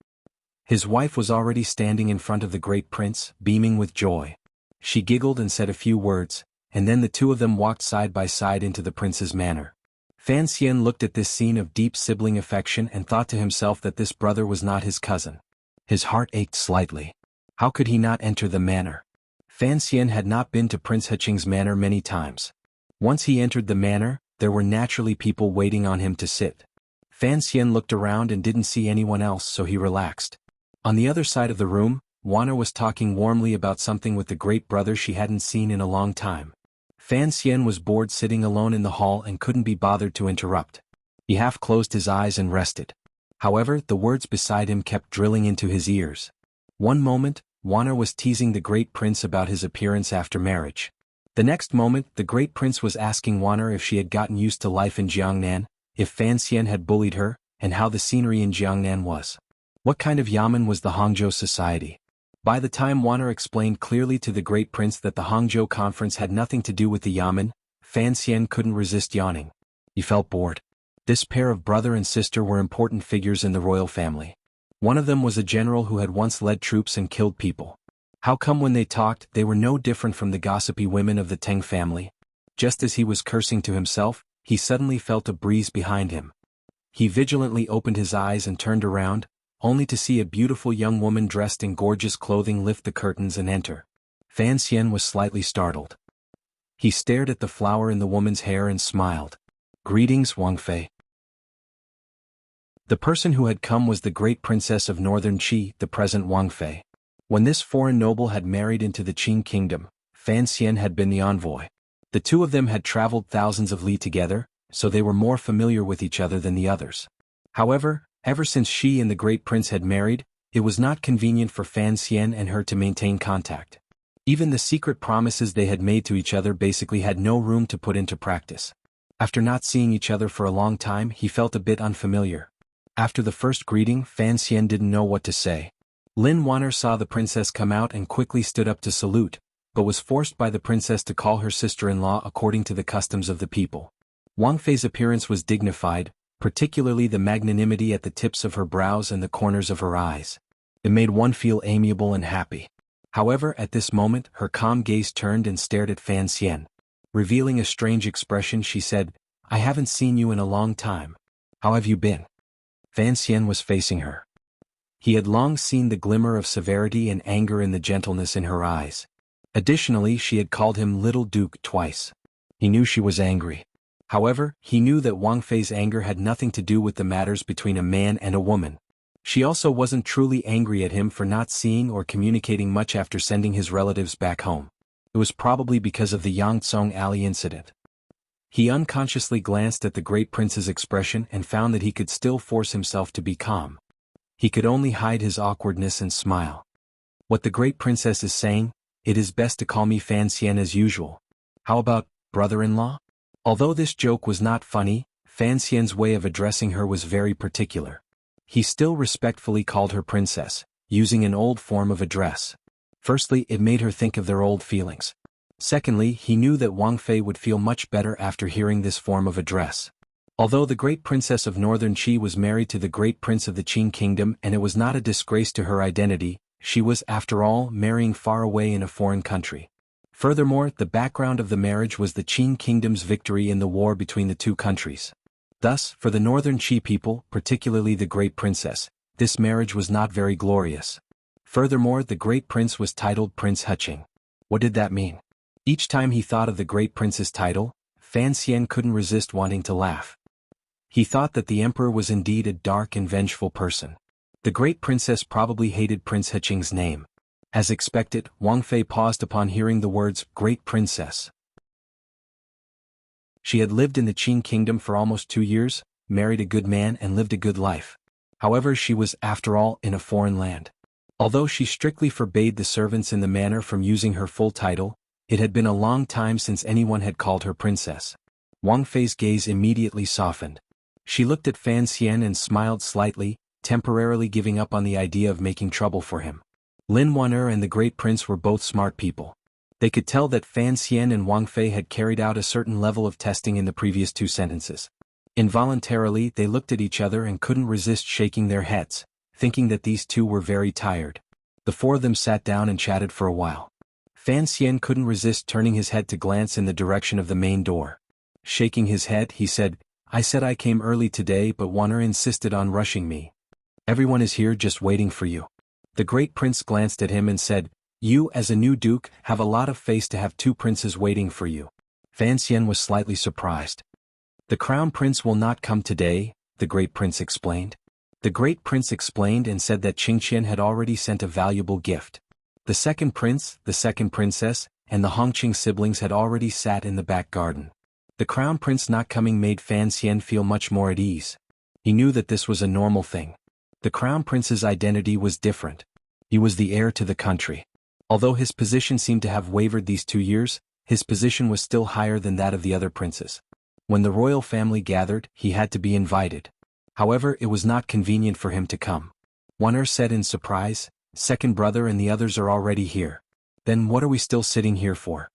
His wife was already standing in front of the great prince, beaming with joy. She giggled and said a few words, and then the two of them walked side by side into the prince's manor. Fan Xian looked at this scene of deep sibling affection and thought to himself that this brother was not his cousin. His heart ached slightly. How could he not enter the manor? Fan Xian had not been to Prince Heching's manor many times. Once he entered the manor, there were naturally people waiting on him to sit. Fan Xian looked around and didn't see anyone else, so he relaxed. On the other side of the room, Wana was talking warmly about something with the great brother she hadn't seen in a long time. Fan Xian was bored sitting alone in the hall and couldn't be bothered to interrupt. He half closed his eyes and rested. However, the words beside him kept drilling into his ears. One moment, Wana was teasing the great prince about his appearance after marriage. The next moment, the great prince was asking Wana if she had gotten used to life in Jiangnan, if Fan Xian had bullied her, and how the scenery in Jiangnan was. What kind of yamen was the Hangzhou society? By the time Wana explained clearly to the great prince that the Hangzhou conference had nothing to do with the yamen, Fan Xian couldn't resist yawning. He felt bored. This pair of brother and sister were important figures in the royal family. One of them was a general who had once led troops and killed people. How come when they talked, they were no different from the gossipy women of the Teng family? Just as he was cursing to himself, he suddenly felt a breeze behind him. He vigilantly opened his eyes and turned around, only to see a beautiful young woman dressed in gorgeous clothing lift the curtains and enter. Fan Xian was slightly startled. He stared at the flower in the woman's hair and smiled. Greetings, Wang Fei. The person who had come was the great princess of northern Qi, the present Wang Fei. When this foreign noble had married into the Qing kingdom, Fan Xian had been the envoy. The two of them had traveled thousands of li together, so they were more familiar with each other than the others. However, ever since she and the great prince had married, it was not convenient for Fan Xian and her to maintain contact. Even the secret promises they had made to each other basically had no room to put into practice. After not seeing each other for a long time, he felt a bit unfamiliar. After the first greeting, Fan Xian didn't know what to say. Lin Wan'er saw the princess come out and quickly stood up to salute, but was forced by the princess to call her sister-in-law according to the customs of the people. Wang Fei's appearance was dignified, particularly the magnanimity at the tips of her brows and the corners of her eyes. It made one feel amiable and happy. However, at this moment, her calm gaze turned and stared at Fan Xian. Revealing a strange expression, she said, "I haven't seen you in a long time. How have you been?" Fan Xian was facing her. He had long seen the glimmer of severity and anger in the gentleness in her eyes. Additionally, she had called him Little Duke twice. He knew she was angry. However, he knew that Wang Fei's anger had nothing to do with the matters between a man and a woman. She also wasn't truly angry at him for not seeing or communicating much after sending his relatives back home. It was probably because of the Yangtsong Alley incident. He unconsciously glanced at the great prince's expression and found that he could still force himself to be calm. He could only hide his awkwardness and smile. What the great princess is saying, it is best to call me Fan Xian as usual. How about, brother-in-law? Although this joke was not funny, Fan Xian's way of addressing her was very particular. He still respectfully called her princess, using an old form of address. Firstly, it made her think of their old feelings. Secondly, he knew that Wang Fei would feel much better after hearing this form of address. Although the great princess of northern Qi was married to the great prince of the Qing kingdom and it was not a disgrace to her identity, she was, after all, marrying far away in a foreign country. Furthermore, the background of the marriage was the Qing kingdom's victory in the war between the two countries. Thus, for the northern Qi people, particularly the great princess, this marriage was not very glorious. Furthermore, the great prince was titled Prince Heqing. What did that mean? Each time he thought of the great prince's title, Fan Xian couldn't resist wanting to laugh. He thought that the emperor was indeed a dark and vengeful person. The great princess probably hated Prince Heqing's name. As expected, Wang Fei paused upon hearing the words, "great princess." She had lived in the Qing kingdom for almost 2 years, married a good man and lived a good life. However, she was, after all, in a foreign land. Although she strictly forbade the servants in the manor from using her full title, it had been a long time since anyone had called her princess. Wang Fei's gaze immediately softened. She looked at Fan Xian and smiled slightly, temporarily giving up on the idea of making trouble for him. Lin Wan'er and the great prince were both smart people. They could tell that Fan Xian and Wang Fei had carried out a certain level of testing in the previous 2 sentences. Involuntarily, they looked at each other and couldn't resist shaking their heads, thinking that these two were very tired. The 4 of them sat down and chatted for a while. Fan Xian couldn't resist turning his head to glance in the direction of the main door. Shaking his head, he said, "I said I came early today, but Wan'er insisted on rushing me. Everyone is here just waiting for you." The great prince glanced at him and said, "You, as a new duke, have a lot of face to have 2 princes waiting for you." Fan Xian was slightly surprised. "The crown prince will not come today," the great prince explained. The great prince explained and said that Qingqian had already sent a valuable gift. The second prince, the second princess, and the Hongqing siblings had already sat in the back garden. The crown prince not coming made Fan Xian feel much more at ease. He knew that this was a normal thing. The crown prince's identity was different. He was the heir to the country. Although his position seemed to have wavered these 2 years, his position was still higher than that of the other princes. When the royal family gathered, he had to be invited. However, it was not convenient for him to come. Wan'er said in surprise, "Second brother and the others are already here. Then what are we still sitting here for?"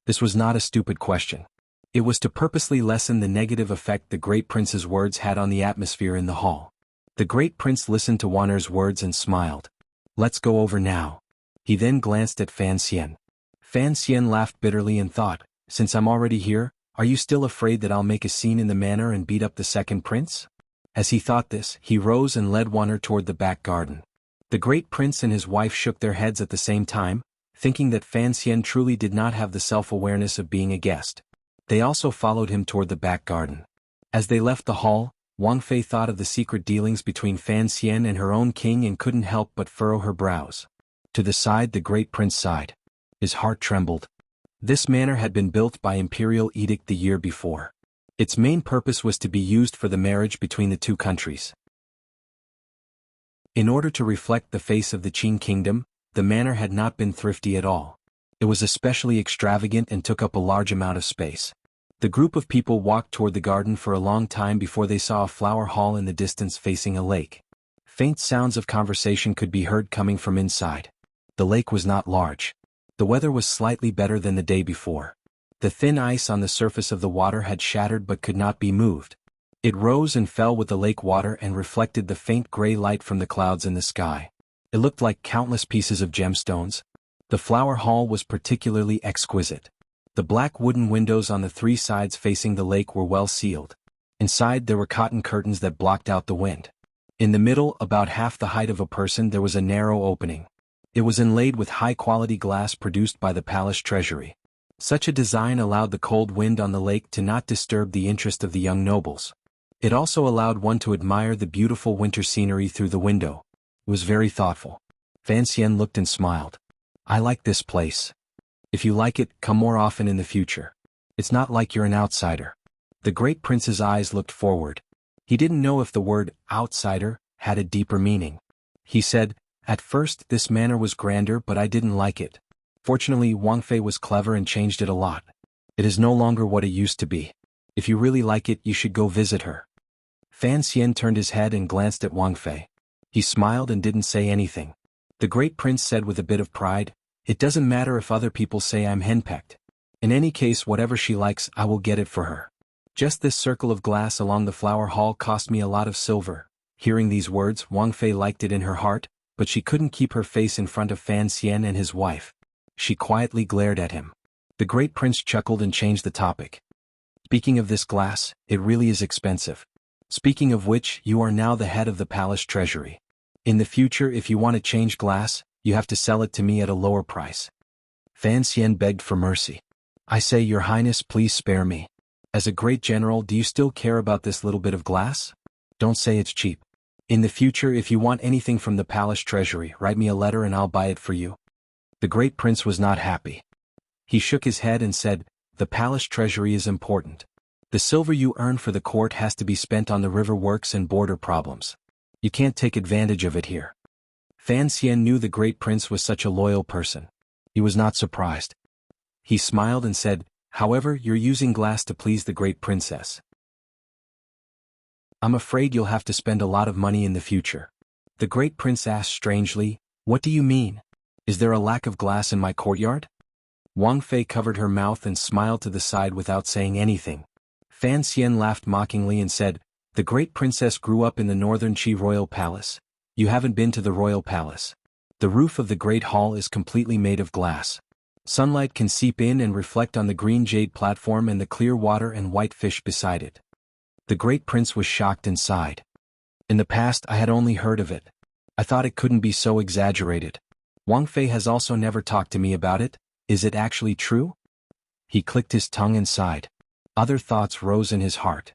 This was not a stupid question. It was to purposely lessen the negative effect the great prince's words had on the atmosphere in the hall. The great prince listened to Wan'er's words and smiled. "Let's go over now." He then glanced at Fan Xian. Fan Xian laughed bitterly and thought, "Since I'm already here, are you still afraid that I'll make a scene in the manor and beat up the second prince?" As he thought this, he rose and led Wan'er toward the back garden. The great prince and his wife shook their heads at the same time, thinking that Fan Xian truly did not have the self-awareness of being a guest. They also followed him toward the back garden. As they left the hall, Wang Fei thought of the secret dealings between Fan Xian and her own king and couldn't help but furrow her brows. To the side the great prince sighed. His heart trembled. This manor had been built by imperial edict the year before. Its main purpose was to be used for the marriage between the two countries. In order to reflect the face of the Qing kingdom, the manor had not been thrifty at all. It was especially extravagant and took up a large amount of space. The group of people walked toward the garden for a long time before they saw a flower hall in the distance facing a lake. Faint sounds of conversation could be heard coming from inside. The lake was not large. The weather was slightly better than the day before. The thin ice on the surface of the water had shattered but could not be moved. It rose and fell with the lake water and reflected the faint gray light from the clouds in the sky. It looked like countless pieces of gemstones. The flower hall was particularly exquisite. The black wooden windows on the three sides facing the lake were well sealed. Inside there were cotton curtains that blocked out the wind. In the middle, about half the height of a person, there was a narrow opening. It was inlaid with high-quality glass produced by the palace treasury. Such a design allowed the cold wind on the lake to not disturb the interest of the young nobles. It also allowed one to admire the beautiful winter scenery through the window. It was very thoughtful. Fan Xian looked and smiled. I like this place. If you like it, come more often in the future. It's not like you're an outsider. The great prince's eyes looked forward. He didn't know if the word outsider had a deeper meaning. He said, at first this manor was grander but I didn't like it. Fortunately Wang Fei was clever and changed it a lot. It is no longer what it used to be. If you really like it you should go visit her. Fan Xian turned his head and glanced at Wang Fei. He smiled and didn't say anything. The great prince said with a bit of pride, it doesn't matter if other people say I'm henpecked. In any case whatever she likes I will get it for her. Just this circle of glass along the flower hall cost me a lot of silver. Hearing these words Wang Fei liked it in her heart, but she couldn't keep her face in front of Fan Xian and his wife. She quietly glared at him. The great prince chuckled and changed the topic. Speaking of this glass, it really is expensive. Speaking of which, you are now the head of the palace treasury. In the future if you want to change glass, you have to sell it to me at a lower price. Fan Xian begged for mercy. I say, Your Highness, please spare me. As a great general, do you still care about this little bit of glass? Don't say it's cheap. In the future if you want anything from the palace treasury, write me a letter and I'll buy it for you. The great prince was not happy. He shook his head and said, the palace treasury is important. The silver you earn for the court has to be spent on the river works and border problems. You can't take advantage of it here. Fan Xian knew the great prince was such a loyal person. He was not surprised. He smiled and said, however, you're using glass to please the great princess. I'm afraid you'll have to spend a lot of money in the future. The great prince asked strangely, what do you mean? Is there a lack of glass in my courtyard? Wang Fei covered her mouth and smiled to the side without saying anything. Fan Xian laughed mockingly and said, the great princess grew up in the northern Qi royal palace. You haven't been to the royal palace. The roof of the great hall is completely made of glass. Sunlight can seep in and reflect on the green jade platform and the clear water and white fish beside it. The great prince was shocked and sighed. In the past I had only heard of it. I thought it couldn't be so exaggerated. Wang Fei has also never talked to me about it. Is it actually true? He clicked his tongue and sighed. Other thoughts rose in his heart.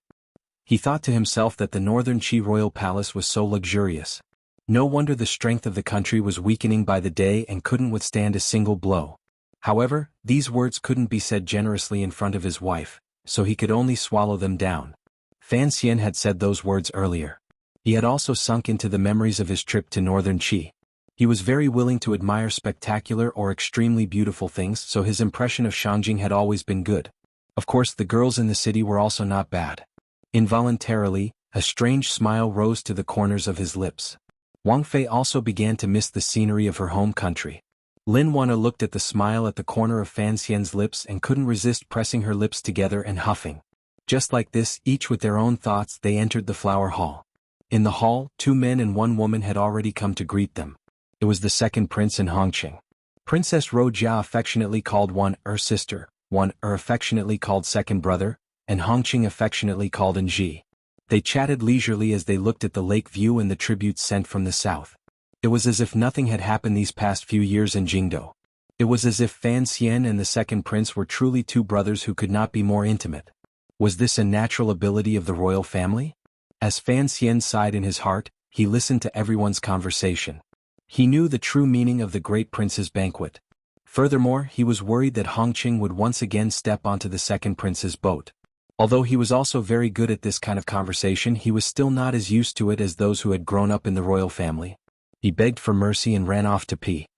He thought to himself that the northern Qi royal palace was so luxurious. No wonder the strength of the country was weakening by the day and couldn't withstand a single blow. However, these words couldn't be said generously in front of his wife, so he could only swallow them down. Fan Xian had said those words earlier. He had also sunk into the memories of his trip to northern Qi. He was very willing to admire spectacular or extremely beautiful things, so his impression of Shangjing had always been good. Of course, the girls in the city were also not bad. Involuntarily, a strange smile rose to the corners of his lips. Wang Fei also began to miss the scenery of her home country. Lin Wana looked at the smile at the corner of Fan Xian's lips and couldn't resist pressing her lips together and huffing. Just like this, each with their own thoughts, they entered the flower hall. In the hall, 2 men and 1 woman had already come to greet them. It was the second prince and Hongqing. Princess Rojia affectionately called one her sister, one affectionately called second brother, and Hongqing affectionately called Ji. They chatted leisurely as they looked at the lake view and the tributes sent from the south. It was as if nothing had happened these past few years in Jingdo. It was as if Fan Xian and the second prince were truly 2 brothers who could not be more intimate. Was this a natural ability of the royal family? As Fan Xian sighed in his heart, he listened to everyone's conversation. He knew the true meaning of the great prince's banquet. Furthermore, he was worried that Hongqing would once again step onto the second prince's boat. Although he was also very good at this kind of conversation, he was still not as used to it as those who had grown up in the royal family. He begged for mercy and ran off to pee.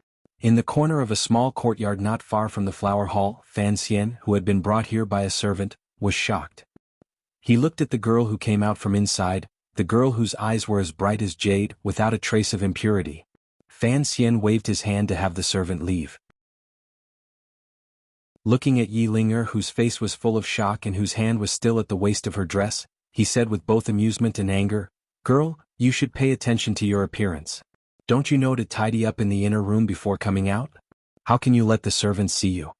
In the corner of a small courtyard not far from the flower hall, Fan Xian, who had been brought here by a servant, was shocked. He looked at the girl who came out from inside, the girl whose eyes were as bright as jade, without a trace of impurity. Fan Xian waved his hand to have the servant leave. Looking at Yi Linger, whose face was full of shock and whose hand was still at the waist of her dress, he said with both amusement and anger, "Girl, you should pay attention to your appearance. Don't you know to tidy up in the inner room before coming out? How can you let the servants see you?"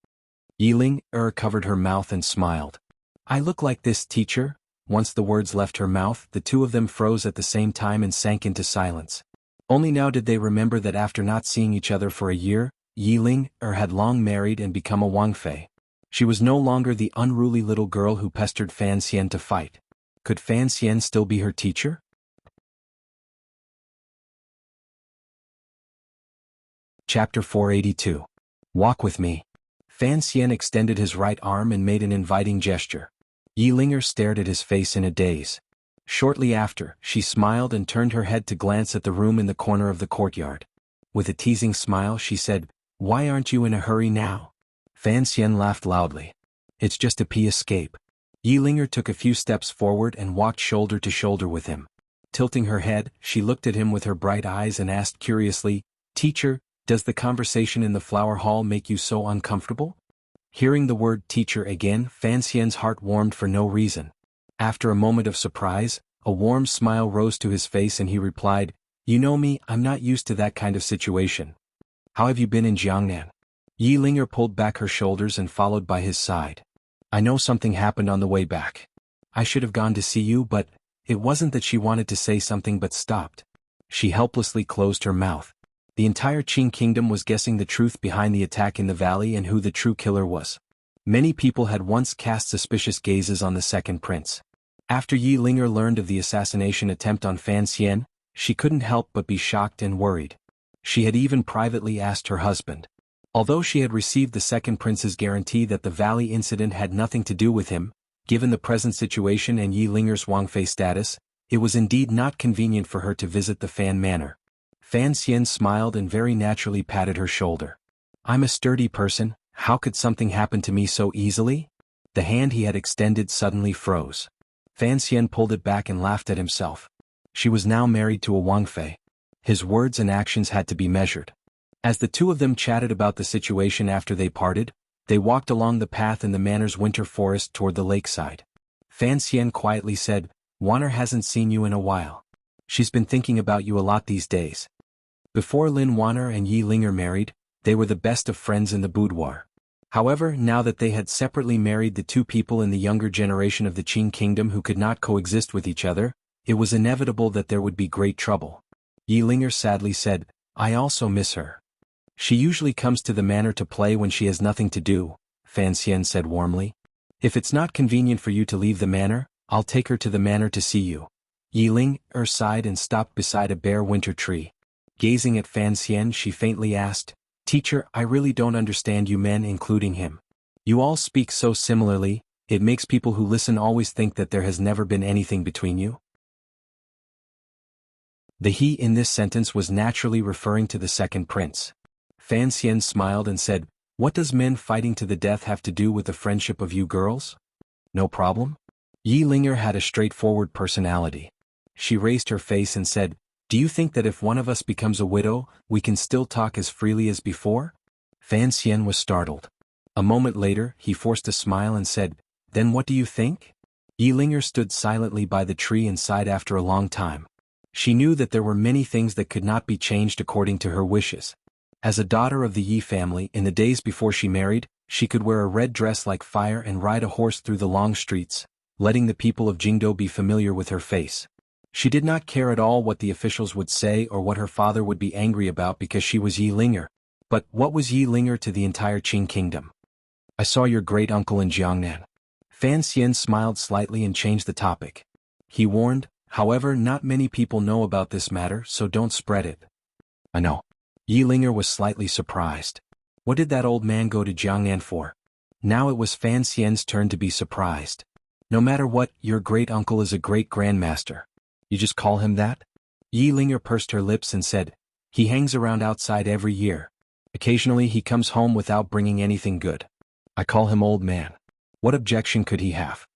Yi Linger covered her mouth and smiled. "I look like this, teacher?" Once the words left her mouth, the two of them froze at the same time and sank into silence. Only now did they remember that after not seeing each other for a year, Yi Linger had long married and become a Wangfei. She was no longer the unruly little girl who pestered Fan Xian to fight. Could Fan Xian still be her teacher? Chapter 482. Walk with me. Fan Xian extended his right arm and made an inviting gesture. Yi Linger stared at his face in a daze. Shortly after, she smiled and turned her head to glance at the room in the corner of the courtyard. With a teasing smile she said, "Why aren't you in a hurry now?" Fan Xian laughed loudly. "It's just a pee escape." Yi Linger took a few steps forward and walked shoulder to shoulder with him. Tilting her head, she looked at him with her bright eyes and asked curiously, "Teacher, does the conversation in the flower hall make you so uncomfortable?" Hearing the word teacher again, Fan Xian's heart warmed for no reason. After a moment of surprise, a warm smile rose to his face and he replied, "You know me, I'm not used to that kind of situation. How have you been in Jiangnan?" Yi Linger pulled back her shoulders and followed by his side. "I know something happened on the way back. I should have gone to see you, but..." It wasn't that she wanted to say something but stopped. She helplessly closed her mouth. The entire Qing kingdom was guessing the truth behind the attack in the valley and who the true killer was. Many people had once cast suspicious gazes on the second prince. After Yi Linger learned of the assassination attempt on Fan Xian, she couldn't help but be shocked and worried. She had even privately asked her husband. Although she had received the second prince's guarantee that the valley incident had nothing to do with him, given the present situation and Yi Linger's Wangfei status, it was indeed not convenient for her to visit the Fan manor. Fan Xian smiled and very naturally patted her shoulder. "I'm a sturdy person, how could something happen to me so easily?" The hand he had extended suddenly froze. Fan Xian pulled it back and laughed at himself. She was now married to a Wangfei. His words and actions had to be measured. As the two of them chatted about the situation after they parted, they walked along the path in the manor's winter forest toward the lakeside. Fan Xian quietly said, "Wanner hasn't seen you in a while. She's been thinking about you a lot these days." Before Lin Wanner and Yi Linger married, they were the best of friends in the boudoir. However, now that they had separately married the two people in the younger generation of the Qing kingdom who could not coexist with each other, it was inevitable that there would be great trouble. Yi Linger sadly said, "I also miss her. She usually comes to the manor to play when she has nothing to do," Fan Xian said warmly. "If it's not convenient for you to leave the manor, I'll take her to the manor to see you." Yi Linger sighed and stopped beside a bare winter tree. Gazing at Fan Xian, she faintly asked, "Teacher, I really don't understand you men, including him. You all speak so similarly, it makes people who listen always think that there has never been anything between you." The he in this sentence was naturally referring to the second prince. Fan Xian smiled and said, "What does men fighting to the death have to do with the friendship of you girls? No problem?" Yi Linger had a straightforward personality. She raised her face and said, "Do you think that if one of us becomes a widow, we can still talk as freely as before?" Fan Xian was startled. A moment later, he forced a smile and said, "Then what do you think?" Yi Linger stood silently by the tree and sighed after a long time. She knew that there were many things that could not be changed according to her wishes. As a daughter of the Yi family, in the days before she married, she could wear a red dress like fire and ride a horse through the long streets, letting the people of Jingdo be familiar with her face. She did not care at all what the officials would say or what her father would be angry about because she was Yi Linger. But what was Yi Linger to the entire Qing kingdom? "I saw your great-uncle in Jiangnan." Fan Xian smiled slightly and changed the topic. He warned, However, not many people know about this matter, so don't spread it. I know. Yi Linger was slightly surprised. What did that old man go to Jiangnan for? Now it was Fan Xian's turn to be surprised. No matter what, your great-uncle is a great grandmaster. You just call him that? Yi Linger pursed her lips and said, he hangs around outside every year. Occasionally he comes home without bringing anything good. I call him old man. What objection could he have?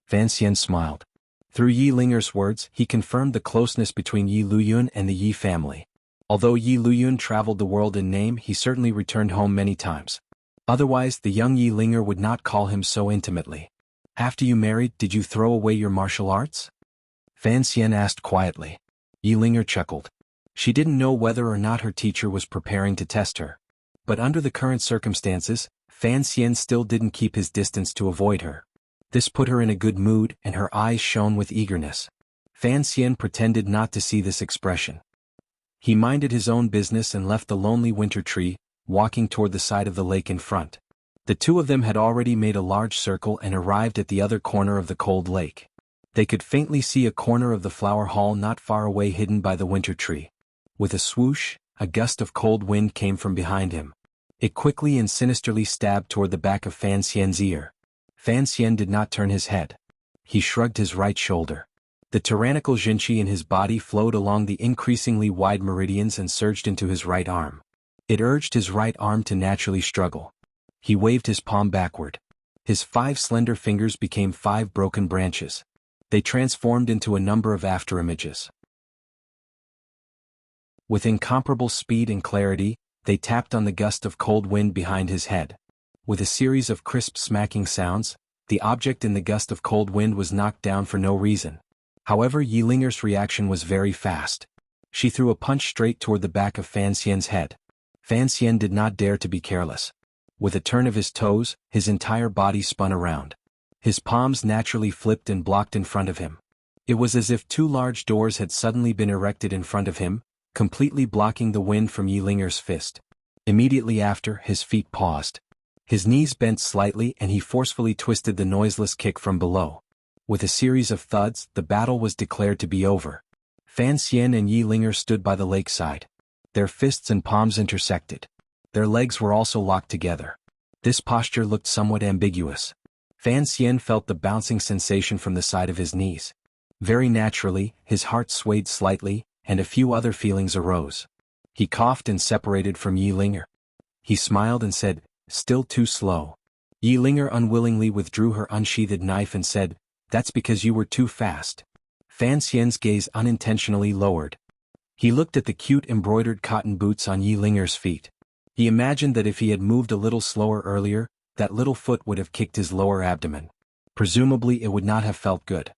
Fan Xian smiled. Through Yi Linger's words, he confirmed the closeness between Yi Luyun and the Yi family. Although Yi Luyun traveled the world in name, he certainly returned home many times. Otherwise, the young Yi Linger would not call him so intimately. After you married, did you throw away your martial arts? Fan Xian asked quietly. Yi Linger chuckled. She didn't know whether or not her teacher was preparing to test her. But under the current circumstances, Fan Xian still didn't keep his distance to avoid her. This put her in a good mood, and her eyes shone with eagerness. Fan Xian pretended not to see this expression. He minded his own business and left the lonely winter tree, walking toward the side of the lake in front. The two of them had already made a large circle and arrived at the other corner of the cold lake. They could faintly see a corner of the flower hall not far away hidden by the winter tree. With a swoosh, a gust of cold wind came from behind him. It quickly and sinisterly stabbed toward the back of Fan Xian's ear. Fan Xian did not turn his head. He shrugged his right shoulder. The tyrannical Jinqi in his body flowed along the increasingly wide meridians and surged into his right arm. It urged his right arm to naturally struggle. He waved his palm backward. His 5 slender fingers became 5 broken branches. They transformed into a number of afterimages. With incomparable speed and clarity, they tapped on the gust of cold wind behind his head. With a series of crisp smacking sounds, the object in the gust of cold wind was knocked down for no reason. However, Yi Linger's reaction was very fast. She threw a punch straight toward the back of Fan Xian's head. Fan Xian did not dare to be careless. With a turn of his toes, his entire body spun around. His palms naturally flipped and blocked in front of him. It was as if 2 large doors had suddenly been erected in front of him, completely blocking the wind from Yi Linger's fist. Immediately after, his feet paused. His knees bent slightly and he forcefully twisted the noiseless kick from below. With a series of thuds, the battle was declared to be over. Fan Xian and Yi Linger stood by the lakeside. Their fists and palms intersected. Their legs were also locked together. This posture looked somewhat ambiguous. Fan Xian felt the bouncing sensation from the side of his knees. Very naturally, his heart swayed slightly, and a few other feelings arose. He coughed and separated from Yi Linger. He smiled and said, "Still too slow." Yi Linger unwillingly withdrew her unsheathed knife and said, "That's because you were too fast." Fan Xian's gaze unintentionally lowered. He looked at the cute embroidered cotton boots on Yi Linger's feet. He imagined that if he had moved a little slower earlier, that little foot would have kicked his lower abdomen. Presumably it would not have felt good.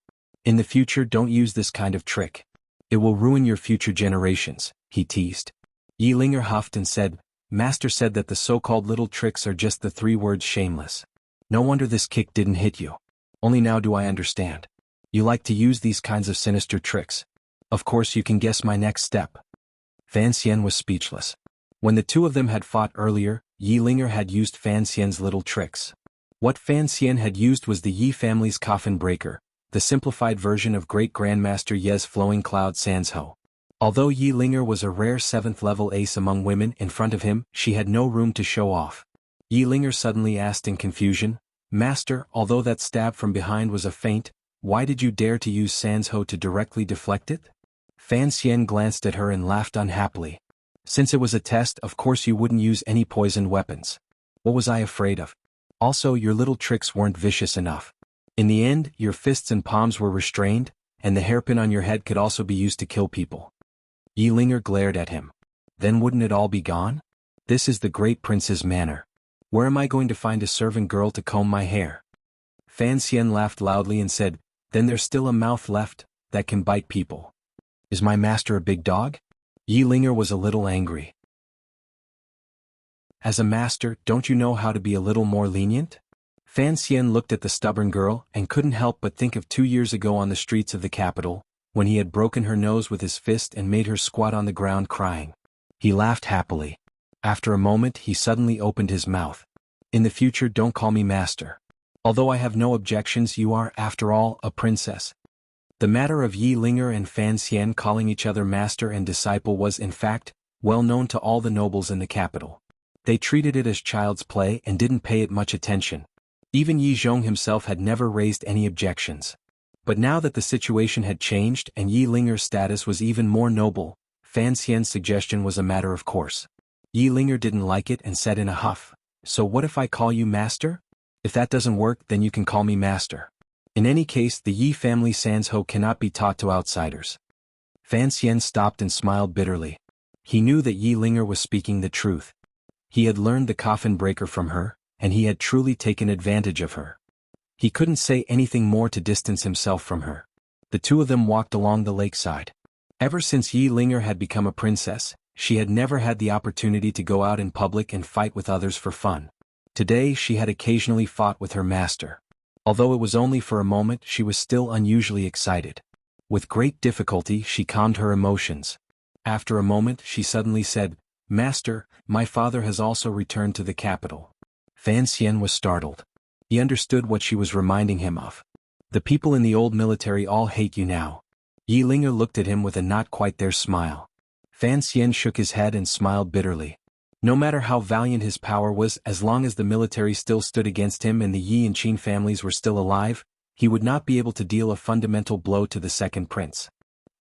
In the future, don't use this kind of trick. It will ruin your future generations, he teased. Yi Linger huffed and said, "Master said that the so-called little tricks are just the 3 words shameless. No wonder this kick didn't hit you. Only now do I understand. You like to use these kinds of sinister tricks. Of course you can guess my next step." Fan Xian was speechless. When the two of them had fought earlier, Yi Linger had used Fan Xian's little tricks. What Fan Xian had used was the Yi family's coffin breaker, the simplified version of Great Grandmaster Ye's flowing cloud Sansho. Although Yi Linger was a rare 7th-level ace among women in front of him, she had no room to show off. Yi Linger suddenly asked in confusion, "Master, although that stab from behind was a feint, why did you dare to use Sansho to directly deflect it?" Fan Xian glanced at her and laughed unhappily. "Since it was a test, of course you wouldn't use any poisoned weapons. What was I afraid of? Also, your little tricks weren't vicious enough. In the end, your fists and palms were restrained, and the hairpin on your head could also be used to kill people." Yi Linger glared at him. "Then wouldn't it all be gone? This is the great prince's manner. Where am I going to find a servant girl to comb my hair?" Fan Xian laughed loudly and said, "Then there's still a mouth left that can bite people. Is my master a big dog?" Yi Linger was a little angry. "As a master, don't you know how to be a little more lenient?" Fan Xian looked at the stubborn girl and couldn't help but think of 2 years ago on the streets of the capital, when he had broken her nose with his fist and made her squat on the ground crying. He laughed happily. After a moment he suddenly opened his mouth. "In the future don't call me master. Although I have no objections, you are, after all, a princess." The matter of Yi Linger and Fan Xian calling each other master and disciple was in fact well known to all the nobles in the capital. They treated it as child's play and didn't pay it much attention. Even Yi Zhong himself had never raised any objections. But now that the situation had changed and Yi Linger's status was even more noble, Fan Xian's suggestion was a matter of course. Yi Linger didn't like it and said in a huff, "So what if I call you master? If that doesn't work, then you can call me master. In any case, the Yi family Sansho cannot be taught to outsiders." Fan Xian stopped and smiled bitterly. He knew that Yi Linger was speaking the truth. He had learned the coffin breaker from her, and he had truly taken advantage of her. He couldn't say anything more to distance himself from her. The two of them walked along the lakeside. Ever since Yi Linger had become a princess, she had never had the opportunity to go out in public and fight with others for fun. Today she had occasionally fought with her master. Although it was only for a moment, she was still unusually excited. With great difficulty she calmed her emotions. After a moment she suddenly said, "Master, my father has also returned to the capital." Fan Xian was startled. He understood what she was reminding him of. "The people in the old military all hate you now." Yi Linger looked at him with a not quite there smile. Fan Xian shook his head and smiled bitterly. No matter how valiant his power was, as long as the military still stood against him and the Yi and Qin families were still alive, he would not be able to deal a fundamental blow to the second prince.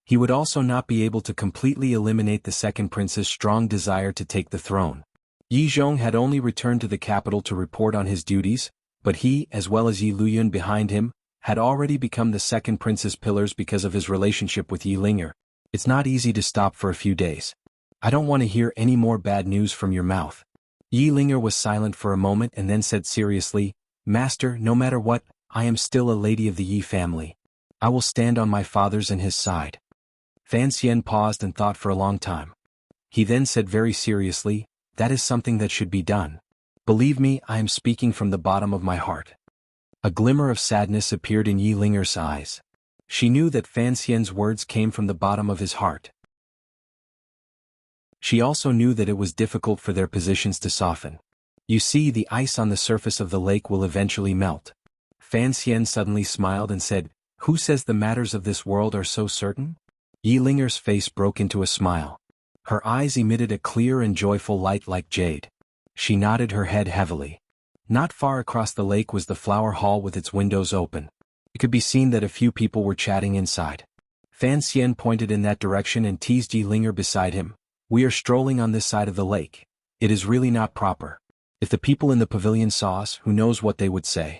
He would also not be able to completely eliminate the second prince's strong desire to take the throne. Yi Zhong had only returned to the capital to report on his duties, but he, as well as Yi Luyun behind him, had already become the second prince's pillars because of his relationship with Yi Linger. It's not easy to stop for a few days. I don't want to hear any more bad news from your mouth. Yi Linger was silent for a moment and then said seriously, "Master, no matter what, I am still a lady of the Yi family. I will stand on my father's and his side." Fan Xian paused and thought for a long time. He then said very seriously, "That is something that should be done. Believe me, I am speaking from the bottom of my heart." A glimmer of sadness appeared in Yi Linger's eyes. She knew that Fan Xian's words came from the bottom of his heart. She also knew that it was difficult for their positions to soften. "You see, the ice on the surface of the lake will eventually melt." Fan Xian suddenly smiled and said, "Who says the matters of this world are so certain?" Yi Linger's face broke into a smile. Her eyes emitted a clear and joyful light like jade. She nodded her head heavily. Not far across the lake was the flower hall with its windows open. It could be seen that a few people were chatting inside. Fan Xian pointed in that direction and teased Yi Linger beside him. "We are strolling on this side of the lake. It is really not proper. If the people in the pavilion saw us, who knows what they would say."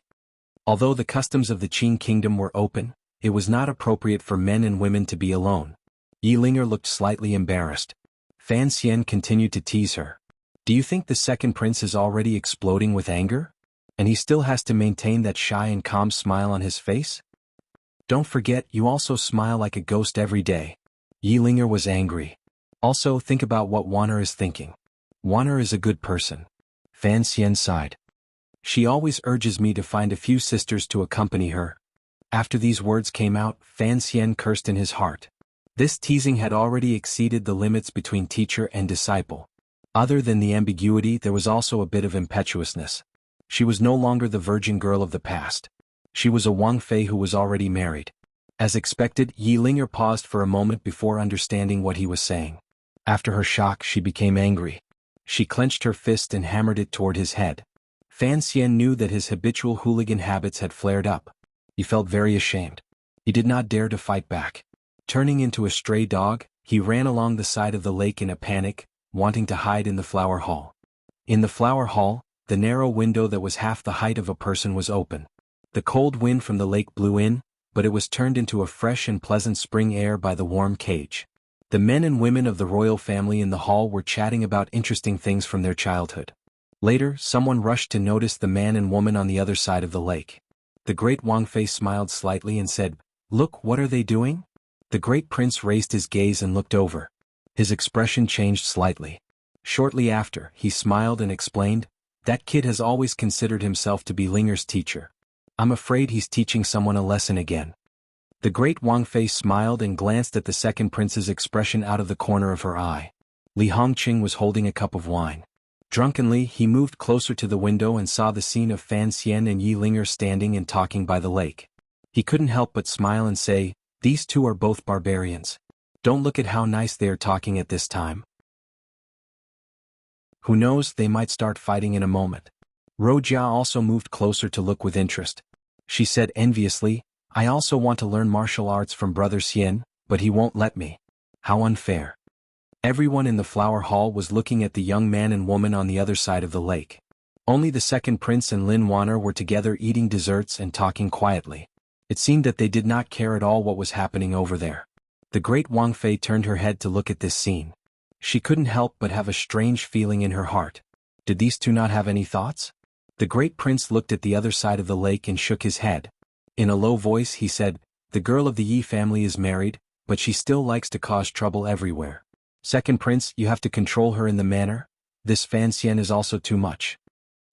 Although the customs of the Qin kingdom were open, it was not appropriate for men and women to be alone. Yi Linger looked slightly embarrassed. Fan Xian continued to tease her. "Do you think the second prince is already exploding with anger? And he still has to maintain that shy and calm smile on his face? Don't forget, you also smile like a ghost every day." Yi Linger was angry. "Also, think about what Wanner is thinking. Wanner is a good person." Fan Xian sighed. "She always urges me to find a few sisters to accompany her." After these words came out, Fan Xian cursed in his heart. This teasing had already exceeded the limits between teacher and disciple. Other than the ambiguity, there was also a bit of impetuousness. She was no longer the virgin girl of the past. She was a Wang Fei who was already married. As expected, Yi Linger paused for a moment before understanding what he was saying. After her shock, she became angry. She clenched her fist and hammered it toward his head. Fan Xian knew that his habitual hooligan habits had flared up. He felt very ashamed. He did not dare to fight back. Turning into a stray dog, he ran along the side of the lake in a panic, wanting to hide in the flower hall. In the flower hall, the narrow window that was half the height of a person was open. The cold wind from the lake blew in, but it was turned into a fresh and pleasant spring air by the warm cage. The men and women of the royal family in the hall were chatting about interesting things from their childhood. Later, someone rushed to notice the man and woman on the other side of the lake. The great Wang Fei smiled slightly and said, "Look, what are they doing?" The great prince raised his gaze and looked over. His expression changed slightly. Shortly after, he smiled and explained, "That kid has always considered himself to be Linger's teacher. I'm afraid he's teaching someone a lesson again." The great Wang Fei smiled and glanced at the second prince's expression out of the corner of her eye. Li Hongqing was holding a cup of wine. Drunkenly, he moved closer to the window and saw the scene of Fan Xian and Yi Linger standing and talking by the lake. He couldn't help but smile and say, These two are both barbarians. Don't look at how nice they are talking at this time. Who knows, they might start fighting in a moment. Rojia also moved closer to look with interest. She said enviously, I also want to learn martial arts from Brother Xian, but he won't let me. How unfair. Everyone in the flower hall was looking at the young man and woman on the other side of the lake. Only the second prince and Lin Wanner were together eating desserts and talking quietly. It seemed that they did not care at all what was happening over there. The great Wang Fei turned her head to look at this scene. She couldn't help but have a strange feeling in her heart. Did these two not have any thoughts? The great prince looked at the other side of the lake and shook his head. In a low voice he said, the girl of the Yi family is married, but she still likes to cause trouble everywhere. Second prince, you have to control her in the manner. This Fan Xian is also too much.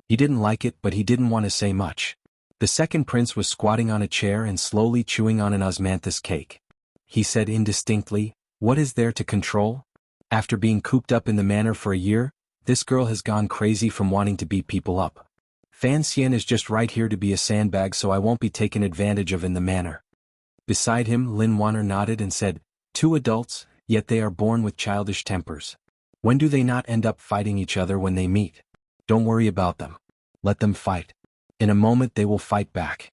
He didn't like it, but he didn't want to say much. The second prince was squatting on a chair and slowly chewing on an osmanthus cake. He said indistinctly, what is there to control? After being cooped up in the manor for a year, this girl has gone crazy from wanting to beat people up. Fan Xian is just right here to be a sandbag, so I won't be taken advantage of in the manor. Beside him, Lin Wanner nodded and said, two adults, yet they are born with childish tempers. When do they not end up fighting each other when they meet? Don't worry about them. Let them fight. In a moment they will fight back.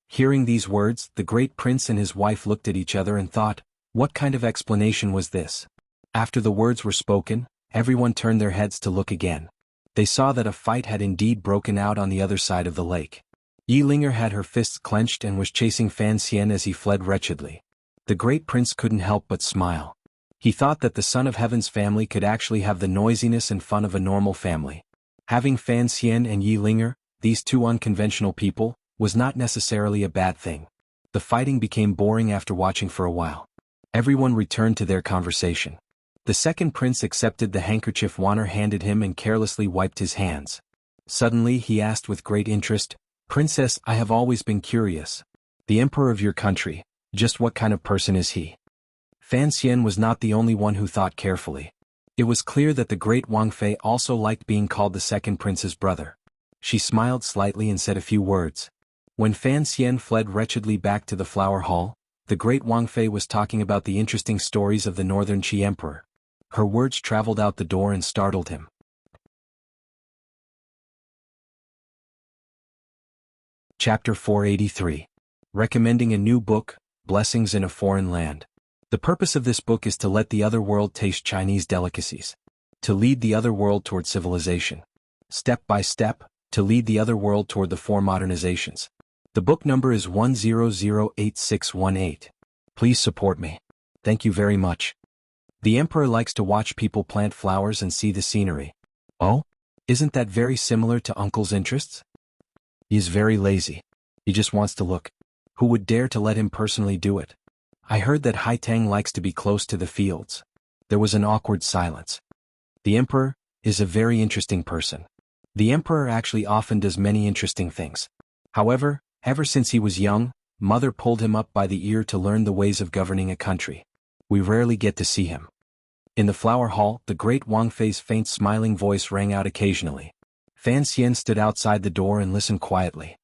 Hearing these words, the great prince and his wife looked at each other and thought, what kind of explanation was this? After the words were spoken, everyone turned their heads to look again. They saw that a fight had indeed broken out on the other side of the lake. Yi Linger had her fists clenched and was chasing Fan Xian as he fled wretchedly. The great prince couldn't help but smile. He thought that the son of heaven's family could actually have the noisiness and fun of a normal family. Having Fan Xian and Yi Linger, these two unconventional people, was not necessarily a bad thing. The fighting became boring after watching for a while. Everyone returned to their conversation. The second prince accepted the handkerchief Wanner handed him and carelessly wiped his hands. Suddenly he asked with great interest, Princess, I have always been curious. The emperor of your country, just what kind of person is he? Fan Xian was not the only one who thought carefully. It was clear that the great Wang Fei also liked being called the second prince's brother. She smiled slightly and said a few words. When Fan Xian fled wretchedly back to the flower hall, the great Wang Fei was talking about the interesting stories of the northern Qi emperor. Her words traveled out the door and startled him. Chapter 483. Recommending a new book, Blessings in a Foreign Land. The purpose of this book is to let the other world taste Chinese delicacies. To lead the other world toward civilization. Step by step, to lead the other world toward the four modernizations. The book number is 1008618. Please support me. Thank you very much. The emperor likes to watch people plant flowers and see the scenery. Oh? Isn't that very similar to uncle's interests? He is very lazy. He just wants to look. Who would dare to let him personally do it? I heard that Hai Tang likes to be close to the fields. There was an awkward silence. The emperor is a very interesting person. The emperor actually often does many interesting things. However, ever since he was young, mother pulled him up by the ear to learn the ways of governing a country. We rarely get to see him. In the flower hall, the great Wang Fei's faint smiling voice rang out occasionally. Fan Xian stood outside the door and listened quietly.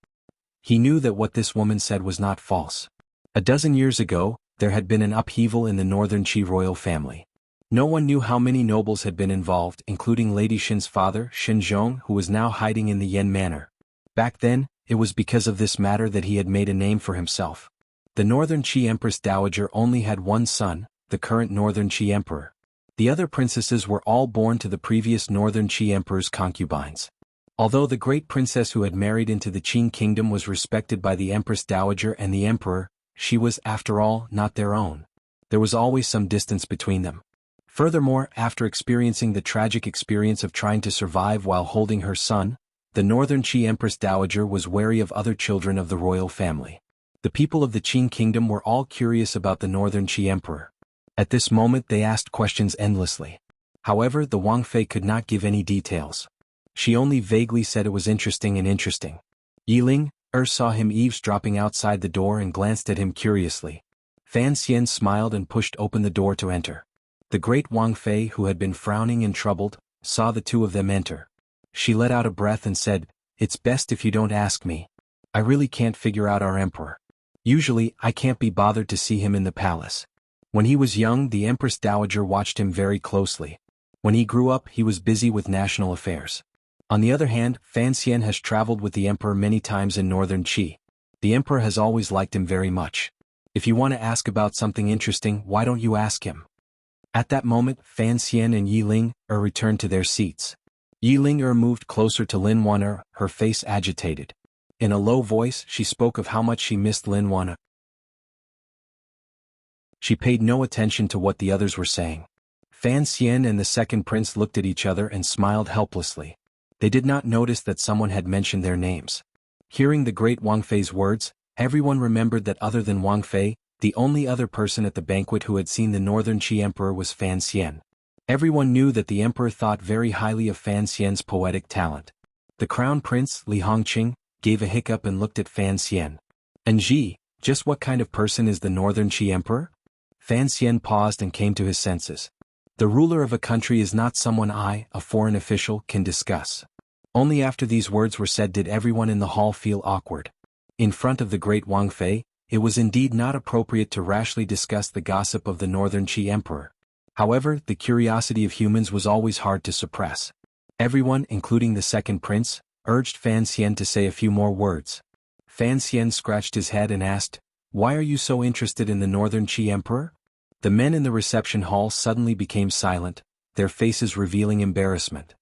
He knew that what this woman said was not false. A dozen years ago, there had been an upheaval in the northern Qi royal family. No one knew how many nobles had been involved, including Lady Xin's father, Xin Zhong, who was now hiding in the Yan Manor. Back then, it was because of this matter that he had made a name for himself. The northern Qi Empress Dowager only had one son, the current northern Qi Emperor. The other princesses were all born to the previous northern Qi Emperor's concubines. Although the great princess who had married into the Qing kingdom was respected by the Empress Dowager and the Emperor, she was, after all, not their own. There was always some distance between them. Furthermore, after experiencing the tragic experience of trying to survive while holding her son, the northern Qi Empress Dowager was wary of other children of the royal family. The people of the Qing kingdom were all curious about the northern Qi Emperor. At this moment they asked questions endlessly. However, the Wang Fei could not give any details. She only vaguely said it was interesting. Yi Ling saw him eavesdropping outside the door and glanced at him curiously. Fan Xian smiled and pushed open the door to enter. The great Wang Fei, who had been frowning and troubled, saw the two of them enter. She let out a breath and said, "It's best if you don't ask me. I really can't figure out our emperor. Usually, I can't be bothered to see him in the palace. When he was young, the Empress Dowager watched him very closely. When he grew up, he was busy with national affairs. On the other hand, Fan Xian has traveled with the emperor many times in northern Qi. The emperor has always liked him very much. If you want to ask about something interesting, why don't you ask him? At that moment, Fan Xian and Yi Ling returned to their seats. Yi Ling moved closer to Lin Wan, her face agitated. In a low voice, she spoke of how much she missed Lin Wan. She paid no attention to what the others were saying. Fan Xian and the second prince looked at each other and smiled helplessly. They did not notice that someone had mentioned their names. Hearing the great Wang Fei's words, everyone remembered that other than Wang Fei, the only other person at the banquet who had seen the Northern Qi Emperor was Fan Xian. Everyone knew that the emperor thought very highly of Fan Xian's poetic talent. The crown prince, Li Hongqing, gave a hiccup and looked at Fan Xian. And just what kind of person is the Northern Qi Emperor? Fan Xian paused and came to his senses. The ruler of a country is not someone I, a foreign official, can discuss. Only after these words were said did everyone in the hall feel awkward. In front of the great Wang Fei, it was indeed not appropriate to rashly discuss the gossip of the Northern Qi Emperor. However, the curiosity of humans was always hard to suppress. Everyone, including the second prince, urged Fan Xian to say a few more words. Fan Xian scratched his head and asked, "Why are you so interested in the Northern Qi Emperor?" The men in the reception hall suddenly became silent, their faces revealing embarrassment.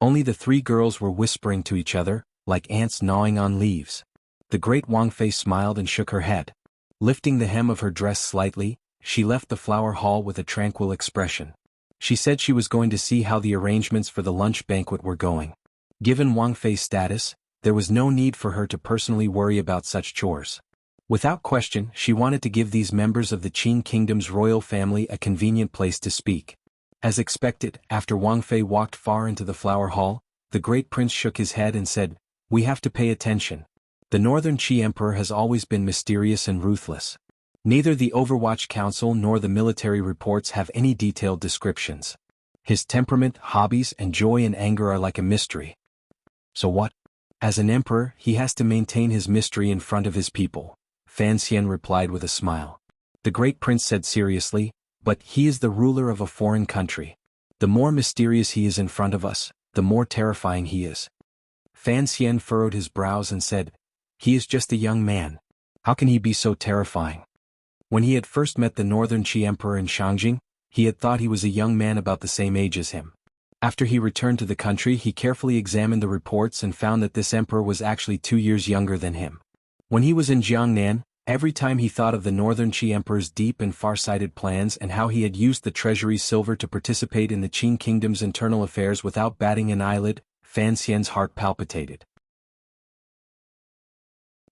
Only the three girls were whispering to each other, like ants gnawing on leaves. The great Wang Fei smiled and shook her head. Lifting the hem of her dress slightly, she left the flower hall with a tranquil expression. She said she was going to see how the arrangements for the lunch banquet were going. Given Wang Fei's status, there was no need for her to personally worry about such chores. Without question, she wanted to give these members of the Qin Kingdom's royal family a convenient place to speak. As expected, after Wang Fei walked far into the flower hall, the great prince shook his head and said, "We have to pay attention. The Northern Qi Emperor has always been mysterious and ruthless. Neither the Overwatch Council nor the military reports have any detailed descriptions. His temperament, hobbies, and joy and anger are like a mystery. So what? As an emperor, he has to maintain his mystery in front of his people." Fan Xian replied with a smile. The great prince said seriously, "But he is the ruler of a foreign country. The more mysterious he is in front of us, the more terrifying he is." Fan Xian furrowed his brows and said, "He is just a young man. How can he be so terrifying?" When he had first met the Northern Qi Emperor in Shangjing, he had thought he was a young man about the same age as him. After he returned to the country, he carefully examined the reports and found that this emperor was actually 2 years younger than him. When he was in Jiangnan, every time he thought of the Northern Qi Emperor's deep and far-sighted plans and how he had used the treasury's silver to participate in the Qin Kingdom's internal affairs without batting an eyelid, Fan Xian's heart palpitated.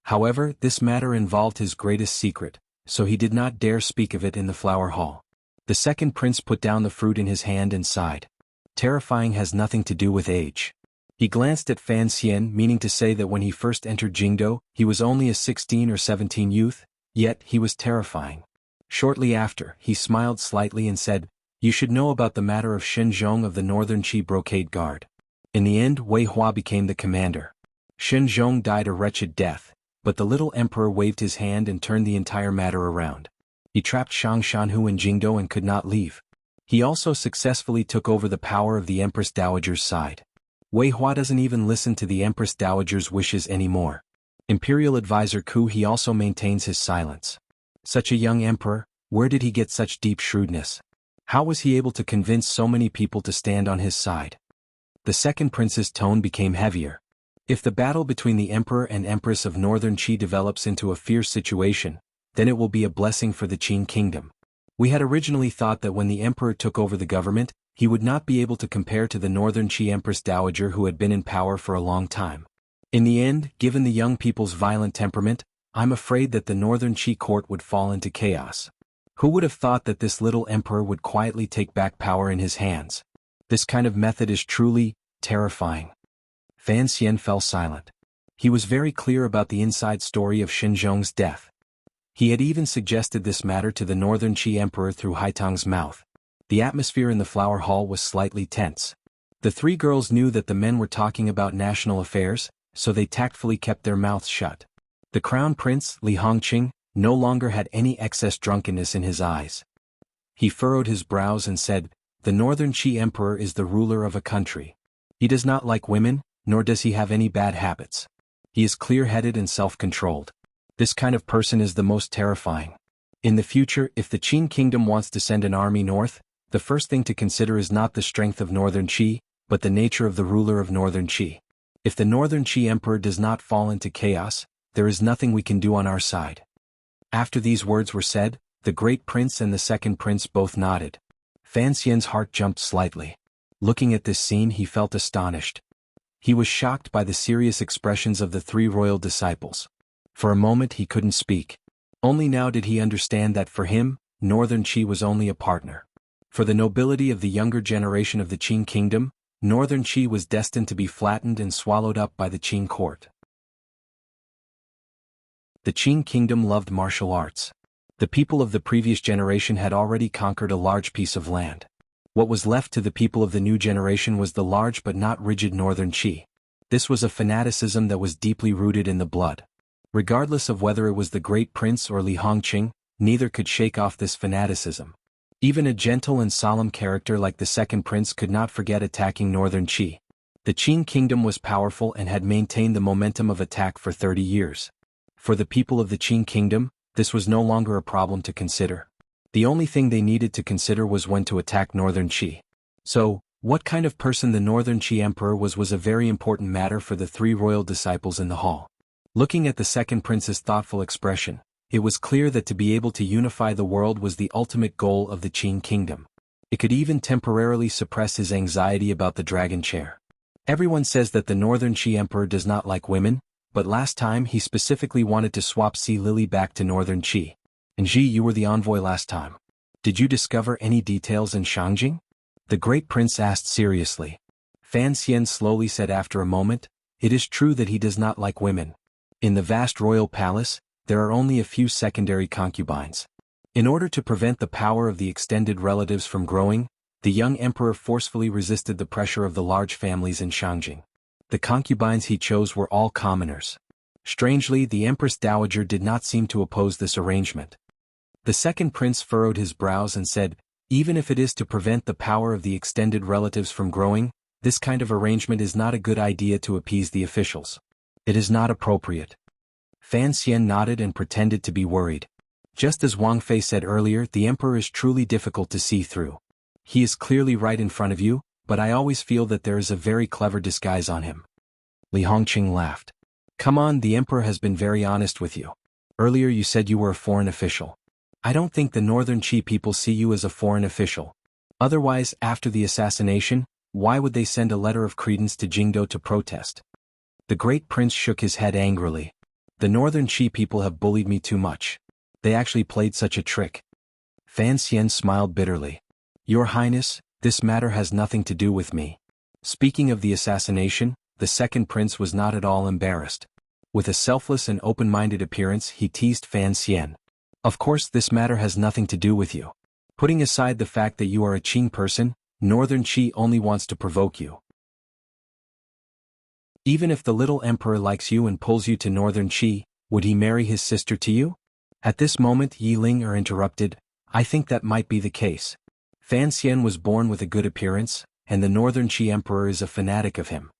However, this matter involved his greatest secret, so he did not dare speak of it in the flower hall. The second prince put down the fruit in his hand and sighed. Terrifying has nothing to do with age. He glanced at Fan Xian, meaning to say that when he first entered Jingdo, he was only a 16 or 17 youth, yet he was terrifying. Shortly after, he smiled slightly and said, "You should know about the matter of Shen Zhong of the Northern Qi Brocade Guard." In the end, Wei Hua became the commander. Shen Zhong died a wretched death, but the little emperor waved his hand and turned the entire matter around. He trapped Shang Shanhu in Jingdo and could not leave. He also successfully took over the power of the Empress Dowager's side. Wei Hua doesn't even listen to the Empress Dowager's wishes anymore. Imperial advisor Ku He also maintains his silence. Such a young emperor, where did he get such deep shrewdness? How was he able to convince so many people to stand on his side? The second prince's tone became heavier. If the battle between the emperor and empress of Northern Qi develops into a fierce situation, then it will be a blessing for the Qin kingdom. We had originally thought that when the emperor took over the government, he would not be able to compare to the Northern Qi Empress Dowager who had been in power for a long time. In the end, given the young people's violent temperament, I'm afraid that the Northern Qi court would fall into chaos. Who would have thought that this little emperor would quietly take back power in his hands? This kind of method is truly terrifying. Fan Xian fell silent. He was very clear about the inside story of Shinzhong's death. He had even suggested this matter to the Northern Qi Emperor through Haitang's mouth. The atmosphere in the flower hall was slightly tense. The three girls knew that the men were talking about national affairs, so they tactfully kept their mouths shut. The crown prince, Li Hongqing, no longer had any excess drunkenness in his eyes. He furrowed his brows and said, "The Northern Qi Emperor is the ruler of a country. He does not like women, nor does he have any bad habits. He is clear-headed and self-controlled. This kind of person is the most terrifying. In the future, if the Qin kingdom wants to send an army north, the first thing to consider is not the strength of Northern Qi, but the nature of the ruler of Northern Qi. If the Northern Qi Emperor does not fall into chaos, there is nothing we can do on our side." After these words were said, the great prince and the second prince both nodded. Fan Xian's heart jumped slightly. Looking at this scene, he felt astonished. He was shocked by the serious expressions of the three royal disciples. For a moment he couldn't speak. Only now did he understand that for him, Northern Qi was only a partner. For the nobility of the younger generation of the Qin kingdom, Northern Qi was destined to be flattened and swallowed up by the Qin court. The Qin kingdom loved martial arts. The people of the previous generation had already conquered a large piece of land. What was left to the people of the new generation was the large but not rigid Northern Qi. This was a fanaticism that was deeply rooted in the blood. Regardless of whether it was the great prince or Li Hongqing, neither could shake off this fanaticism. Even a gentle and solemn character like the second prince could not forget attacking Northern Qi. The Qin kingdom was powerful and had maintained the momentum of attack for 30 years. For the people of the Qin kingdom, this was no longer a problem to consider. The only thing they needed to consider was when to attack Northern Qi. So, what kind of person the Northern Qi Emperor was a very important matter for the three royal disciples in the hall. Looking at the second prince's thoughtful expression, it was clear that to be able to unify the world was the ultimate goal of the Qin kingdom. It could even temporarily suppress his anxiety about the dragon chair. Everyone says that the Northern Qi Emperor does not like women, but last time he specifically wanted to swap Sea Lily back to Northern Qi. And Ji, you were the envoy last time. Did you discover any details in Shangjing? The great prince asked seriously. Fan Xian slowly said after a moment, "It is true that he does not like women. In the vast royal palace, there are only a few secondary concubines. In order to prevent the power of the extended relatives from growing, the young emperor forcefully resisted the pressure of the large families in Shangjing. The concubines he chose were all commoners. Strangely, the Empress Dowager did not seem to oppose this arrangement." The second prince furrowed his brows and said, "Even if it is to prevent the power of the extended relatives from growing, this kind of arrangement is not a good idea to appease the officials. It is not appropriate." Fan Xian nodded and pretended to be worried. Just as Wang Fei said earlier, the emperor is truly difficult to see through. He is clearly right in front of you, but I always feel that there is a very clever disguise on him. Li Hongqing laughed. "Come on, the emperor has been very honest with you. Earlier you said you were a foreign official. I don't think the Northern Qi people see you as a foreign official. Otherwise, after the assassination, why would they send a letter of credence to Jingdo to protest?" The great prince shook his head angrily. "The Northern Qi people have bullied me too much. They actually played such a trick." Fan Xian smiled bitterly. "Your Highness, this matter has nothing to do with me." Speaking of the assassination, the second prince was not at all embarrassed. With a selfless and open-minded appearance, he teased Fan Xian. "Of course this matter has nothing to do with you. Putting aside the fact that you are a Qing person, Northern Qi only wants to provoke you. Even if the little emperor likes you and pulls you to Northern Qi, would he marry his sister to you?" At this moment Yi Ling interrupted, "I think that might be the case. Fan Xian was born with a good appearance, and the Northern Qi Emperor is a fanatic of him."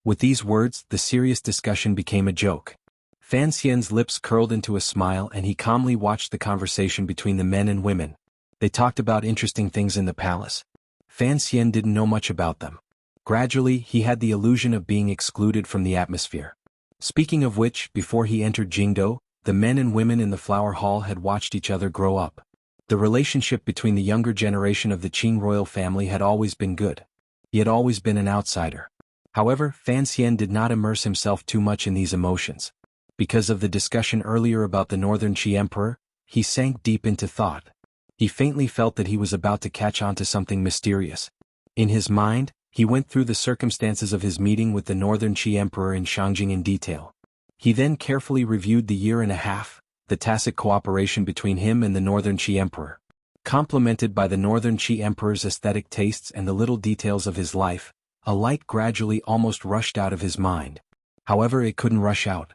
With these words, the serious discussion became a joke. Fan Xian's lips curled into a smile and he calmly watched the conversation between the men and women. They talked about interesting things in the palace. Fan Xian didn't know much about them. Gradually, he had the illusion of being excluded from the atmosphere. Speaking of which, before he entered Jingdo, the men and women in the flower hall had watched each other grow up. The relationship between the younger generation of the Qing royal family had always been good. He had always been an outsider. However, Fan Xian did not immerse himself too much in these emotions. Because of the discussion earlier about the Northern Qi Emperor, he sank deep into thought. He faintly felt that he was about to catch on to something mysterious. In his mind, he went through the circumstances of his meeting with the Northern Qi Emperor in Shangjing in detail. He then carefully reviewed the year and a half, the tacit cooperation between him and the Northern Qi Emperor. Complemented by the Northern Qi Emperor's aesthetic tastes and the little details of his life, a light gradually almost rushed out of his mind. However, it couldn't rush out.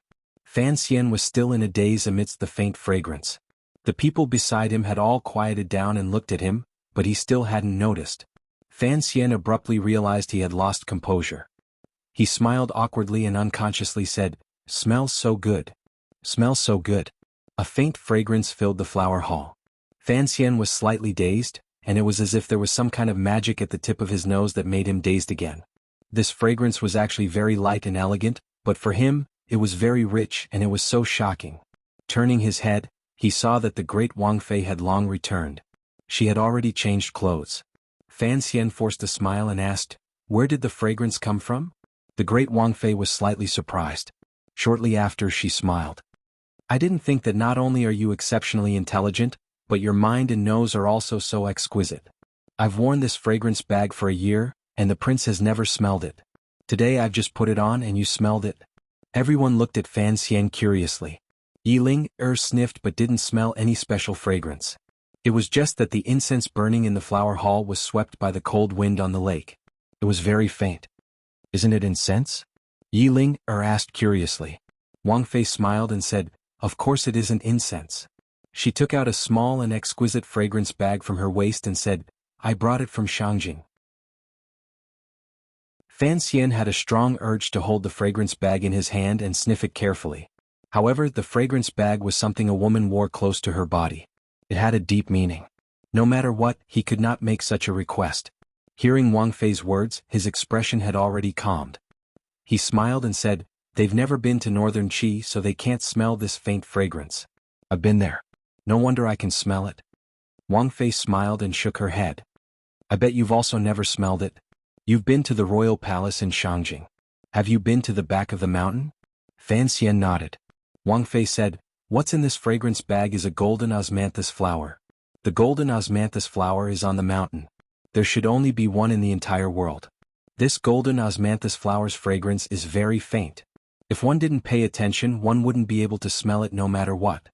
Fan Xian was still in a daze amidst the faint fragrance. The people beside him had all quieted down and looked at him, but he still hadn't noticed. Fan Xian abruptly realized he had lost composure. He smiled awkwardly and unconsciously said, "Smells so good. Smells so good." A faint fragrance filled the flower hall. Fan Xian was slightly dazed, and it was as if there was some kind of magic at the tip of his nose that made him dazed again. This fragrance was actually very light and elegant, but for him, it was very rich and it was so shocking. Turning his head, he saw that the great Wang Fei had long returned. She had already changed clothes. Fan Xian forced a smile and asked, "Where did the fragrance come from?" The great Wang Fei was slightly surprised. Shortly after, she smiled. "I didn't think that not only are you exceptionally intelligent, but your mind and nose are also so exquisite. I've worn this fragrance bag for a year, and the prince has never smelled it. Today I've just put it on and you smelled it." Everyone looked at Fan Xian curiously. Yiling sniffed but didn't smell any special fragrance. It was just that the incense burning in the flower hall was swept by the cold wind on the lake. It was very faint. "Isn't it incense?" Yiling asked curiously. Wang Fei smiled and said, "Of course it isn't incense." She took out a small and exquisite fragrance bag from her waist and said, "I brought it from Shangjing." Fan Xian had a strong urge to hold the fragrance bag in his hand and sniff it carefully. However, the fragrance bag was something a woman wore close to her body. It had a deep meaning. No matter what, he could not make such a request. Hearing Wang Fei's words, his expression had already calmed. He smiled and said, "They've never been to northern Qi, so they can't smell this faint fragrance. I've been there. No wonder I can smell it." Wang Fei smiled and shook her head. "I bet you've also never smelled it. You've been to the royal palace in Shangjing. Have you been to the back of the mountain?" Fan Xian nodded. Wang Fei said, "What's in this fragrance bag is a golden osmanthus flower. The golden osmanthus flower is on the mountain. There should only be one in the entire world. This golden osmanthus flower's fragrance is very faint. If one didn't pay attention, one wouldn't be able to smell it no matter what."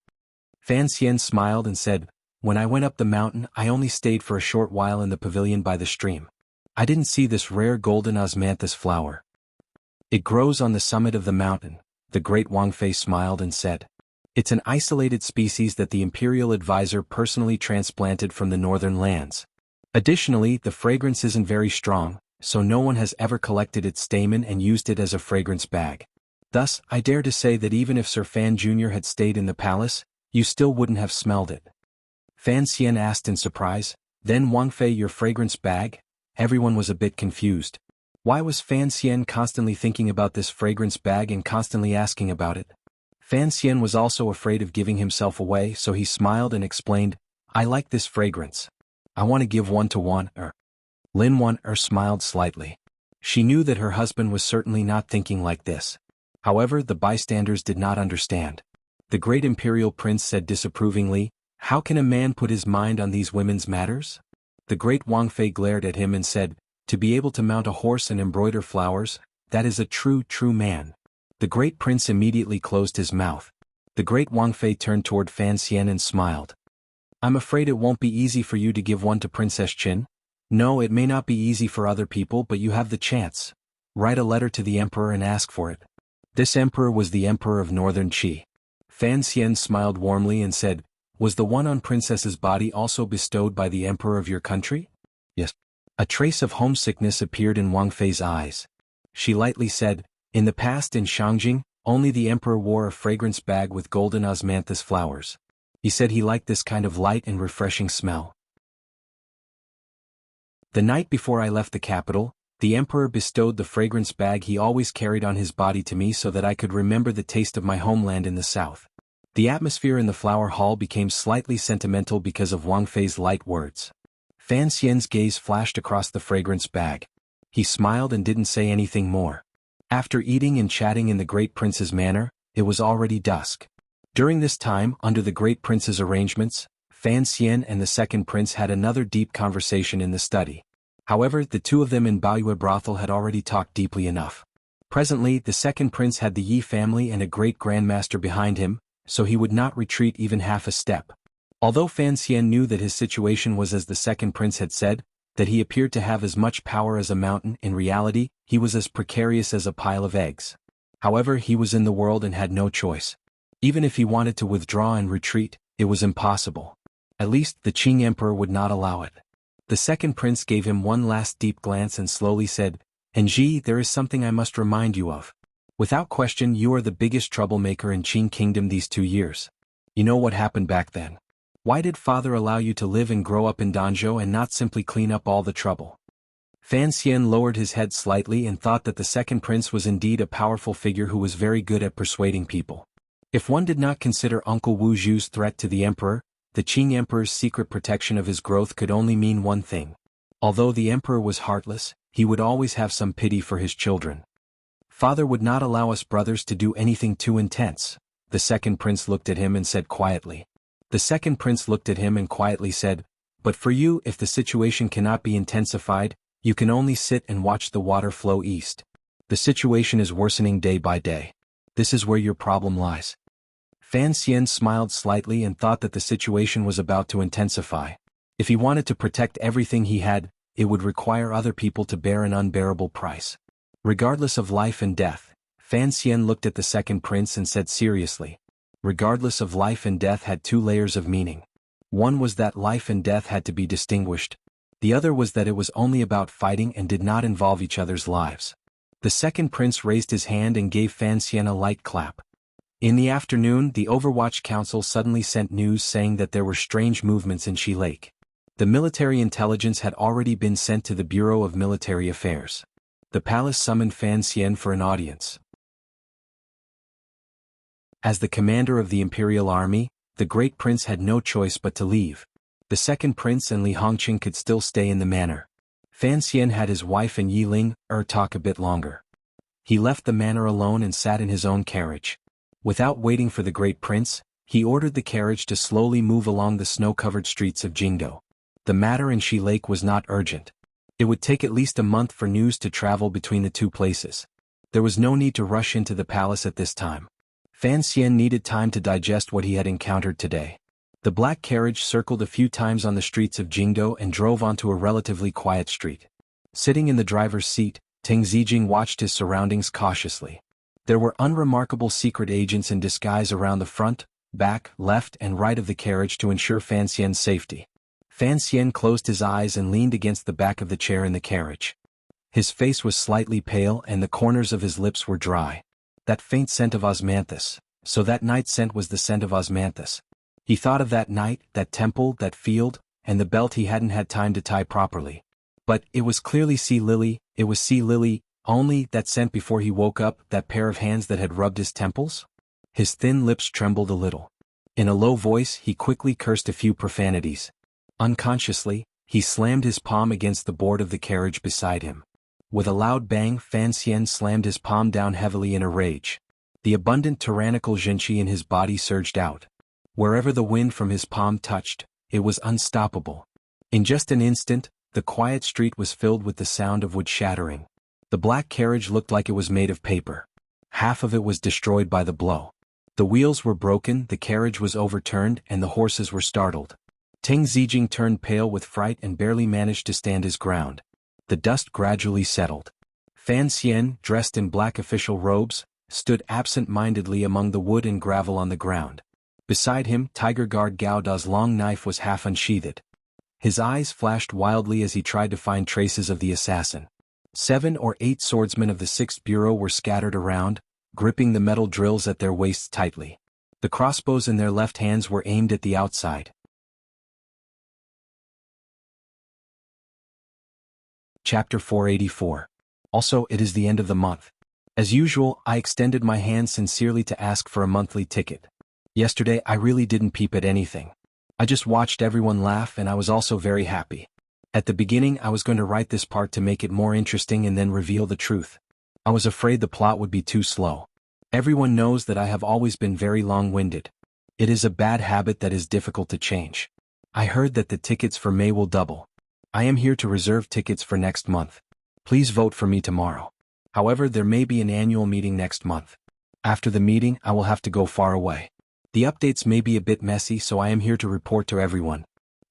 Fan Xian smiled and said, "When I went up the mountain, I only stayed for a short while in the pavilion by the stream. I didn't see this rare golden osmanthus flower. It grows on the summit of the mountain." The great Wang Fei smiled and said, "It's an isolated species that the imperial advisor personally transplanted from the northern lands. Additionally, the fragrance isn't very strong, so no one has ever collected its stamen and used it as a fragrance bag. Thus, I dare to say that even if Sir Fan Jr. had stayed in the palace, you still wouldn't have smelled it." Fan Xian asked in surprise, "Then Wang Fei, your fragrance bag?" Everyone was a bit confused. Why was Fan Xian constantly thinking about this fragrance bag and constantly asking about it? Fan Xian was also afraid of giving himself away, so he smiled and explained, "I like this fragrance. I want to give one to Wan Er." Lin Wan Er smiled slightly. She knew that her husband was certainly not thinking like this. However, the bystanders did not understand. The great imperial prince said disapprovingly, "How can a man put his mind on these women's matters?" The great Wang Fei glared at him and said, "To be able to mount a horse and embroider flowers, that is a true man." The great prince immediately closed his mouth. The great Wang Fei turned toward Fan Xian and smiled. "I'm afraid it won't be easy for you to give one to Princess Qin. No, it may not be easy for other people, but you have the chance. Write a letter to the emperor and ask for it." This emperor was the emperor of northern Qi. Fan Xian smiled warmly and said, "Was the one on princess's body also bestowed by the emperor of your country?" "Yes." A trace of homesickness appeared in Wang Fei's eyes. She lightly said, "In the past in Shangjing, only the emperor wore a fragrance bag with golden osmanthus flowers. He said he liked this kind of light and refreshing smell. The night before I left the capital, the emperor bestowed the fragrance bag he always carried on his body to me so that I could remember the taste of my homeland in the south." The atmosphere in the flower hall became slightly sentimental because of Wang Fei's light words. Fan Xian's gaze flashed across the fragrance bag. He smiled and didn't say anything more. After eating and chatting in the great prince's manner, it was already dusk. During this time, under the great prince's arrangements, Fan Xian and the second prince had another deep conversation in the study. However, the two of them in Baoyue brothel had already talked deeply enough. Presently, the second prince had the Yi family and a great grandmaster behind him, so he would not retreat even half a step. Although Fan Xian knew that his situation was as the second prince had said, that he appeared to have as much power as a mountain, in reality, he was as precarious as a pile of eggs. However, he was in the world and had no choice. Even if he wanted to withdraw and retreat, it was impossible. At least, the Qing emperor would not allow it. The second prince gave him one last deep glance and slowly said, "Enji, there is something I must remind you of. Without question, you are the biggest troublemaker in Qing Kingdom these 2 years. You know what happened back then. Why did father allow you to live and grow up in Danzhou and not simply clean up all the trouble?" Fan Xian lowered his head slightly and thought that the second prince was indeed a powerful figure who was very good at persuading people. If one did not consider Uncle Wu Zhu's threat to the emperor, the Qing emperor's secret protection of his growth could only mean one thing. Although the emperor was heartless, he would always have some pity for his children. "Father would not allow us brothers to do anything too intense," the second prince looked at him and said quietly. The second prince looked at him and quietly said, "But for you, if the situation cannot be intensified, you can only sit and watch the water flow east. The situation is worsening day by day. This is where your problem lies." Fan Xian smiled slightly and thought that the situation was about to intensify. If he wanted to protect everything he had, it would require other people to bear an unbearable price. Regardless of life and death, Fan Xian looked at the second prince and said seriously, regardless of life and death had 2 layers of meaning. One was that life and death had to be distinguished. The other was that it was only about fighting and did not involve each other's lives. The second prince raised his hand and gave Fan Xian a light clap. In the afternoon, the Overwatch Council suddenly sent news saying that there were strange movements in Shi Lake. The military intelligence had already been sent to the Bureau of Military Affairs. The palace summoned Fan Xian for an audience. As the commander of the imperial army, the great prince had no choice but to leave. The second prince and Li Hongqing could still stay in the manor. Fan Xian had his wife and Yi Ling talk a bit longer. He left the manor alone and sat in his own carriage. Without waiting for the great prince, he ordered the carriage to slowly move along the snow-covered streets of Jingdo. The matter in Shi Lake was not urgent. It would take at least a month for news to travel between the 2 places. There was no need to rush into the palace at this time. Fan Xian needed time to digest what he had encountered today. The black carriage circled a few times on the streets of Jingdo and drove onto a relatively quiet street. Sitting in the driver's seat, Teng Zijing watched his surroundings cautiously. There were unremarkable secret agents in disguise around the front, back, left and right of the carriage to ensure Fan Xian's safety. Fan Xian closed his eyes and leaned against the back of the chair in the carriage. His face was slightly pale and the corners of his lips were dry. That faint scent of osmanthus. So that night's scent was the scent of osmanthus. He thought of that night, that temple, that field, and the belt he hadn't had time to tie properly. But it was clearly sea lily, it was sea lily. Only that scent before he woke up, that pair of hands that had rubbed his temples? His thin lips trembled a little. In a low voice, he quickly cursed a few profanities. Unconsciously, he slammed his palm against the board of the carriage beside him. With a loud bang, Fan Xian slammed his palm down heavily in a rage. The abundant tyrannical zhenqi in his body surged out. Wherever the wind from his palm touched, it was unstoppable. In just an instant, the quiet street was filled with the sound of wood shattering. The black carriage looked like it was made of paper. Half of it was destroyed by the blow. The wheels were broken, the carriage was overturned, and the horses were startled. Teng Zijing turned pale with fright and barely managed to stand his ground. The dust gradually settled. Fan Xian, dressed in black official robes, stood absent-mindedly among the wood and gravel on the ground. Beside him, Tiger Guard Gao Da's long knife was half unsheathed. His eyes flashed wildly as he tried to find traces of the assassin. 7 or 8 swordsmen of the 6th Bureau were scattered around, gripping the metal drills at their waists tightly. The crossbows in their left hands were aimed at the outside. Chapter 484. Also, it is the end of the month. As usual, I extended my hand sincerely to ask for a monthly ticket. Yesterday, I really didn't peep at anything. I just watched everyone laugh and I was also very happy. At the beginning, I was going to write this part to make it more interesting and then reveal the truth. I was afraid the plot would be too slow. Everyone knows that I have always been very long-winded. It is a bad habit that is difficult to change. I heard that the tickets for May will double. I am here to reserve tickets for next month. Please vote for me tomorrow. However, there may be an annual meeting next month. After the meeting, I will have to go far away. The updates may be a bit messy, so I am here to report to everyone.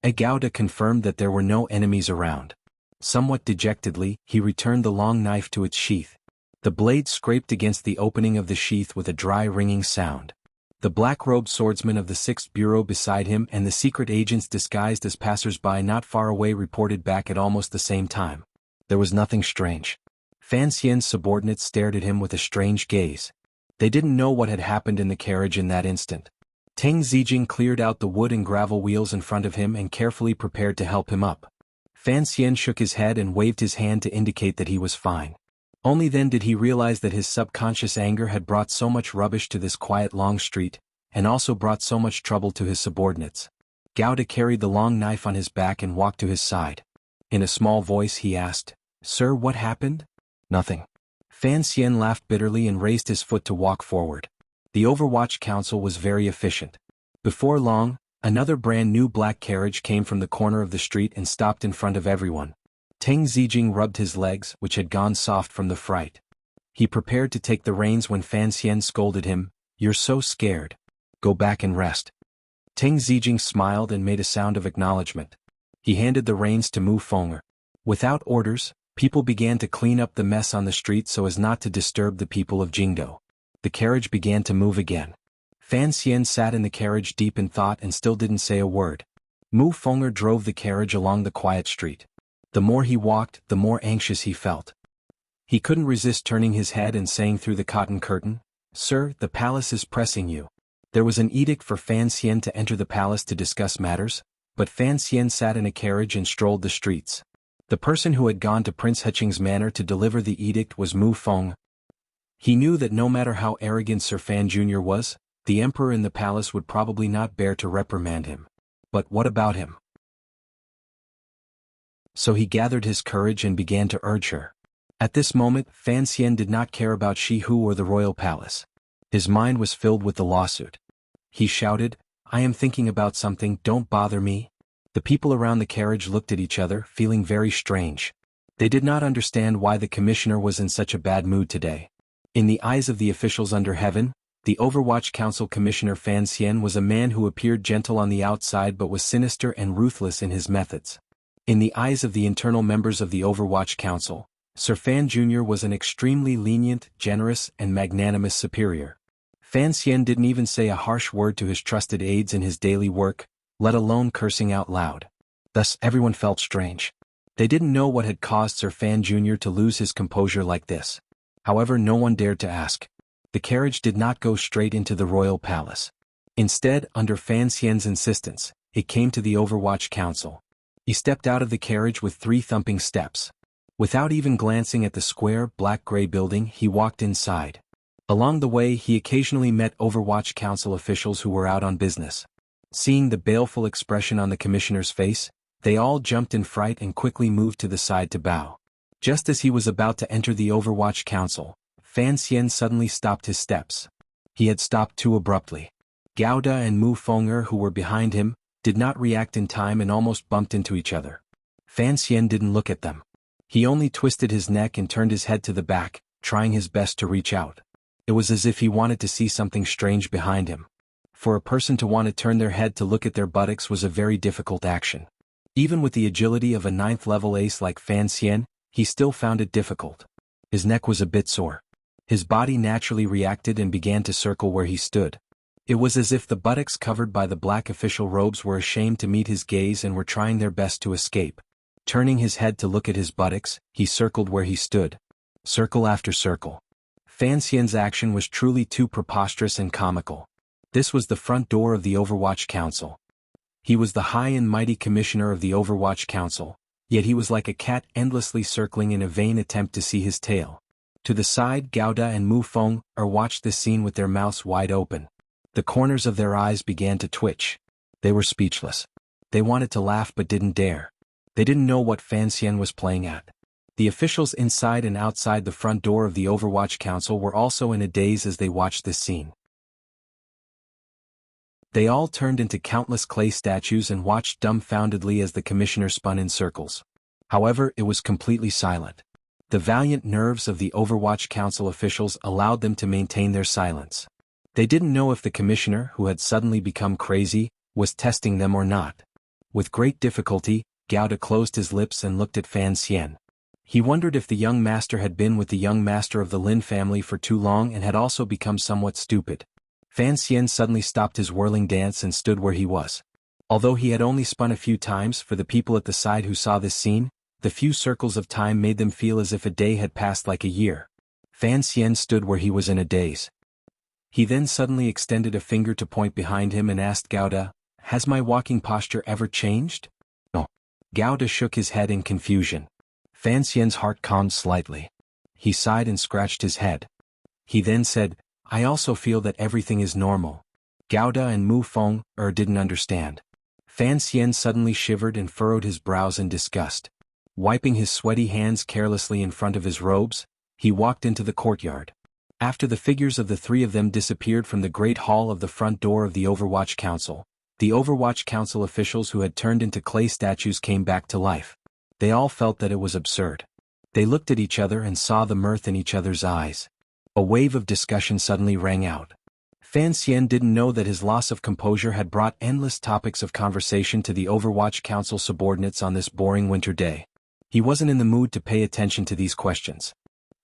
Gao Da confirmed that there were no enemies around. Somewhat dejectedly, he returned the long knife to its sheath. The blade scraped against the opening of the sheath with a dry ringing sound. The black-robed swordsman of the 6th Bureau beside him and the secret agents disguised as passers-by not far away reported back at almost the same time. There was nothing strange. Fan Xian's subordinates stared at him with a strange gaze. They didn't know what had happened in the carriage in that instant. Teng Zijing cleared out the wood and gravel wheels in front of him and carefully prepared to help him up. Fan Xian shook his head and waved his hand to indicate that he was fine. Only then did he realize that his subconscious anger had brought so much rubbish to this quiet long street, and also brought so much trouble to his subordinates. Gauda carried the long knife on his back and walked to his side. In a small voice he asked, "Sir, what happened?" "Nothing." Fan Xian laughed bitterly and raised his foot to walk forward. The Overwatch Council was very efficient. Before long, another brand new black carriage came from the corner of the street and stopped in front of everyone. Teng Zijing rubbed his legs, which had gone soft from the fright. He prepared to take the reins when Fan Xian scolded him, "You're so scared. Go back and rest." Teng Zijing smiled and made a sound of acknowledgement. He handed the reins to Mu Fenger. Without orders, people began to clean up the mess on the street so as not to disturb the people of Jingdo. The carriage began to move again. Fan Xian sat in the carriage deep in thought and still didn't say a word. Mu Fenger drove the carriage along the quiet street. The more he walked, the more anxious he felt. He couldn't resist turning his head and saying through the cotton curtain, "Sir, the palace is pressing you." There was an edict for Fan Xian to enter the palace to discuss matters, but Fan Xian sat in a carriage and strolled the streets. The person who had gone to Prince Heching's manor to deliver the edict was Mu Feng. He knew that no matter how arrogant Sir Fan Jr. was, the emperor in the palace would probably not bear to reprimand him. But what about him? So he gathered his courage and began to urge her. At this moment, Fan Xian did not care about Shihu or the royal palace. His mind was filled with the lawsuit. He shouted, "I am thinking about something, don't bother me." The people around the carriage looked at each other, feeling very strange. They did not understand why the commissioner was in such a bad mood today. In the eyes of the officials under heaven, the Overwatch Council Commissioner Fan Xian was a man who appeared gentle on the outside but was sinister and ruthless in his methods. In the eyes of the internal members of the Overwatch Council, Sir Fan Jr. was an extremely lenient, generous, and magnanimous superior. Fan Xian didn't even say a harsh word to his trusted aides in his daily work, let alone cursing out loud. Thus everyone felt strange. They didn't know what had caused Sir Fan Jr. to lose his composure like this. However, no one dared to ask. The carriage did not go straight into the royal palace. Instead, under Fan Xian's insistence, it came to the Overwatch Council. He stepped out of the carriage with 3 thumping steps. Without even glancing at the square, black-gray building, he walked inside. Along the way, he occasionally met Overwatch Council officials who were out on business. Seeing the baleful expression on the commissioner's face, they all jumped in fright and quickly moved to the side to bow. Just as he was about to enter the Overwatch Council, Fan Xian suddenly stopped his steps. He had stopped too abruptly. Gauda and Mu Fenger, who were behind him, did not react in time and almost bumped into each other. Fan Xian didn't look at them. He only twisted his neck and turned his head to the back, trying his best to reach out. It was as if he wanted to see something strange behind him. For a person to want to turn their head to look at their buttocks was a very difficult action. Even with the agility of a 9th-level ace like Fan Xian, he still found it difficult. His neck was a bit sore. His body naturally reacted and began to circle where he stood. It was as if the buttocks covered by the black official robes were ashamed to meet his gaze and were trying their best to escape. Turning his head to look at his buttocks, he circled where he stood. Circle after circle. Fan Xian's action was truly too preposterous and comical. This was the front door of the Overwatch Council. He was the high and mighty commissioner of the Overwatch Council, yet he was like a cat endlessly circling in a vain attempt to see his tail. To the side, Gauda and Mu Feng watched this scene with their mouths wide open. The corners of their eyes began to twitch. They were speechless. They wanted to laugh but didn't dare. They didn't know what Fan Xian was playing at. The officials inside and outside the front door of the Overwatch Council were also in a daze as they watched this scene. They all turned into countless clay statues and watched dumbfoundedly as the commissioner spun in circles. However, it was completely silent. The valiant nerves of the Overwatch Council officials allowed them to maintain their silence. They didn't know if the commissioner, who had suddenly become crazy, was testing them or not. With great difficulty, Gauda closed his lips and looked at Fan Xian. He wondered if the young master had been with the young master of the Lin family for too long and had also become somewhat stupid. Fan Xian suddenly stopped his whirling dance and stood where he was. Although he had only spun a few times, for the people at the side who saw this scene, the few circles of time made them feel as if a day had passed like a year. Fan Xian stood where he was in a daze. He then suddenly extended a finger to point behind him and asked Gouda, "Has my walking posture ever changed?" No. Gouda shook his head in confusion. Fan Xian's heart calmed slightly. He sighed and scratched his head. He then said, "I also feel that everything is normal." Gouda and Mu Feng didn't understand. Fan Xian suddenly shivered and furrowed his brows in disgust. Wiping his sweaty hands carelessly in front of his robes, he walked into the courtyard. After the figures of the three of them disappeared from the great hall of the front door of the Overwatch Council, the Overwatch Council officials who had turned into clay statues came back to life. They all felt that it was absurd. They looked at each other and saw the mirth in each other's eyes. A wave of discussion suddenly rang out. Fan Xian didn't know that his loss of composure had brought endless topics of conversation to the Overwatch Council subordinates on this boring winter day. He wasn't in the mood to pay attention to these questions.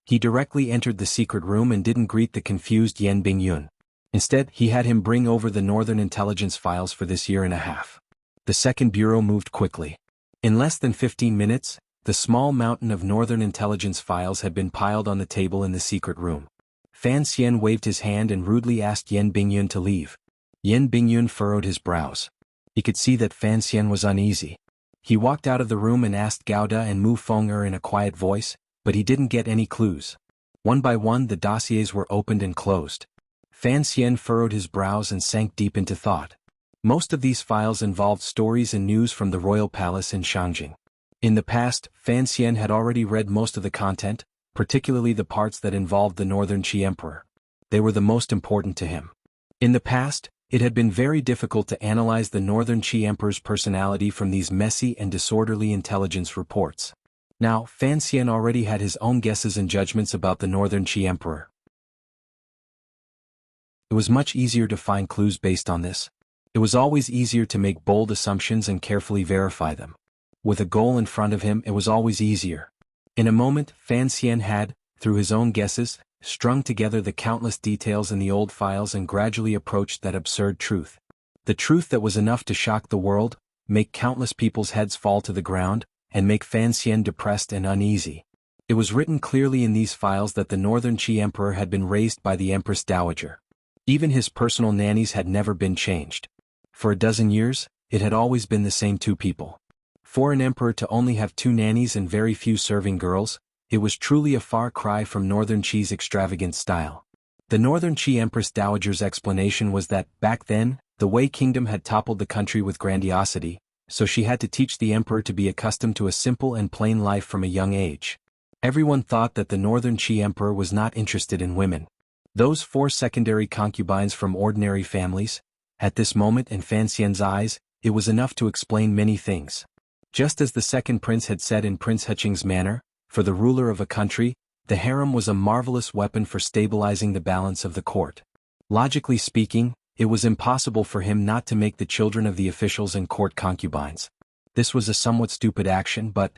He directly entered the secret room and didn't greet the confused Yan Bingyun. Instead, he had him bring over the Northern Intelligence files for this year and a half. The second bureau moved quickly. In less than 15 minutes, the small mountain of Northern Intelligence files had been piled on the table in the secret room. Fan Xian waved his hand and rudely asked Yan Bingyun to leave. Yan Bingyun furrowed his brows. He could see that Fan Xian was uneasy. He walked out of the room and asked Gouda and Mu Feng in a quiet voice, but he didn't get any clues. One by one the dossiers were opened and closed. Fan Xian furrowed his brows and sank deep into thought. Most of these files involved stories and news from the royal palace in Shangjing. In the past, Fan Xian had already read most of the content, particularly the parts that involved the Northern Qi Emperor. They were the most important to him. In the past, it had been very difficult to analyze the Northern Qi Emperor's personality from these messy and disorderly intelligence reports. Now, Fan Xian already had his own guesses and judgments about the Northern Qi Emperor. It was much easier to find clues based on this. It was always easier to make bold assumptions and carefully verify them. With a goal in front of him, it was always easier. In a moment, Fan Xian had, through his own guesses, strung together the countless details in the old files and gradually approached that absurd truth. The truth that was enough to shock the world, make countless people's heads fall to the ground, and make Fan Xian depressed and uneasy. It was written clearly in these files that the Northern Qi Emperor had been raised by the Empress Dowager. Even his personal nannies had never been changed. For a dozen years, it had always been the same two people. For an emperor to only have two nannies and very few serving girls, it was truly a far cry from Northern Qi's extravagant style. The Northern Qi Empress Dowager's explanation was that, back then, the Wei Kingdom had toppled the country with grandiosity, so she had to teach the emperor to be accustomed to a simple and plain life from a young age. Everyone thought that the Northern Qi Emperor was not interested in women. Those 4 secondary concubines from ordinary families, at this moment in Fan Xian's eyes, it was enough to explain many things. Just as the second prince had said in Prince Heching's manner, for the ruler of a country, the harem was a marvelous weapon for stabilizing the balance of the court. Logically speaking, it was impossible for him not to make the children of the officials and court concubines. This was a somewhat stupid action, but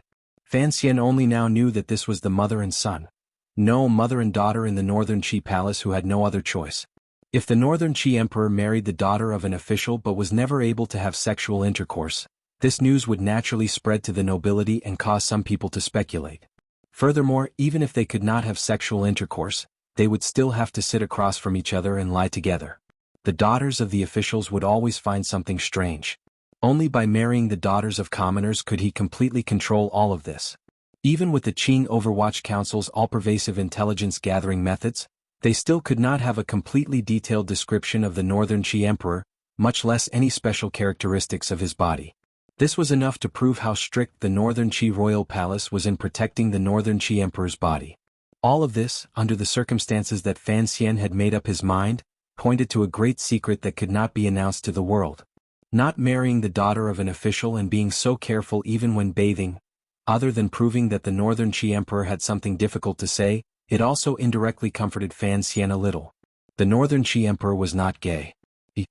Fan Xian only now knew that this was the mother and son. No mother and daughter in the Northern Qi Palace who had no other choice. If the Northern Qi Emperor married the daughter of an official but was never able to have sexual intercourse, this news would naturally spread to the nobility and cause some people to speculate. Furthermore, even if they could not have sexual intercourse, they would still have to sit across from each other and lie together. The daughters of the officials would always find something strange. Only by marrying the daughters of commoners could he completely control all of this. Even with the Qing Overwatch Council's all-pervasive intelligence-gathering methods, they still could not have a completely detailed description of the Northern Qi Emperor, much less any special characteristics of his body. This was enough to prove how strict the Northern Qi Royal Palace was in protecting the Northern Qi Emperor's body. All of this, under the circumstances that Fan Xian had made up his mind, pointed to a great secret that could not be announced to the world. Not marrying the daughter of an official and being so careful even when bathing, other than proving that the Northern Qi Emperor had something difficult to say, it also indirectly comforted Fan Xian a little. The Northern Qi Emperor was not gay.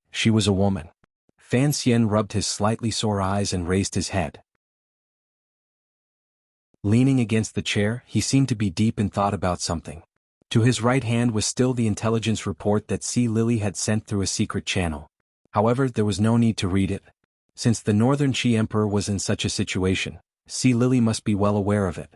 She was a woman. Fan Xian rubbed his slightly sore eyes and raised his head. Leaning against the chair, he seemed to be deep in thought about something. To his right hand was still the intelligence report that Sea Lily had sent through a secret channel. However, there was no need to read it. Since the Northern Qi Emperor was in such a situation, Sea Lily must be well aware of it.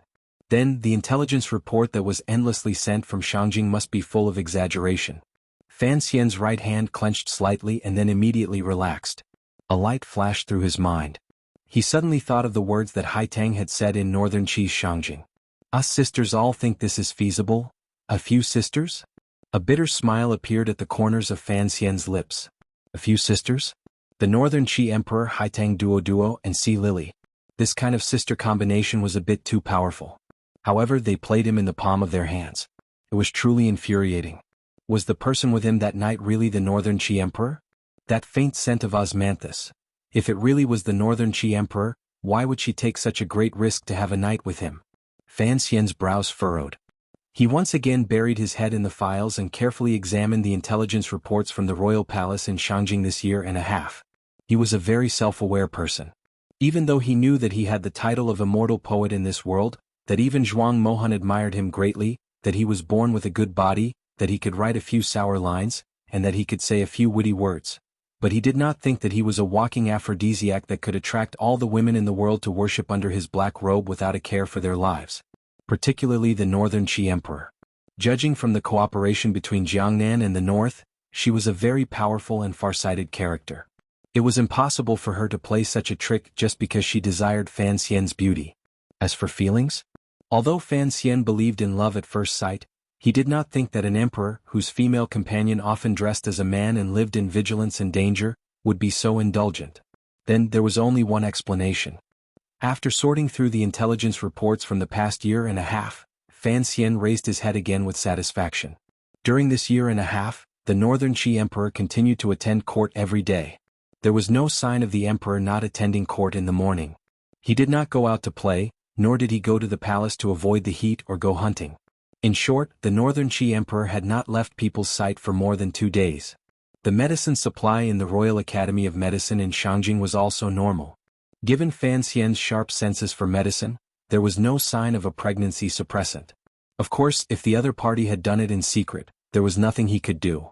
Then, the intelligence report that was endlessly sent from Shangjing must be full of exaggeration. Fan Xian's right hand clenched slightly and then immediately relaxed. A light flashed through his mind. He suddenly thought of the words that Haitang had said in Northern Qi's Shangjing. Us sisters all think this is feasible? A few sisters? A bitter smile appeared at the corners of Fan Xian's lips. A few sisters? The Northern Qi Emperor Haitang Duo and Sea Lily. This kind of sister combination was a bit too powerful. However, they played him in the palm of their hands. It was truly infuriating. Was the person with him that night really the Northern Qi Emperor? That faint scent of osmanthus. If it really was the Northern Qi Emperor, why would she take such a great risk to have a night with him? Fan Xian's brows furrowed. He once again buried his head in the files and carefully examined the intelligence reports from the royal palace in Shangjing this year and a half. He was a very self-aware person. Even though he knew that he had the title of immortal poet in this world, that even Zhuang Mohan admired him greatly, that he was born with a good body, that he could write a few sour lines, and that he could say a few witty words. But he did not think that he was a walking aphrodisiac that could attract all the women in the world to worship under his black robe without a care for their lives. Particularly the Northern Qi Emperor. Judging from the cooperation between Jiangnan and the North, she was a very powerful and far-sighted character. It was impossible for her to play such a trick just because she desired Fan Xian's beauty. As for feelings? Although Fan Xian believed in love at first sight, he did not think that an emperor, whose female companion often dressed as a man and lived in vigilance and danger, would be so indulgent. Then there was only one explanation. After sorting through the intelligence reports from the past year and a half, Fan Xian raised his head again with satisfaction. During this year and a half, the Northern Qi Emperor continued to attend court every day. There was no sign of the emperor not attending court in the morning. He did not go out to play, nor did he go to the palace to avoid the heat or go hunting. In short, the Northern Qi Emperor had not left people's sight for more than 2 days. The medicine supply in the Royal Academy of Medicine in Shangjing was also normal. Given Fan Xian's sharp senses for medicine, there was no sign of a pregnancy suppressant. Of course, if the other party had done it in secret, there was nothing he could do.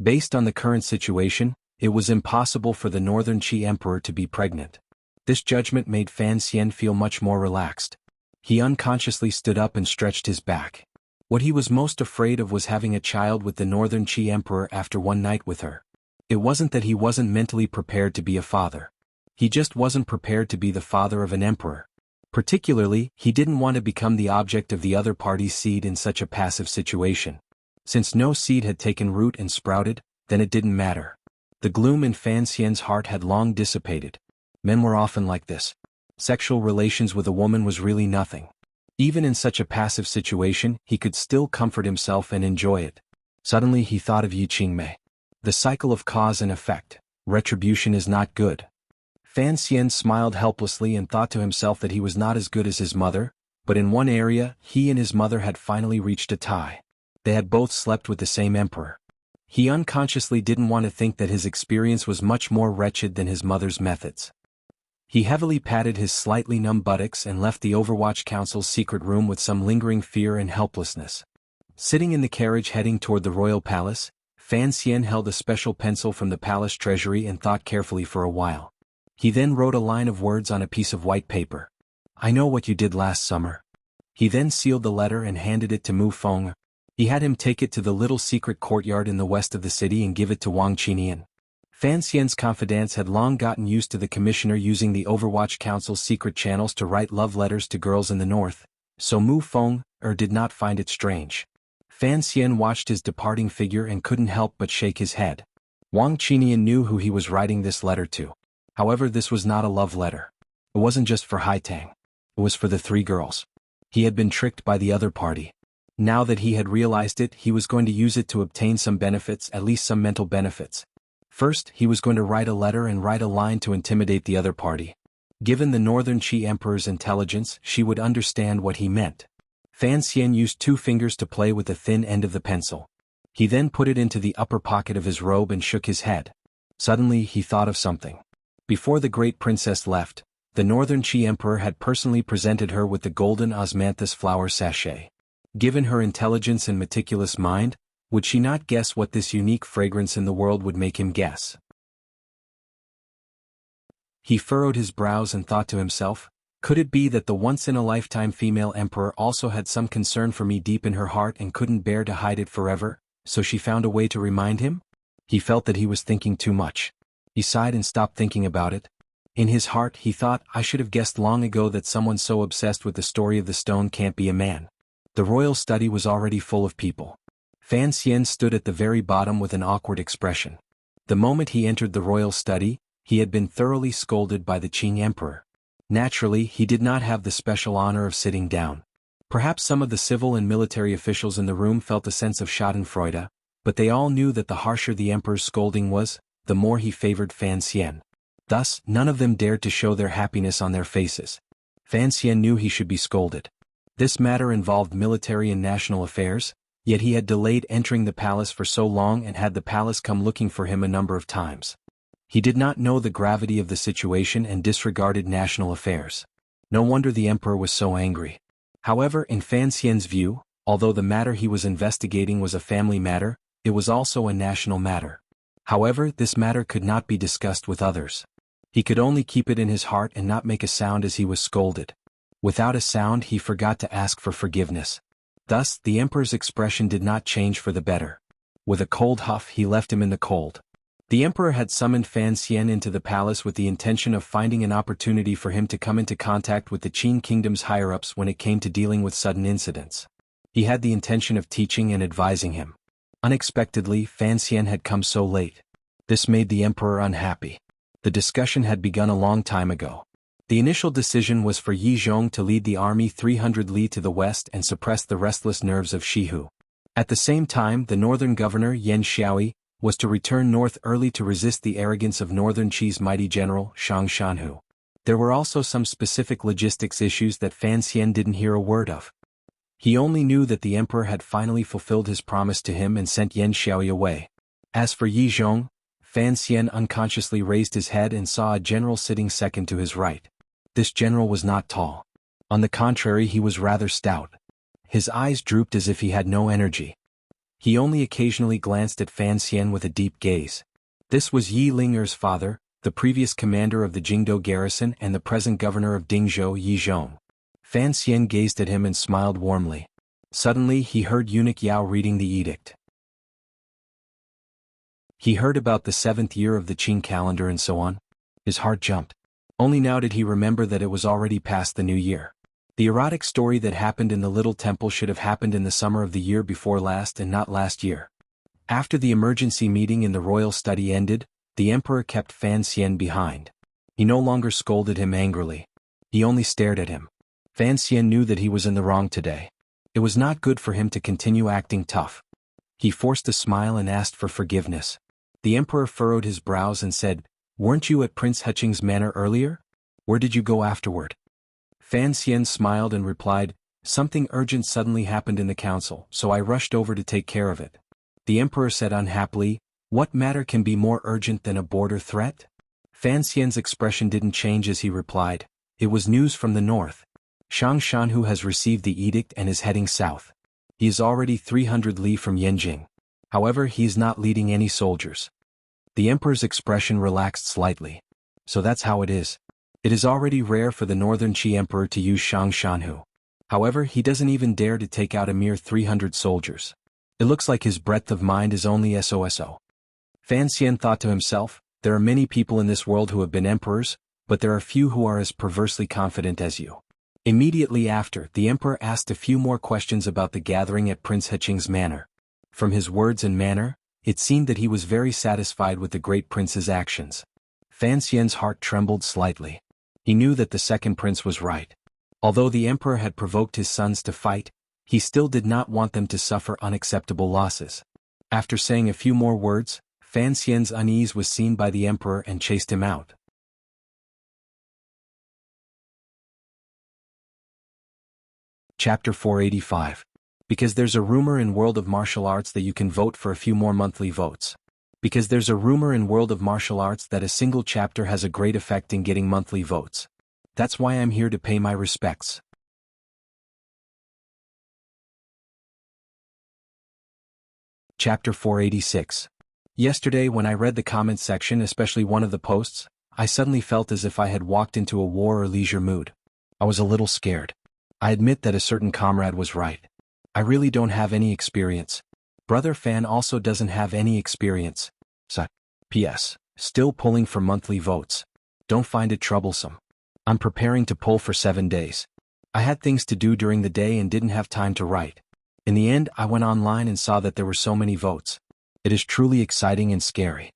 Based on the current situation, it was impossible for the Northern Qi Emperor to be pregnant. This judgment made Fan Xian feel much more relaxed. He unconsciously stood up and stretched his back. What he was most afraid of was having a child with the Northern Qi Emperor after one night with her. It wasn't that he wasn't mentally prepared to be a father. He just wasn't prepared to be the father of an emperor. Particularly, he didn't want to become the object of the other party's seed in such a passive situation. Since no seed had taken root and sprouted, then it didn't matter. The gloom in Fan Xian's heart had long dissipated. Men were often like this. Sexual relations with a woman was really nothing. Even in such a passive situation, he could still comfort himself and enjoy it. Suddenly he thought of Yi Qingmei. The cycle of cause and effect. Retribution is not good. Fan Xian smiled helplessly and thought to himself that he was not as good as his mother, but in one area, he and his mother had finally reached a tie. They had both slept with the same emperor. He unconsciously didn't want to think that his experience was much more wretched than his mother's methods. He heavily patted his slightly numb buttocks and left the Overwatch Council's secret room with some lingering fear and helplessness. Sitting in the carriage heading toward the royal palace, Fan Xian held a special pencil from the palace treasury and thought carefully for a while. He then wrote a line of words on a piece of white paper. "I know what you did last summer." He then sealed the letter and handed it to Mu Feng. He had him take it to the little secret courtyard in the west of the city and give it to Wang Qinian. Fan Xian's confidants had long gotten used to the commissioner using the Overwatch Council's secret channels to write love letters to girls in the north, so Mu Feng did not find it strange. Fan Xian watched his departing figure and couldn't help but shake his head. Wang Qinian knew who he was writing this letter to. However, this was not a love letter. It wasn't just for Haitang. It was for the 3 girls. He had been tricked by the other party. Now that he had realized it, he was going to use it to obtain some benefits, at least some mental benefits. First, he was going to write a letter and write a line to intimidate the other party. Given the Northern Qi Emperor's intelligence, she would understand what he meant. Fan Xian used 2 fingers to play with the thin end of the pencil. He then put it into the upper pocket of his robe and shook his head. Suddenly he thought of something. Before the great princess left, The Northern Qi Emperor had personally presented her with the golden osmanthus flower sachet. Given her intelligence and meticulous mind, would she not guess what this unique fragrance in the world would make him guess? He furrowed his brows and thought to himself, could it be that the once-in-a-lifetime female emperor also had some concern for me deep in her heart and couldn't bear to hide it forever, so she found a way to remind him? He felt that he was thinking too much. He sighed and stopped thinking about it. In his heart he thought, I should have guessed long ago that someone so obsessed with the story of the stone can't be a man. The royal study was already full of people. Fan Xian stood at the very bottom with an awkward expression. The moment he entered the royal study, he had been thoroughly scolded by the Qing emperor. Naturally, he did not have the special honor of sitting down. Perhaps some of the civil and military officials in the room felt a sense of schadenfreude, but they all knew that the harsher the emperor's scolding was, the more he favored Fan Xian. Thus, none of them dared to show their happiness on their faces. Fan Xian knew he should be scolded. This matter involved military and national affairs, yet he had delayed entering the palace for so long and had the palace come looking for him a number of times. He did not know the gravity of the situation and disregarded national affairs. No wonder the emperor was so angry. However, in Fan Xian's view, although the matter he was investigating was a family matter, it was also a national matter. However, this matter could not be discussed with others. He could only keep it in his heart and not make a sound as he was scolded. Without a sound he forgot to ask for forgiveness. Thus, the emperor's expression did not change for the better. With a cold huff he left him in the cold. The emperor had summoned Fan Xian into the palace with the intention of finding an opportunity for him to come into contact with the Qin kingdom's higher-ups when it came to dealing with sudden incidents. He had the intention of teaching and advising him. Unexpectedly, Fan Xian had come so late. This made the emperor unhappy. The discussion had begun a long time ago. The initial decision was for Yi Zhong to lead the army 300 li to the west and suppress the restless nerves of Shihu. At the same time, the northern governor Yan Xiaoyi was to return north early to resist the arrogance of northern Qi's mighty general Shang Shanhu. There were also some specific logistics issues that Fan Xian didn't hear a word of. He only knew that the emperor had finally fulfilled his promise to him and sent Yan Xiaoyi away. As for Yi Zhong, Fan Xian unconsciously raised his head and saw a general sitting second to his right. This general was not tall. On the contrary, he was rather stout. His eyes drooped as if he had no energy. He only occasionally glanced at Fan Xian with a deep gaze. This was Yi Linger's father, the previous commander of the Jingdou garrison and the present governor of Dingzhou, Yi Zhong. Fan Xian gazed at him and smiled warmly. Suddenly he heard eunuch Yao reading the edict. He heard about the 7th year of the Qing calendar and so on. His heart jumped. Only now did he remember that it was already past the new year. The erotic story that happened in the little temple should have happened in the summer of the year before last and not last year. After the emergency meeting in the royal study ended, the emperor kept Fan Xian behind. He no longer scolded him angrily. He only stared at him. Fan Xian knew that he was in the wrong today. It was not good for him to continue acting tough. He forced a smile and asked for forgiveness. The emperor furrowed his brows and said, "Weren't you at Prince Heching's manor earlier? Where did you go afterward?" Fan Xian smiled and replied, "Something urgent suddenly happened in the council, so I rushed over to take care of it." The emperor said unhappily, "What matter can be more urgent than a border threat?" Fan Xian's expression didn't change as he replied, "It was news from the north. Shang Shanhu has received the edict and is heading south. He is already 300 li from Yanjing. However, he is not leading any soldiers." The emperor's expression relaxed slightly. "So that's how it is. It is already rare for the northern Qi emperor to use Shang Shanhu. However, he doesn't even dare to take out a mere 300 soldiers. It looks like his breadth of mind is only SOSO." Fan Xian thought to himself, there are many people in this world who have been emperors, but there are few who are as perversely confident as you. Immediately after, the emperor asked a few more questions about the gathering at Prince Heching's manor. From his words and manner, it seemed that he was very satisfied with the great prince's actions. Fan Xian's heart trembled slightly. He knew that the second prince was right. Although the emperor had provoked his sons to fight, he still did not want them to suffer unacceptable losses. After saying a few more words, Fan Xian's unease was seen by the emperor and chased him out. Chapter 485. Because there's a rumor in World of Martial Arts that you can vote for a few more monthly votes. Because there's a rumor in World of Martial Arts that a single chapter has a great effect in getting monthly votes. That's why I'm here to pay my respects. Chapter 486. Yesterday when I read the comments section, especially one of the posts, I suddenly felt as if I had walked into a war or leisure mood. I was a little scared. I admit that a certain comrade was right. I really don't have any experience. Brother Fan also doesn't have any experience. So, P.S. Still pulling for monthly votes. Don't find it troublesome. I'm preparing to poll for 7 days. I had things to do during the day and didn't have time to write. In the end, I went online and saw that there were so many votes. It is truly exciting and scary.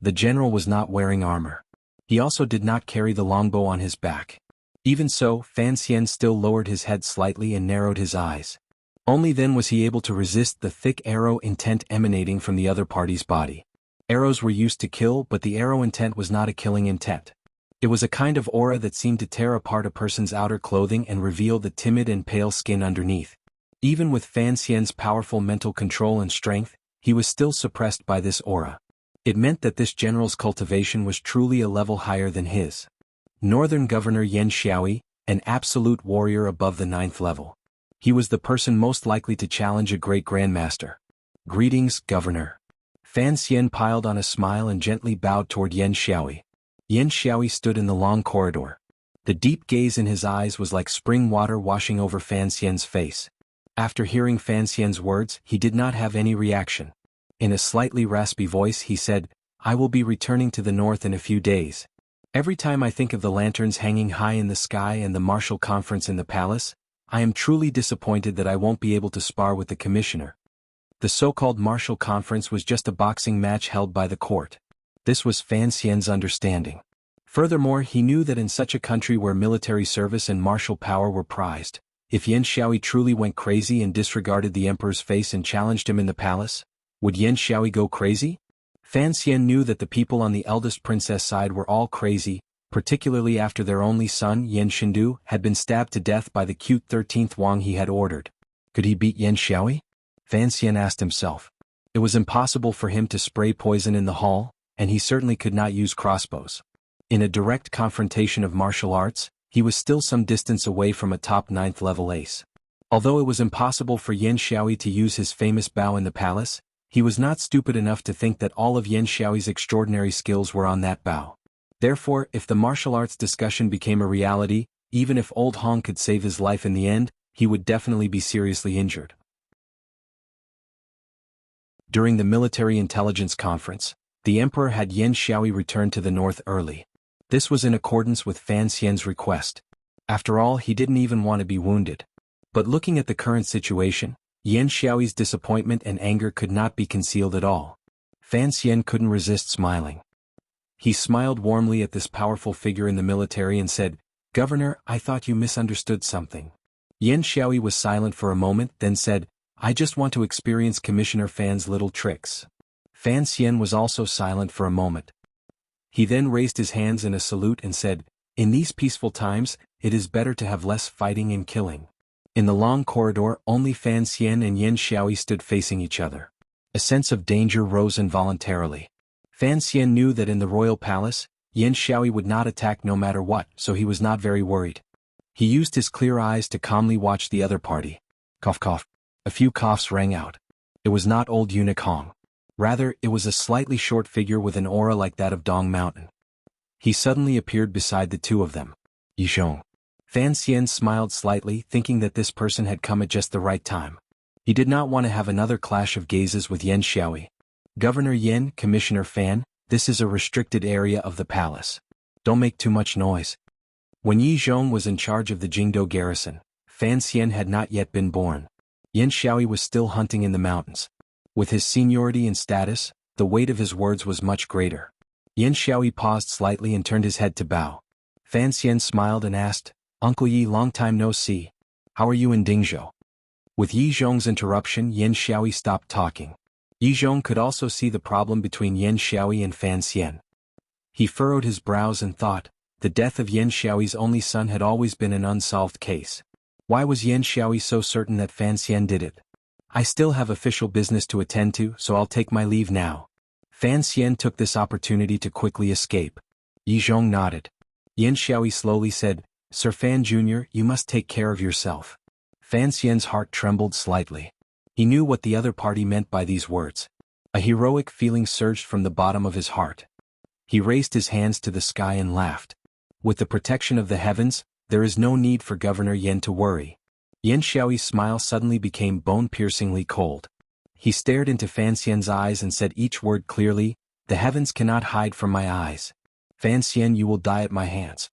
The general was not wearing armor. He also did not carry the longbow on his back. Even so, Fan Xian still lowered his head slightly and narrowed his eyes. Only then was he able to resist the thick arrow intent emanating from the other party's body. Arrows were used to kill, but the arrow intent was not a killing intent. It was a kind of aura that seemed to tear apart a person's outer clothing and reveal the timid and pale skin underneath. Even with Fan Xian's powerful mental control and strength, he was still suppressed by this aura. It meant that this general's cultivation was truly a level higher than his. Northern Governor Yan Xiaoyi, an absolute warrior above the 9th level. He was the person most likely to challenge a great grandmaster. Greetings, Governor. Fan Xian piled on a smile and gently bowed toward Yan Xiaoyi. Yan Xiaoyi stood in the long corridor. The deep gaze in his eyes was like spring water washing over Fan Xian's face. After hearing Fan Xian's words, he did not have any reaction. In a slightly raspy voice he said, I will be returning to the north in a few days. Every time I think of the lanterns hanging high in the sky and the martial conference in the palace, I am truly disappointed that I won't be able to spar with the commissioner. The so-called martial conference was just a boxing match held by the court. This was Fan Xian's understanding. Furthermore, he knew that in such a country where military service and martial power were prized, if Yan Xiaoyi truly went crazy and disregarded the emperor's face and challenged him in the palace, would Yan Xiaoyi go crazy? Fan Xian knew that the people on the eldest princess side were all crazy, particularly after their only son, Yan Shindu, had been stabbed to death by the cute 13th Wang he had ordered. Could he beat Yan Xiaoyi? Fan Xian asked himself. It was impossible for him to spray poison in the hall, and he certainly could not use crossbows. In a direct confrontation of martial arts, he was still some distance away from a top 9th level ace. Although it was impossible for Yan Xiaoyi to use his famous bow in the palace, he was not stupid enough to think that all of Yan Xiaoyi's extraordinary skills were on that bow. Therefore, if the martial arts discussion became a reality, even if Old Hong could save his life in the end, he would definitely be seriously injured. During the military intelligence conference, the emperor had Yan Xiaoyi return to the north early. This was in accordance with Fan Xian's request. After all, he didn't even want to be wounded. But looking at the current situation, Yan Xiaoyi's disappointment and anger could not be concealed at all. Fan Xian couldn't resist smiling. He smiled warmly at this powerful figure in the military and said, Governor, I thought you misunderstood something. Yan Xiaoyi was silent for a moment, then said, I just want to experience Commissioner Fan's little tricks. Fan Xian was also silent for a moment. He then raised his hands in a salute and said, In these peaceful times, it is better to have less fighting and killing. In the long corridor, only Fan Xian and Yan Xiaoyi stood facing each other. A sense of danger rose involuntarily. Fan Xian knew that in the royal palace, Yan Xiaoyi would not attack no matter what, so he was not very worried. He used his clear eyes to calmly watch the other party. Cough cough. A few coughs rang out. It was not old eunuch Hong. Rather, it was a slightly short figure with an aura like that of Dong Mountain. He suddenly appeared beside the two of them. Yizhong. Fan Xian smiled slightly, thinking that this person had come at just the right time. He did not want to have another clash of gazes with Yan Xiaoyi. Governor Yan, Commissioner Fan, this is a restricted area of the palace. Don't make too much noise. When Yizhong was in charge of the Jingdo garrison, Fan Xian had not yet been born. Yan Xiaoyi was still hunting in the mountains. With his seniority and status, the weight of his words was much greater. Yan Xiaoyi paused slightly and turned his head to bow. Fan Xian smiled and asked, Uncle Yi, long time no see. How are you in Dingzhou? With Yizhong's interruption, Yan Xiaoyi stopped talking. Yizhong could also see the problem between Yan Xiaoyi and Fan Xian. He furrowed his brows and thought, the death of Yan Xiaoyi's only son had always been an unsolved case. Why was Yan Xiaoyi so certain that Fan Xian did it? I still have official business to attend to, so I'll take my leave now. Fan Xian took this opportunity to quickly escape. Yizhong nodded. Yan Xiaoyi slowly said, Sir Fan Jr., you must take care of yourself. Fan Xian's heart trembled slightly. He knew what the other party meant by these words. A heroic feeling surged from the bottom of his heart. He raised his hands to the sky and laughed. With the protection of the heavens, there is no need for Governor Yan to worry. Yan Xiaoyi's smile suddenly became bone-piercingly cold. He stared into Fan Xian's eyes and said each word clearly, the heavens cannot hide from my eyes. Fan Xian, you will die at my hands.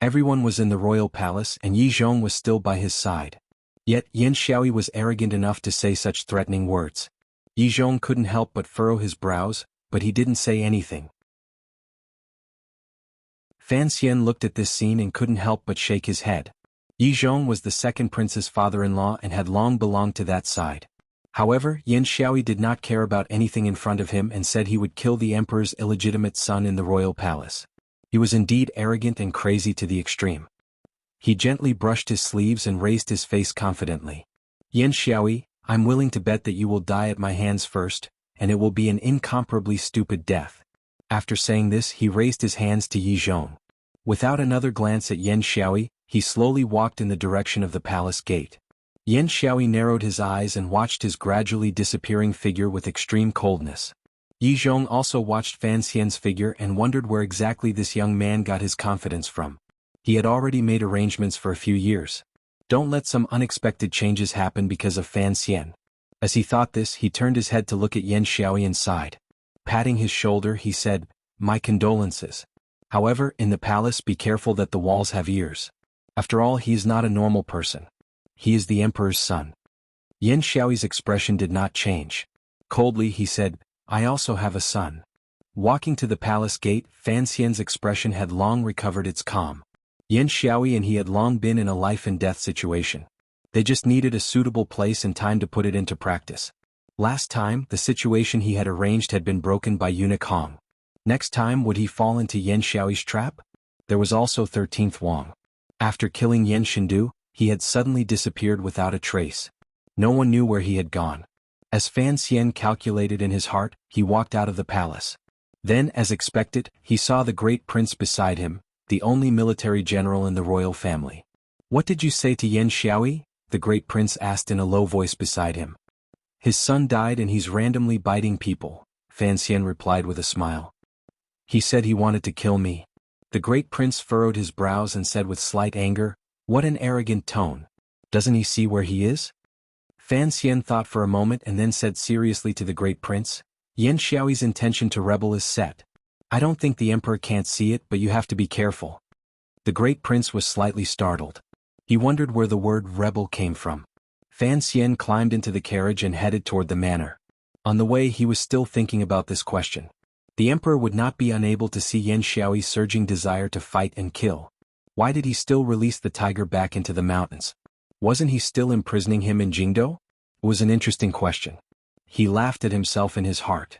Everyone was in the royal palace and Yi Zhong was still by his side. Yet Yan Xiaoyi was arrogant enough to say such threatening words. Yi Zhong couldn't help but furrow his brows, but he didn't say anything. Fan Xian looked at this scene and couldn't help but shake his head. Yi Zhong was the second prince's father-in-law and had long belonged to that side. However, Yan Xiaoyi did not care about anything in front of him and said he would kill the emperor's illegitimate son in the royal palace. He was indeed arrogant and crazy to the extreme. He gently brushed his sleeves and raised his face confidently. Yan Xiaoyi, I'm willing to bet that you will die at my hands first, and it will be an incomparably stupid death. After saying this, he raised his hands to Yi Zhong. Without another glance at Yan Xiaoyi, he slowly walked in the direction of the palace gate. Yan Xiaoyi narrowed his eyes and watched his gradually disappearing figure with extreme coldness. Yi Zhong also watched Fan Xian's figure and wondered where exactly this young man got his confidence from. He had already made arrangements for a few years. Don't let some unexpected changes happen because of Fan Xian. As he thought this, he turned his head to look at Yan Xiaoyi and sighed. Patting his shoulder, he said, My condolences. However, in the palace be careful that the walls have ears. After all, he is not a normal person. He is the emperor's son. Yan Xiaoyi's expression did not change. Coldly he said, I also have a son. Walking to the palace gate, Fan Xian's expression had long recovered its calm. Yan Xiaoyi and he had long been in a life-and-death situation. They just needed a suitable place and time to put it into practice. Last time, the situation he had arranged had been broken by eunuch Hong. Next time, would he fall into Yan Xiaoyi's trap? There was also 13th Wang. After killing Yan Shindu, he had suddenly disappeared without a trace. No one knew where he had gone. As Fan Xian calculated in his heart, he walked out of the palace. Then, as expected, he saw the great prince beside him, the only military general in the royal family. What did you say to Yan Xiaoyi? The great prince asked in a low voice beside him. His son died and he's randomly biting people, Fan Xian replied with a smile. He said he wanted to kill me. The great prince furrowed his brows and said with slight anger, What an arrogant tone. Doesn't he see where he is? Fan Xian thought for a moment and then said seriously to the great prince, Yan Xiaoyi's intention to rebel is set. I don't think the emperor can't see it, but you have to be careful. The great prince was slightly startled. He wondered where the word rebel came from. Fan Xian climbed into the carriage and headed toward the manor. On the way, he was still thinking about this question. The emperor would not be unable to see Yan Xiaoyi's surging desire to fight and kill. Why did he still release the tiger back into the mountains? Wasn't he still imprisoning him in Jingdo? It was an interesting question. He laughed at himself in his heart.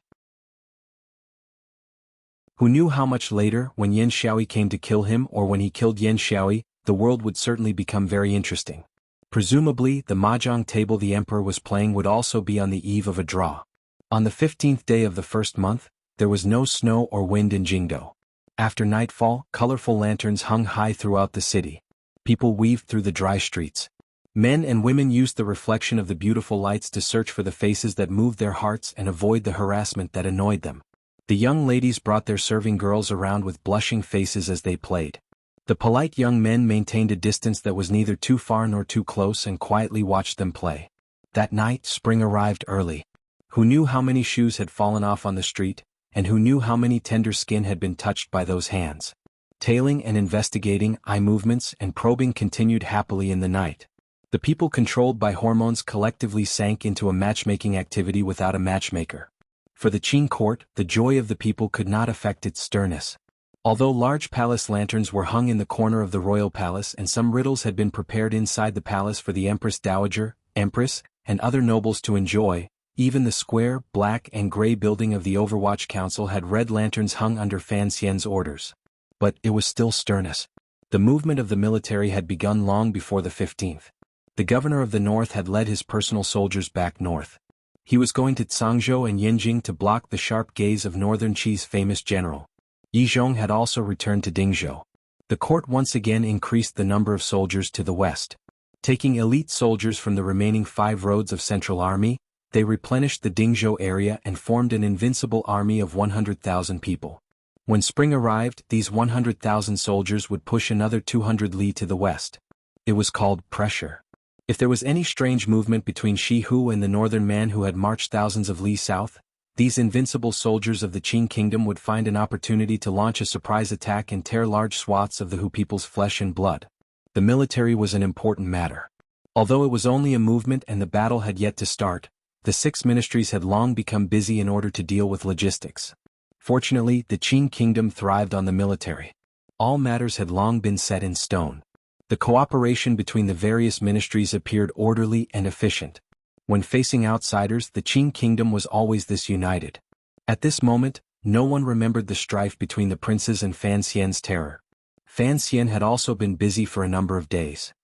Who knew how much later, when Yan Xiaoyi came to kill him or when he killed Yan Xiaoyi, the world would certainly become very interesting. Presumably, the mahjong table the emperor was playing would also be on the eve of a draw. On the 15th day of the first month, there was no snow or wind in Jingdo. After nightfall, colorful lanterns hung high throughout the city. People weaved through the dry streets. Men and women used the reflection of the beautiful lights to search for the faces that moved their hearts and avoid the harassment that annoyed them. The young ladies brought their serving girls around with blushing faces as they played. The polite young men maintained a distance that was neither too far nor too close and quietly watched them play. That night, spring arrived early. Who knew how many shoes had fallen off on the street, and who knew how many tender skin had been touched by those hands? Tailing and investigating, eye movements and probing continued happily in the night. The people controlled by hormones collectively sank into a matchmaking activity without a matchmaker. For the Qing court, the joy of the people could not affect its sternness. Although large palace lanterns were hung in the corner of the royal palace and some riddles had been prepared inside the palace for the Empress Dowager, Empress, and other nobles to enjoy, even the square, black and gray building of the Overwatch Council had red lanterns hung under Fan Xian's orders. But it was still sternness. The movement of the military had begun long before the 15th. The governor of the north had led his personal soldiers back north. He was going to Tsangzhou and Yinjing to block the sharp gaze of northern Qi's famous general. Yi Zhong had also returned to Dingzhou. The court once again increased the number of soldiers to the west. Taking elite soldiers from the remaining 5 roads of Central Army, they replenished the Dingzhou area and formed an invincible army of 100,000 people. When spring arrived, these 100,000 soldiers would push another 200 li to the west. It was called pressure. If there was any strange movement between Shi Hu and the northern man who had marched thousands of li south, these invincible soldiers of the Qing kingdom would find an opportunity to launch a surprise attack and tear large swaths of the Hu people's flesh and blood. The military was an important matter. Although it was only a movement and the battle had yet to start, the 6 ministries had long become busy in order to deal with logistics. Fortunately, the Qing kingdom thrived on the military. All matters had long been set in stone. The cooperation between the various ministries appeared orderly and efficient. When facing outsiders, the Qing kingdom was always this united. At this moment, no one remembered the strife between the princes and Fan Xian's terror. Fan Xian had also been busy for a number of days.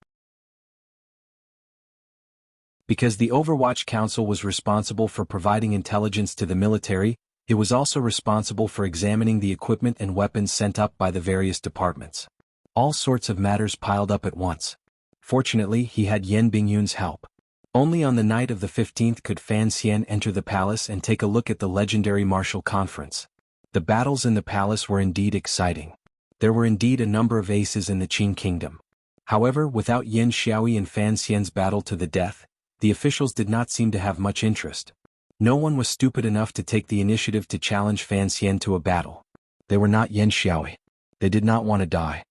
Because the Overwatch Council was responsible for providing intelligence to the military, it was also responsible for examining the equipment and weapons sent up by the various departments. All sorts of matters piled up at once. Fortunately, he had Yan Bingyun's help. Only on the night of the 15th could Fan Xian enter the palace and take a look at the legendary martial conference. The battles in the palace were indeed exciting. There were indeed a number of aces in the Qing kingdom. However, without Yan Xiaoyi and Fan Xian's battle to the death, the officials did not seem to have much interest. No one was stupid enough to take the initiative to challenge Fan Xian to a battle. They were not Yan Xiaoyi. They did not want to die.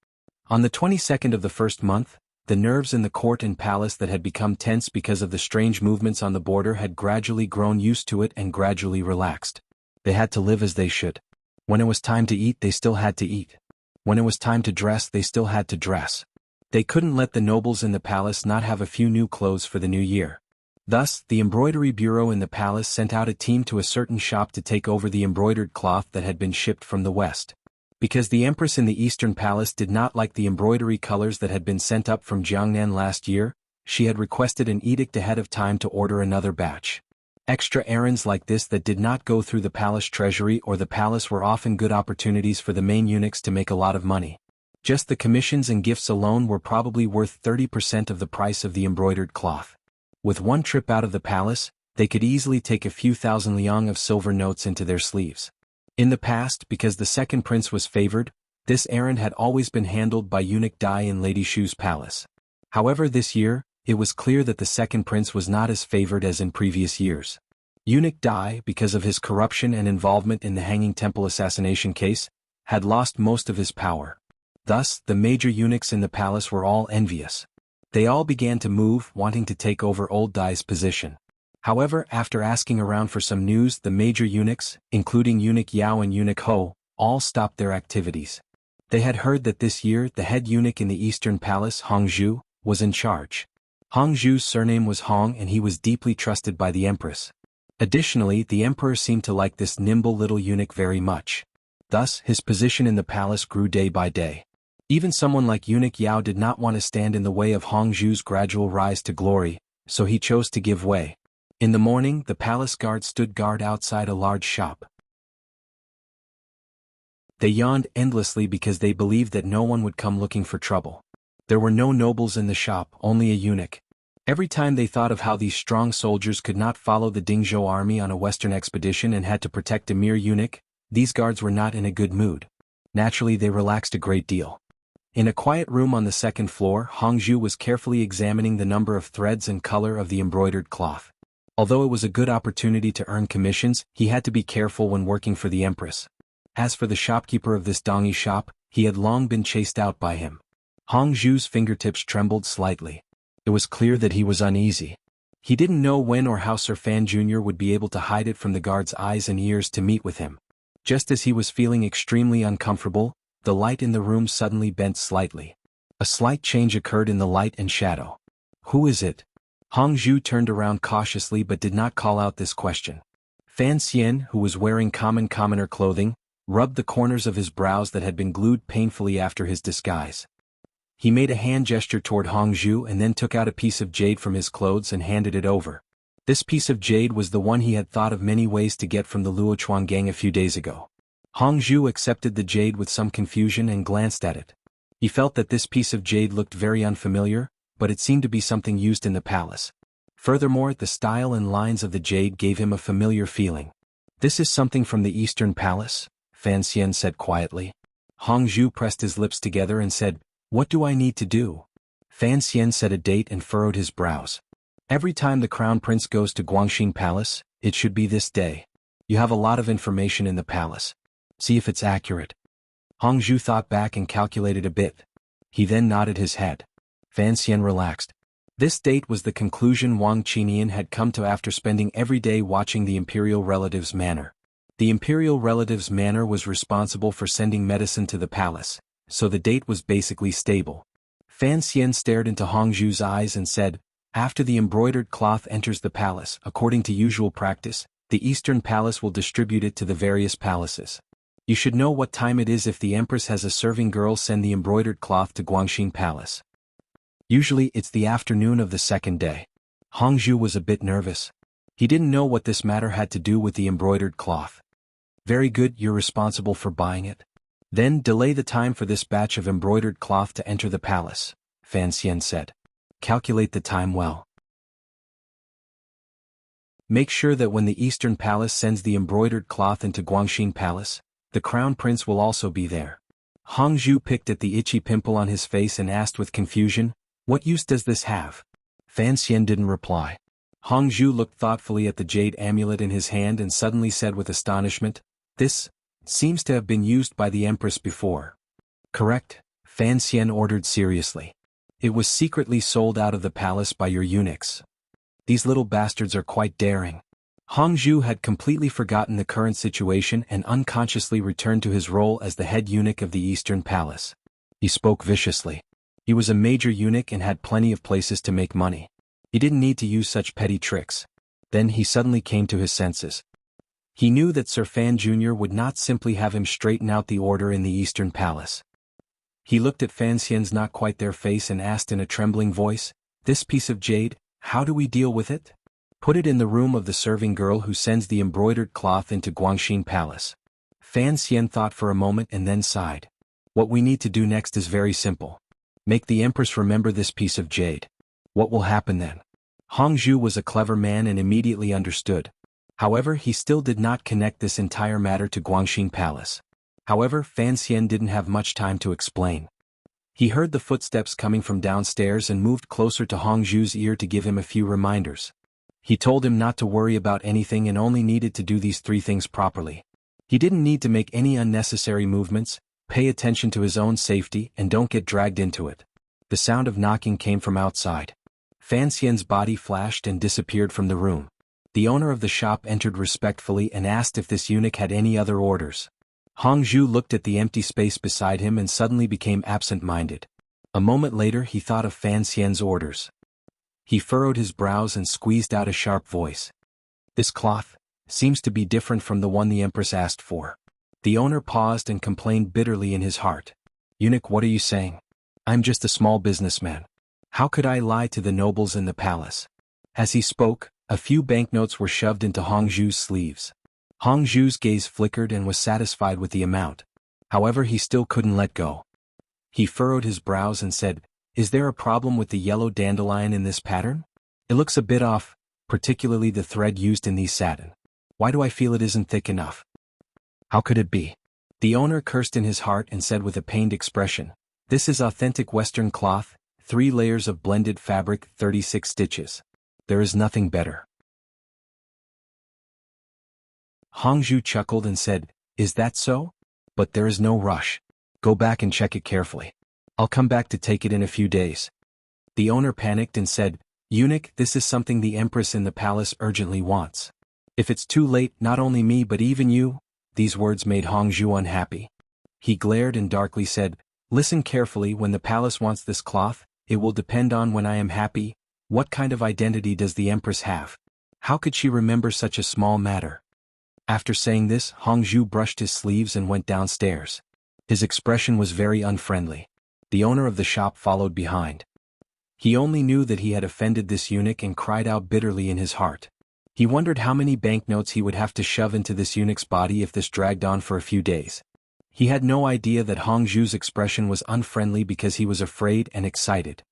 On the 22nd of the first month, the nerves in the court and palace that had become tense because of the strange movements on the border had gradually grown used to it and gradually relaxed. They had to live as they should. When it was time to eat, they still had to eat. When it was time to dress, they still had to dress. They couldn't let the nobles in the palace not have a few new clothes for the new year. Thus, the embroidery bureau in the palace sent out a team to a certain shop to take over the embroidered cloth that had been shipped from the west. Because the empress in the eastern palace did not like the embroidery colors that had been sent up from Jiangnan last year, she had requested an edict ahead of time to order another batch. Extra errands like this that did not go through the palace treasury or the palace were often good opportunities for the main eunuchs to make a lot of money. Just the commissions and gifts alone were probably worth 30% of the price of the embroidered cloth. With one trip out of the palace, they could easily take a few thousand liang of silver notes into their sleeves. In the past, because the second prince was favored, this errand had always been handled by eunuch Dai in Lady Shu's palace. However, this year, it was clear that the second prince was not as favored as in previous years. Eunuch Dai, because of his corruption and involvement in the Hanging Temple assassination case, had lost most of his power. Thus, the major eunuchs in the palace were all envious. They all began to move, wanting to take over old Dai's position. However, after asking around for some news, the major eunuchs, including Eunuch Yao and Eunuch Ho, all stopped their activities. They had heard that this year the head eunuch in the eastern palace, Hongzhu, was in charge. Hongzhu's surname was Hong and he was deeply trusted by the empress. Additionally, the emperor seemed to like this nimble little eunuch very much. Thus, his position in the palace grew day by day. Even someone like Eunuch Yao did not want to stand in the way of Hongzhu's gradual rise to glory, so he chose to give way. In the morning, the palace guard stood guard outside a large shop. They yawned endlessly because they believed that no one would come looking for trouble. There were no nobles in the shop, only a eunuch. Every time they thought of how these strong soldiers could not follow the Dingzhou army on a western expedition and had to protect a mere eunuch, these guards were not in a good mood. Naturally, they relaxed a great deal. In a quiet room on the second floor, Hongzhu was carefully examining the number of threads and color of the embroidered cloth. Although it was a good opportunity to earn commissions, he had to be careful when working for the empress. As for the shopkeeper of this dongi shop, he had long been chased out by him. Hongzhu's fingertips trembled slightly. It was clear that he was uneasy. He didn't know when or how Sir Fan Jr. would be able to hide it from the guard's eyes and ears to meet with him. Just as he was feeling extremely uncomfortable, the light in the room suddenly bent slightly. A slight change occurred in the light and shadow. Who is it? Hongzhu turned around cautiously but did not call out this question. Fan Xian, who was wearing commoner clothing, rubbed the corners of his brows that had been glued painfully after his disguise. He made a hand gesture toward Hongzhu and then took out a piece of jade from his clothes and handed it over. This piece of jade was the one he had thought of many ways to get from the Luochuan gang a few days ago. Hongzhu accepted the jade with some confusion and glanced at it. He felt that this piece of jade looked very unfamiliar, but it seemed to be something used in the palace. Furthermore, the style and lines of the jade gave him a familiar feeling. "This is something from the Eastern Palace," Fan Xian said quietly. Hong Zhu pressed his lips together and said, "What do I need to do?" Fan Xian set a date and furrowed his brows. "Every time the Crown Prince goes to Guangxin Palace, it should be this day. You have a lot of information in the palace. See if it's accurate." Hong Zhu thought back and calculated a bit. He then nodded his head. Fan Xian relaxed. This date was the conclusion Wang Qinian had come to after spending every day watching the imperial relative's manor. The imperial relative's manor was responsible for sending medicine to the palace, so the date was basically stable. Fan Xian stared into Hong Zhu's eyes and said, "After the embroidered cloth enters the palace, according to usual practice, the Eastern Palace will distribute it to the various palaces. You should know what time it is if the Empress has a serving girl send the embroidered cloth to Guangxin Palace. Usually it's the afternoon of the second day." Hong Zhu was a bit nervous. He didn't know what this matter had to do with the embroidered cloth. "Very good, you're responsible for buying it. Then delay the time for this batch of embroidered cloth to enter the palace," Fan Xian said. "Calculate the time well. Make sure that when the Eastern Palace sends the embroidered cloth into Guangxin Palace, the Crown Prince will also be there." Hong Zhu picked at the itchy pimple on his face and asked with confusion, "What use does this have?" Fan Xian didn't reply. Hong Zhu looked thoughtfully at the jade amulet in his hand and suddenly said with astonishment, "This seems to have been used by the Empress before." "Correct," Fan Xian ordered seriously. "It was secretly sold out of the palace by your eunuchs. These little bastards are quite daring." Hong Zhu had completely forgotten the current situation and unconsciously returned to his role as the head eunuch of the Eastern Palace. He spoke viciously. He was a major eunuch and had plenty of places to make money. He didn't need to use such petty tricks. Then he suddenly came to his senses. He knew that Sir Fan Jr. would not simply have him straighten out the order in the Eastern Palace. He looked at Fan Xian's not quite there face and asked in a trembling voice, "This piece of jade, how do we deal with it?" "Put it in the room of the serving girl who sends the embroidered cloth into Guangxin Palace." Fan Xian thought for a moment and then sighed. "What we need to do next is very simple. Make the Empress remember this piece of jade." "What will happen then?" Hong Zhu was a clever man and immediately understood. However, he still did not connect this entire matter to Guangxin Palace. However, Fan Xian didn't have much time to explain. He heard the footsteps coming from downstairs and moved closer to Hong Zhu's ear to give him a few reminders. He told him not to worry about anything and only needed to do these 3 things properly. He didn't need to make any unnecessary movements, pay attention to his own safety and don't get dragged into it. The sound of knocking came from outside. Fan Xian's body flashed and disappeared from the room. The owner of the shop entered respectfully and asked if this eunuch had any other orders. Hong Zhu looked at the empty space beside him and suddenly became absent-minded. A moment later he thought of Fan Xian's orders. He furrowed his brows and squeezed out a sharp voice. "This cloth seems to be different from the one the Empress asked for." The owner paused and complained bitterly in his heart. "Eunuch, what are you saying? I'm just a small businessman. How could I lie to the nobles in the palace?" As he spoke, a few banknotes were shoved into Hong Zhu's sleeves. Hong Zhu's gaze flickered and was satisfied with the amount. However, he still couldn't let go. He furrowed his brows and said, "Is there a problem with the yellow dandelion in this pattern? It looks a bit off, particularly the thread used in these satin. Why do I feel it isn't thick enough? How could it be?" The owner cursed in his heart and said with a pained expression, "This is authentic Western cloth, 3 layers of blended fabric, 36 stitches. There is nothing better." Hong Zhu chuckled and said, "Is that so? But there is no rush. Go back and check it carefully. I'll come back to take it in a few days." The owner panicked and said, "Eunuch, this is something the Empress in the palace urgently wants. If it's too late, not only me but even you." These words made Hong Zhu unhappy. He glared and darkly said, "Listen carefully, when the palace wants this cloth, it will depend on when I am happy. What kind of identity does the Empress have? How could she remember such a small matter?" After saying this, Hong Zhu brushed his sleeves and went downstairs. His expression was very unfriendly. The owner of the shop followed behind. He only knew that he had offended this eunuch and cried out bitterly in his heart. He wondered how many banknotes he would have to shove into this eunuch's body if this dragged on for a few days. He had no idea that Hongzhu's expression was unfriendly because he was afraid and excited.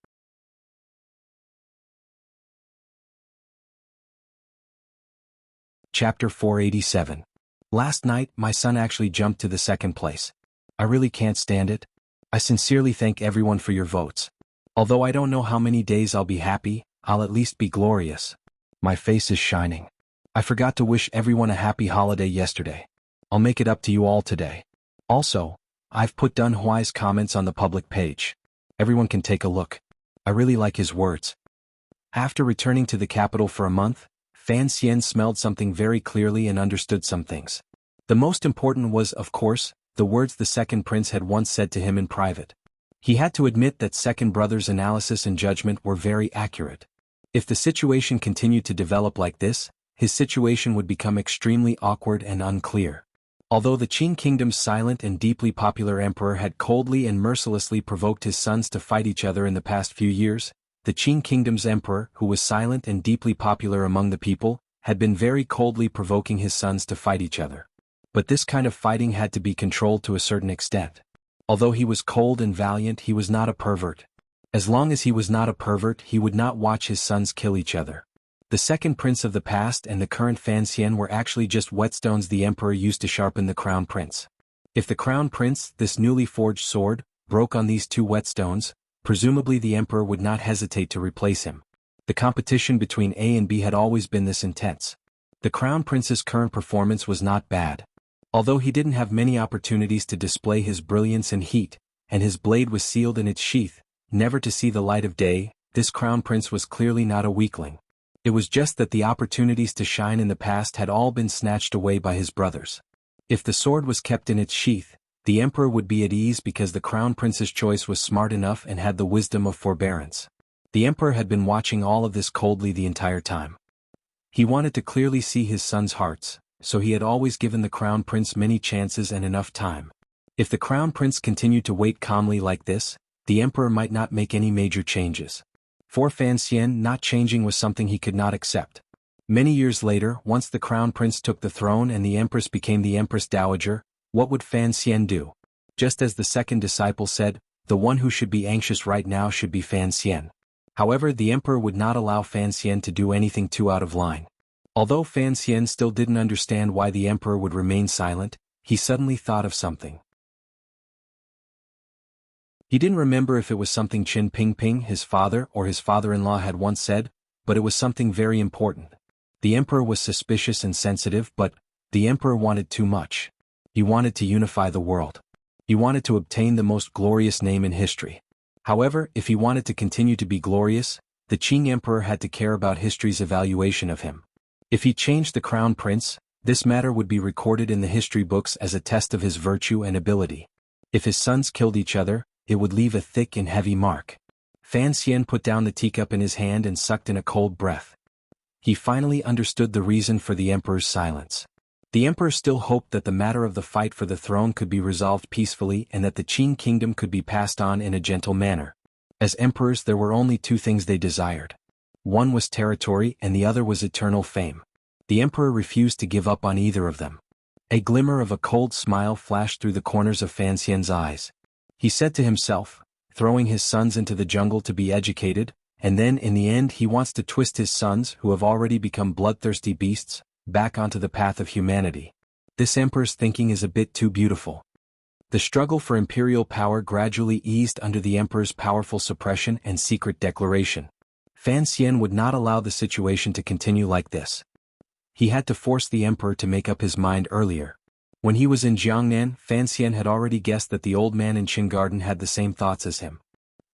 Chapter 487. Last night, my son actually jumped to the second place. I really can't stand it. I sincerely thank everyone for your votes. Although I don't know how many days I'll be happy, I'll at least be glorious. My face is shining. I forgot to wish everyone a happy holiday yesterday. I'll make it up to you all today. Also, I've put Dun Huai's comments on the public page. Everyone can take a look. I really like his words. After returning to the capital for a month, Fan Xian smelled something very clearly and understood some things. The most important was, of course, the words the second prince had once said to him in private. He had to admit that second brother's analysis and judgment were very accurate. If the situation continued to develop like this, his situation would become extremely awkward and unclear. Although the Qin kingdom's silent and deeply popular emperor had coldly and mercilessly provoked his sons to fight each other in the past few years, the Qin kingdom's emperor, who was silent and deeply popular among the people, had been very coldly provoking his sons to fight each other. But this kind of fighting had to be controlled to a certain extent. Although he was cold and valiant, he was not a pervert. As long as he was not a pervert, he would not watch his sons kill each other. The second prince of the past and the current Fan Xian were actually just whetstones the emperor used to sharpen the crown prince. If the crown prince, this newly forged sword, broke on these two whetstones, presumably the emperor would not hesitate to replace him. The competition between A and B had always been this intense. The crown prince's current performance was not bad. Although he didn't have many opportunities to display his brilliance and heat, and his blade was sealed in its sheath, never to see the light of day, this crown prince was clearly not a weakling. It was just that the opportunities to shine in the past had all been snatched away by his brothers. If the sword was kept in its sheath, the emperor would be at ease because the crown prince's choice was smart enough and had the wisdom of forbearance. The emperor had been watching all of this coldly the entire time. He wanted to clearly see his sons' hearts, so he had always given the crown prince many chances and enough time. If the crown prince continued to wait calmly like this, the emperor might not make any major changes. For Fan Xian, not changing was something he could not accept. Many years later, once the crown prince took the throne and the empress became the empress dowager, what would Fan Xian do? Just as the second disciple said, the one who should be anxious right now should be Fan Xian. However, the emperor would not allow Fan Xian to do anything too out of line. Although Fan Xian still didn't understand why the emperor would remain silent, he suddenly thought of something. He didn't remember if it was something Qin Pingping, his father, or his father-in-law had once said, but it was something very important. The emperor was suspicious and sensitive, but the emperor wanted too much. He wanted to unify the world. He wanted to obtain the most glorious name in history. However, if he wanted to continue to be glorious, the Qing emperor had to care about history's evaluation of him. If he changed the crown prince, this matter would be recorded in the history books as a test of his virtue and ability. If his sons killed each other, it would leave a thick and heavy mark. Fan Xian put down the teacup in his hand and sucked in a cold breath. He finally understood the reason for the emperor's silence. The emperor still hoped that the matter of the fight for the throne could be resolved peacefully and that the Qin kingdom could be passed on in a gentle manner. As emperors, there were only two things they desired. One was territory and the other was eternal fame. The emperor refused to give up on either of them. A glimmer of a cold smile flashed through the corners of Fan Xian's eyes. He said to himself, throwing his sons into the jungle to be educated, and then in the end he wants to twist his sons, who have already become bloodthirsty beasts, back onto the path of humanity. This emperor's thinking is a bit too beautiful. The struggle for imperial power gradually eased under the emperor's powerful suppression and secret declaration. Fan Xian would not allow the situation to continue like this. He had to force the emperor to make up his mind earlier. When he was in Jiangnan, Fan Xian had already guessed that the old man in Qin Garden had the same thoughts as him.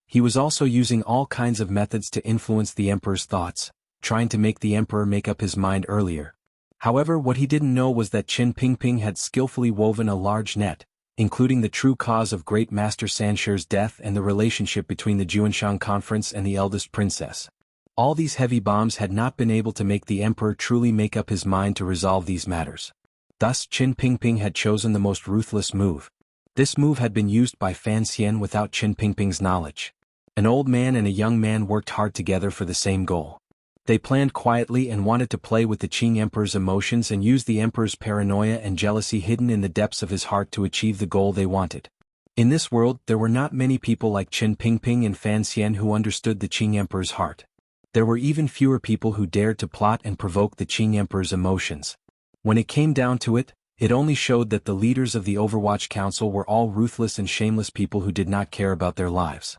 He was also using all kinds of methods to influence the emperor's thoughts, trying to make the emperor make up his mind earlier. However, what he didn't know was that Qin Pingping had skillfully woven a large net, including the true cause of Great Master Sansher's death and the relationship between the Juanshan Conference and the eldest princess. All these heavy bombs had not been able to make the emperor truly make up his mind to resolve these matters. Thus Qin Pingping had chosen the most ruthless move. This move had been used by Fan Xian without Qin Pingping's knowledge. An old man and a young man worked hard together for the same goal. They planned quietly and wanted to play with the Qing emperor's emotions and use the emperor's paranoia and jealousy hidden in the depths of his heart to achieve the goal they wanted. In this world, there were not many people like Qin Pingping and Fan Xian who understood the Qing emperor's heart. There were even fewer people who dared to plot and provoke the Qing emperor's emotions. When it came down to it, it only showed that the leaders of the Overwatch Council were all ruthless and shameless people who did not care about their lives.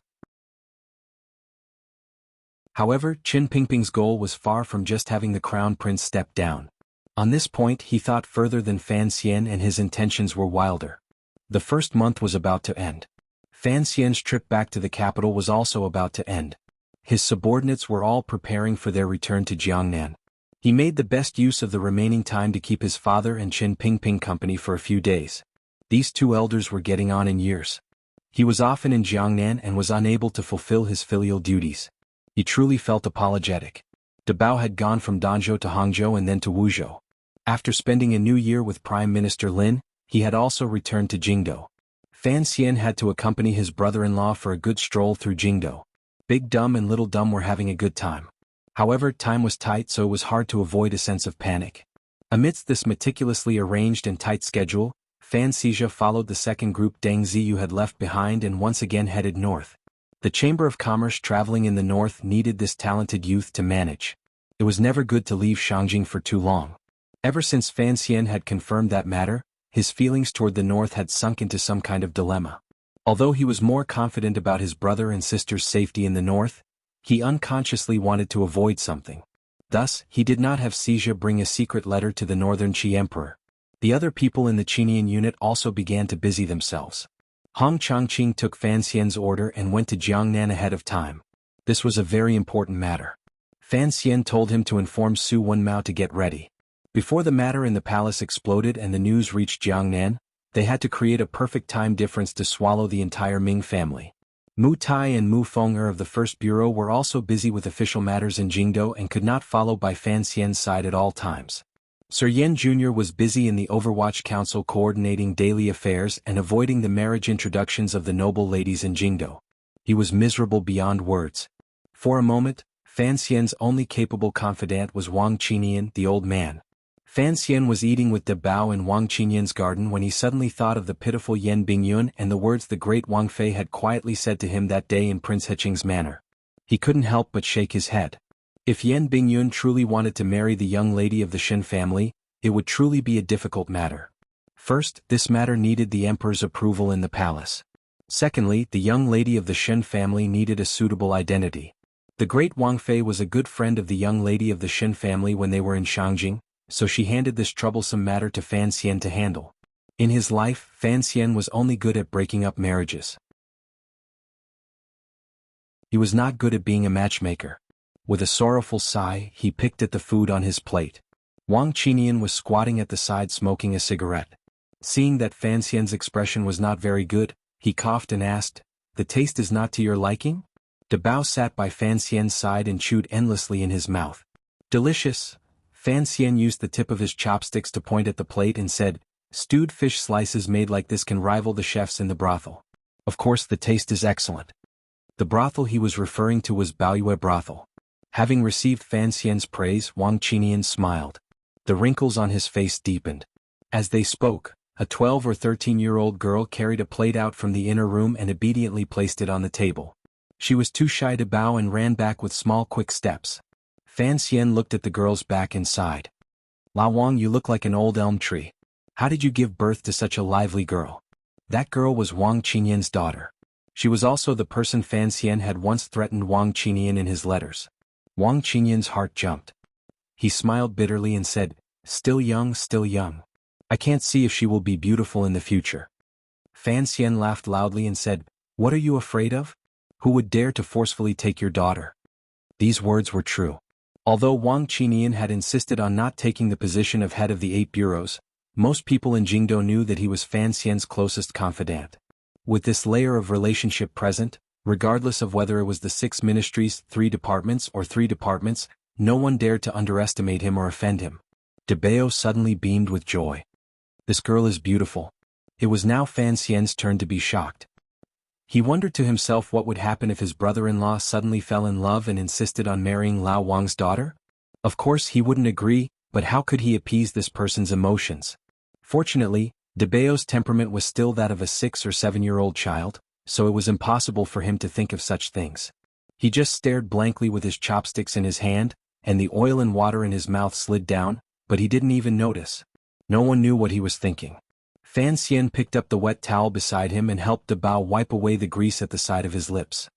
However, Qin Pingping's goal was far from just having the crown prince step down. On this point he thought further than Fan Xian, and his intentions were wilder. The first month was about to end. Fan Xian's trip back to the capital was also about to end. His subordinates were all preparing for their return to Jiangnan. He made the best use of the remaining time to keep his father and Qin Pingping company for a few days. These two elders were getting on in years. He was often in Jiangnan and was unable to fulfill his filial duties. He truly felt apologetic. De Bao had gone from Danzhou to Hangzhou and then to Wuzhou. After spending a new year with Prime Minister Lin, he had also returned to Jingdou. Fan Xian had to accompany his brother-in-law for a good stroll through Jingdou. Big Dumb and Little Dumb were having a good time. However, time was tight, so it was hard to avoid a sense of panic. Amidst this meticulously arranged and tight schedule, Fan Xizha followed the second group Deng Ziyu had left behind and once again headed north. The Chamber of Commerce traveling in the north needed this talented youth to manage. It was never good to leave Shangjing for too long. Ever since Fan Xian had confirmed that matter, his feelings toward the north had sunk into some kind of dilemma. Although he was more confident about his brother and sister's safety in the north, he unconsciously wanted to avoid something. Thus, he did not have Xizha bring a secret letter to the northern Qi emperor. The other people in the Qinian unit also began to busy themselves. Hong Changqing took Fan Xian's order and went to Jiangnan ahead of time. This was a very important matter. Fan Xian told him to inform Su Wenmao to get ready. Before the matter in the palace exploded and the news reached Jiangnan, they had to create a perfect time difference to swallow the entire Ming family. Mu Tai and Mu Feng'er of the First Bureau were also busy with official matters in Jingdou and could not follow by Fan Xian's side at all times. Sir Yan Jr. was busy in the Overwatch Council coordinating daily affairs and avoiding the marriage introductions of the noble ladies in Jingdou. He was miserable beyond words. For a moment, Fan Xian's only capable confidant was Wang Qinian, the old man. Fan Xian was eating with De Bao in Wang Qinian's garden when he suddenly thought of the pitiful Yan Bingyun and the words the great Wang Fei had quietly said to him that day in Prince Heching's manor. He couldn't help but shake his head. If Yan Bingyun truly wanted to marry the young lady of the Shen family, it would truly be a difficult matter. First, this matter needed the emperor's approval in the palace. Secondly, the young lady of the Shen family needed a suitable identity. The great Wang Fei was a good friend of the young lady of the Shen family when they were in Shangjing, so she handed this troublesome matter to Fan Xian to handle. In his life, Fan Xian was only good at breaking up marriages. He was not good at being a matchmaker. With a sorrowful sigh, he picked at the food on his plate. Wang Qinian was squatting at the side smoking a cigarette. Seeing that Fan Xian's expression was not very good, he coughed and asked, "The taste is not to your liking?" De Bao sat by Fan Xian's side and chewed endlessly in his mouth. "Delicious." Fan Xian used the tip of his chopsticks to point at the plate and said, "Stewed fish slices made like this can rival the chefs in the brothel. Of course the taste is excellent." The brothel he was referring to was Baoyue brothel. Having received Fan Xian's praise, Wang Qinian smiled. The wrinkles on his face deepened. As they spoke, a 12 or 13-year-old girl carried a plate out from the inner room and obediently placed it on the table. She was too shy to bow and ran back with small quick steps. Fan Xian looked at the girl's back and sighed. "La Wang, you look like an old elm tree. How did you give birth to such a lively girl?" That girl was Wang Qinian's daughter. She was also the person Fan Xian had once threatened Wang Qinian in his letters. Wang Qinian's heart jumped. He smiled bitterly and said, "Still young, still young. I can't see if she will be beautiful in the future." Fan Xian laughed loudly and said, "What are you afraid of? Who would dare to forcefully take your daughter?" These words were true. Although Wang Qinian had insisted on not taking the position of head of the 8 bureaus, most people in Jingdou knew that he was Fan Xian's closest confidant. With this layer of relationship present, regardless of whether it was the 6 ministries, 3 departments, or 3 departments, no one dared to underestimate him or offend him. De Bao suddenly beamed with joy. "This girl is beautiful." It was now Fan Xian's turn to be shocked. He wondered to himself what would happen if his brother-in-law suddenly fell in love and insisted on marrying Lao Wang's daughter. Of course he wouldn't agree, but how could he appease this person's emotions? Fortunately, Debao's temperament was still that of a 6 or 7-year-old child, so it was impossible for him to think of such things. He just stared blankly with his chopsticks in his hand, and the oil and water in his mouth slid down, but he didn't even notice. No one knew what he was thinking. Fan Xian picked up the wet towel beside him and helped Dabao wipe away the grease at the side of his lips.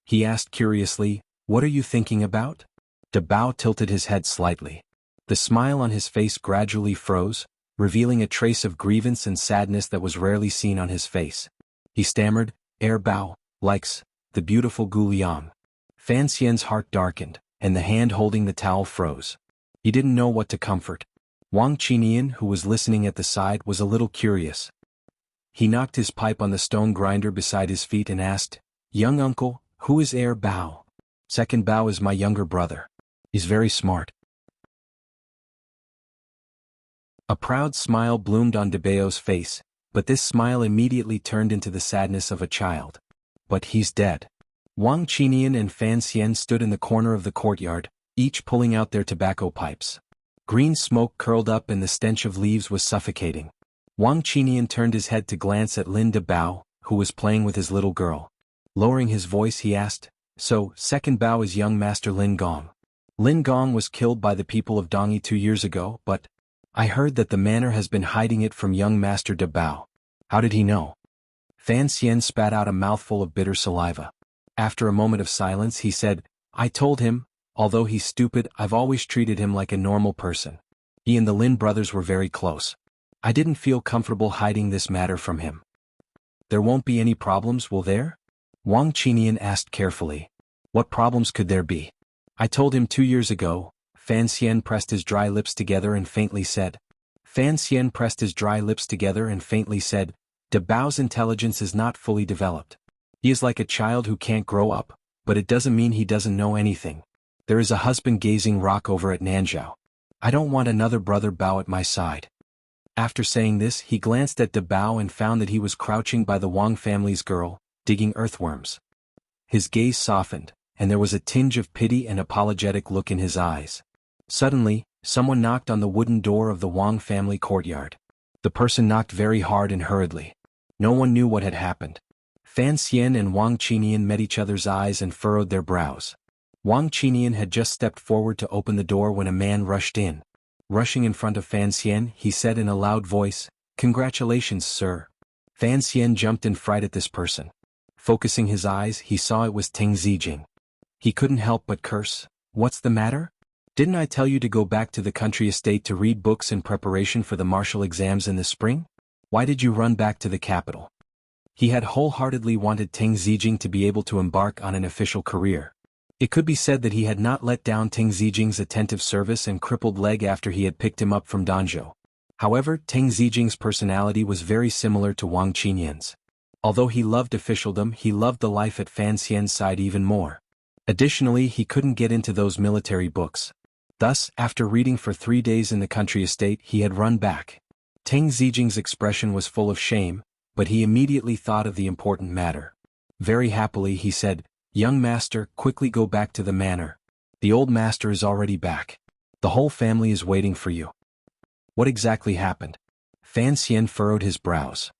He asked curiously, "What are you thinking about?" Dabao tilted his head slightly. The smile on his face gradually froze, revealing a trace of grievance and sadness that was rarely seen on his face. He stammered, Bao likes the beautiful Gu Liang." Fan Xian's heart darkened, and the hand holding the towel froze. He didn't know what to comfort. Wang Qinian, who was listening at the side, was a little curious. He knocked his pipe on the stone grinder beside his feet and asked, "Young uncle, who is Bao?" "Second Bao is my younger brother. He's very smart." A proud smile bloomed on Debao's face, but this smile immediately turned into the sadness of a child. "But he's dead." Wang Qinian and Fan Xian stood in the corner of the courtyard, each pulling out their tobacco pipes. Green smoke curled up and the stench of leaves was suffocating. Wang Qinian turned his head to glance at Lin Dabao, who was playing with his little girl. Lowering his voice he asked, "So, second Bao is young Master Lin Gong. Lin Gong was killed by the people of Dongyi 2 years ago, but I heard that the manor has been hiding it from young Master Dabao. How did he know?" Fan Xian spat out a mouthful of bitter saliva. After a moment of silence he said, "I told him, although he's stupid, I've always treated him like a normal person. He and the Lin brothers were very close. I didn't feel comfortable hiding this matter from him." "There won't be any problems, will there?" Wang Qinian asked carefully. "What problems could there be?" "I told him 2 years ago." Fan Xian pressed his dry lips together and faintly said, Dabao's intelligence is not fully developed. He is like a child who can't grow up, but it doesn't mean he doesn't know anything. There is a husband-gazing rock over at Nanzhao. I don't want another brother Bao at my side." After saying this he glanced at Dabao and found that he was crouching by the Wang family's girl, digging earthworms. His gaze softened, and there was a tinge of pity and apologetic look in his eyes. Suddenly, someone knocked on the wooden door of the Wang family courtyard. The person knocked very hard and hurriedly. No one knew what had happened. Fan Xian and Wang Qinian met each other's eyes and furrowed their brows. Wang Qinian had just stepped forward to open the door when a man rushed in. Rushing in front of Fan Xian, he said in a loud voice, "Congratulations, sir." Fan Xian jumped in fright at this person. Focusing his eyes, he saw it was Teng Zijing. He couldn't help but curse. "What's the matter? Didn't I tell you to go back to the country estate to read books in preparation for the martial exams in the spring? Why did you run back to the capital?" He had wholeheartedly wanted Teng Zijing to be able to embark on an official career. It could be said that he had not let down Teng Zijing's attentive service and crippled leg after he had picked him up from Danzhou. However, Teng Zijing's personality was very similar to Wang Qinian's. Although he loved officialdom, he loved the life at Fan Xian's side even more. Additionally, he couldn't get into those military books. Thus, after reading for 3 days in the country estate, he had run back. Teng Zijing's expression was full of shame, but he immediately thought of the important matter. Very happily he said, "Young master, quickly go back to the manor. The old master is already back. The whole family is waiting for you." "What exactly happened?" Fan Xian furrowed his brows.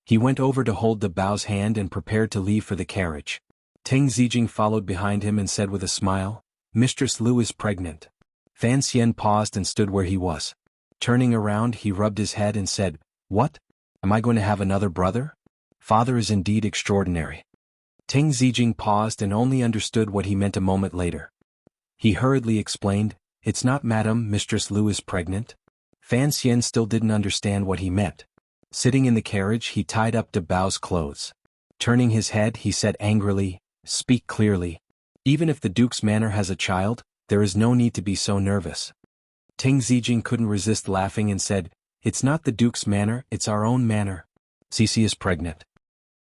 He went over to hold Dabao's hand and prepared to leave for the carriage. Teng Zijing followed behind him and said with a smile, "Mistress Lu is pregnant." Fan Xian paused and stood where he was. Turning around he rubbed his head and said, "What? Am I going to have another brother? Father is indeed extraordinary." Teng Zijing paused and only understood what he meant a moment later. He hurriedly explained, "It's not Madam, Mistress Lu is pregnant." Fan Xian still didn't understand what he meant. Sitting in the carriage he tied up Dabao's clothes. Turning his head he said angrily, "Speak clearly. Even if the Duke's manor has a child, there is no need to be so nervous." Teng Zijing couldn't resist laughing and said, "It's not the Duke's manor, it's our own manor. Cici is pregnant."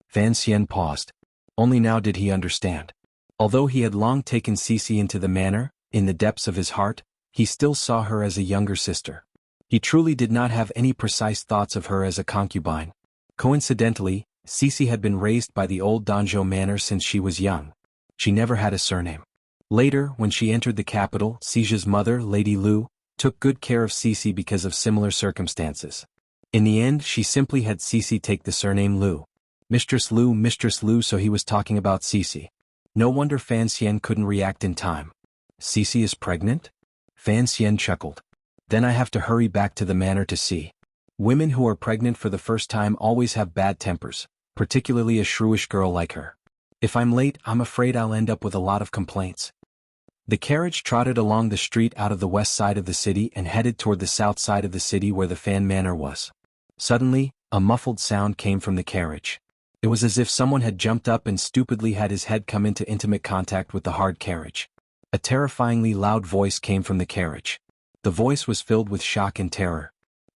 Fan Xian paused. Only now did he understand. Although he had long taken Cici into the manor, in the depths of his heart, he still saw her as a younger sister. He truly did not have any precise thoughts of her as a concubine. Coincidentally, Cece had been raised by the old Danzhou manor since she was young. She never had a surname. Later, when she entered the capital, Cece's mother, Lady Lu, took good care of Cece because of similar circumstances. In the end, she simply had Cece take the surname Lu. Mistress Lu, so he was talking about Cece. No wonder Fan Xian couldn't react in time. Cece is pregnant? Fan Xian chuckled. Then I have to hurry back to the manor to see. Women who are pregnant for the first time always have bad tempers, particularly a shrewish girl like her. If I'm late, I'm afraid I'll end up with a lot of complaints. The carriage trotted along the street out of the west side of the city and headed toward the south side of the city where the Fan Manor was. Suddenly, a muffled sound came from the carriage. It was as if someone had jumped up and stupidly had his head come into intimate contact with the hard carriage. A terrifyingly loud voice came from the carriage. The voice was filled with shock and terror.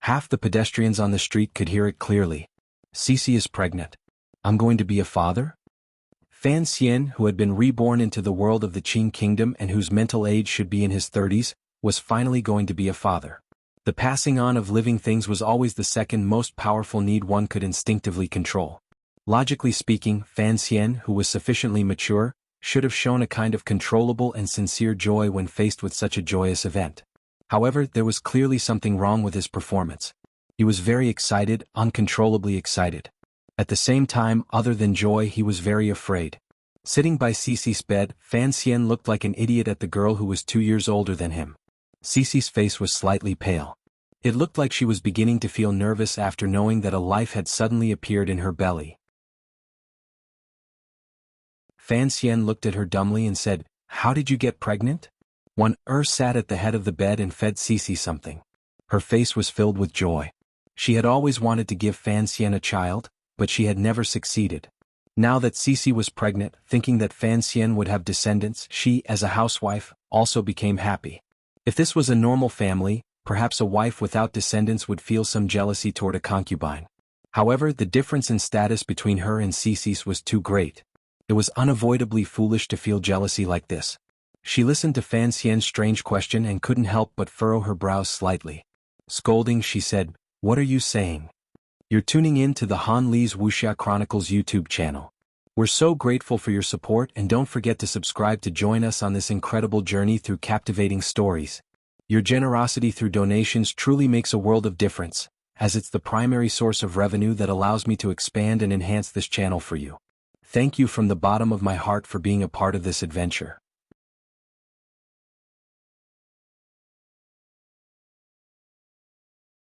Half the pedestrians on the street could hear it clearly. Cece is pregnant. I'm going to be a father? Fan Xian, who had been reborn into the world of the Qing kingdom and whose mental age should be in his 30s, was finally going to be a father. The passing on of living things was always the second most powerful need one could instinctively control. Logically speaking, Fan Xian, who was sufficiently mature, should have shown a kind of controllable and sincere joy when faced with such a joyous event. However, there was clearly something wrong with his performance. He was very excited, uncontrollably excited. At the same time, other than joy, he was very afraid. Sitting by Cece's bed, Fan Xian looked like an idiot at the girl who was 2 years older than him. Cece's face was slightly pale. It looked like she was beginning to feel nervous after knowing that a life had suddenly appeared in her belly. Fan Xian looked at her dumbly and said, "How did you get pregnant?" Sat at the head of the bed and fed Cece something. Her face was filled with joy. She had always wanted to give Fan Xian a child, but she had never succeeded. Now that Cece was pregnant, thinking that Fan Xian would have descendants, she, as a housewife, also became happy. If this was a normal family, perhaps a wife without descendants would feel some jealousy toward a concubine. However, the difference in status between her and Cece's was too great. It was unavoidably foolish to feel jealousy like this. She listened to Fan Xian's strange question and couldn't help but furrow her brows slightly. Scolding, she said, "What are you saying? You're tuning in to the Han Li's Wuxia Chronicles YouTube channel. We're so grateful for your support, and don't forget to subscribe to join us on this incredible journey through captivating stories. Your generosity through donations truly makes a world of difference, as it's the primary source of revenue that allows me to expand and enhance this channel for you. Thank you from the bottom of my heart for being a part of this adventure."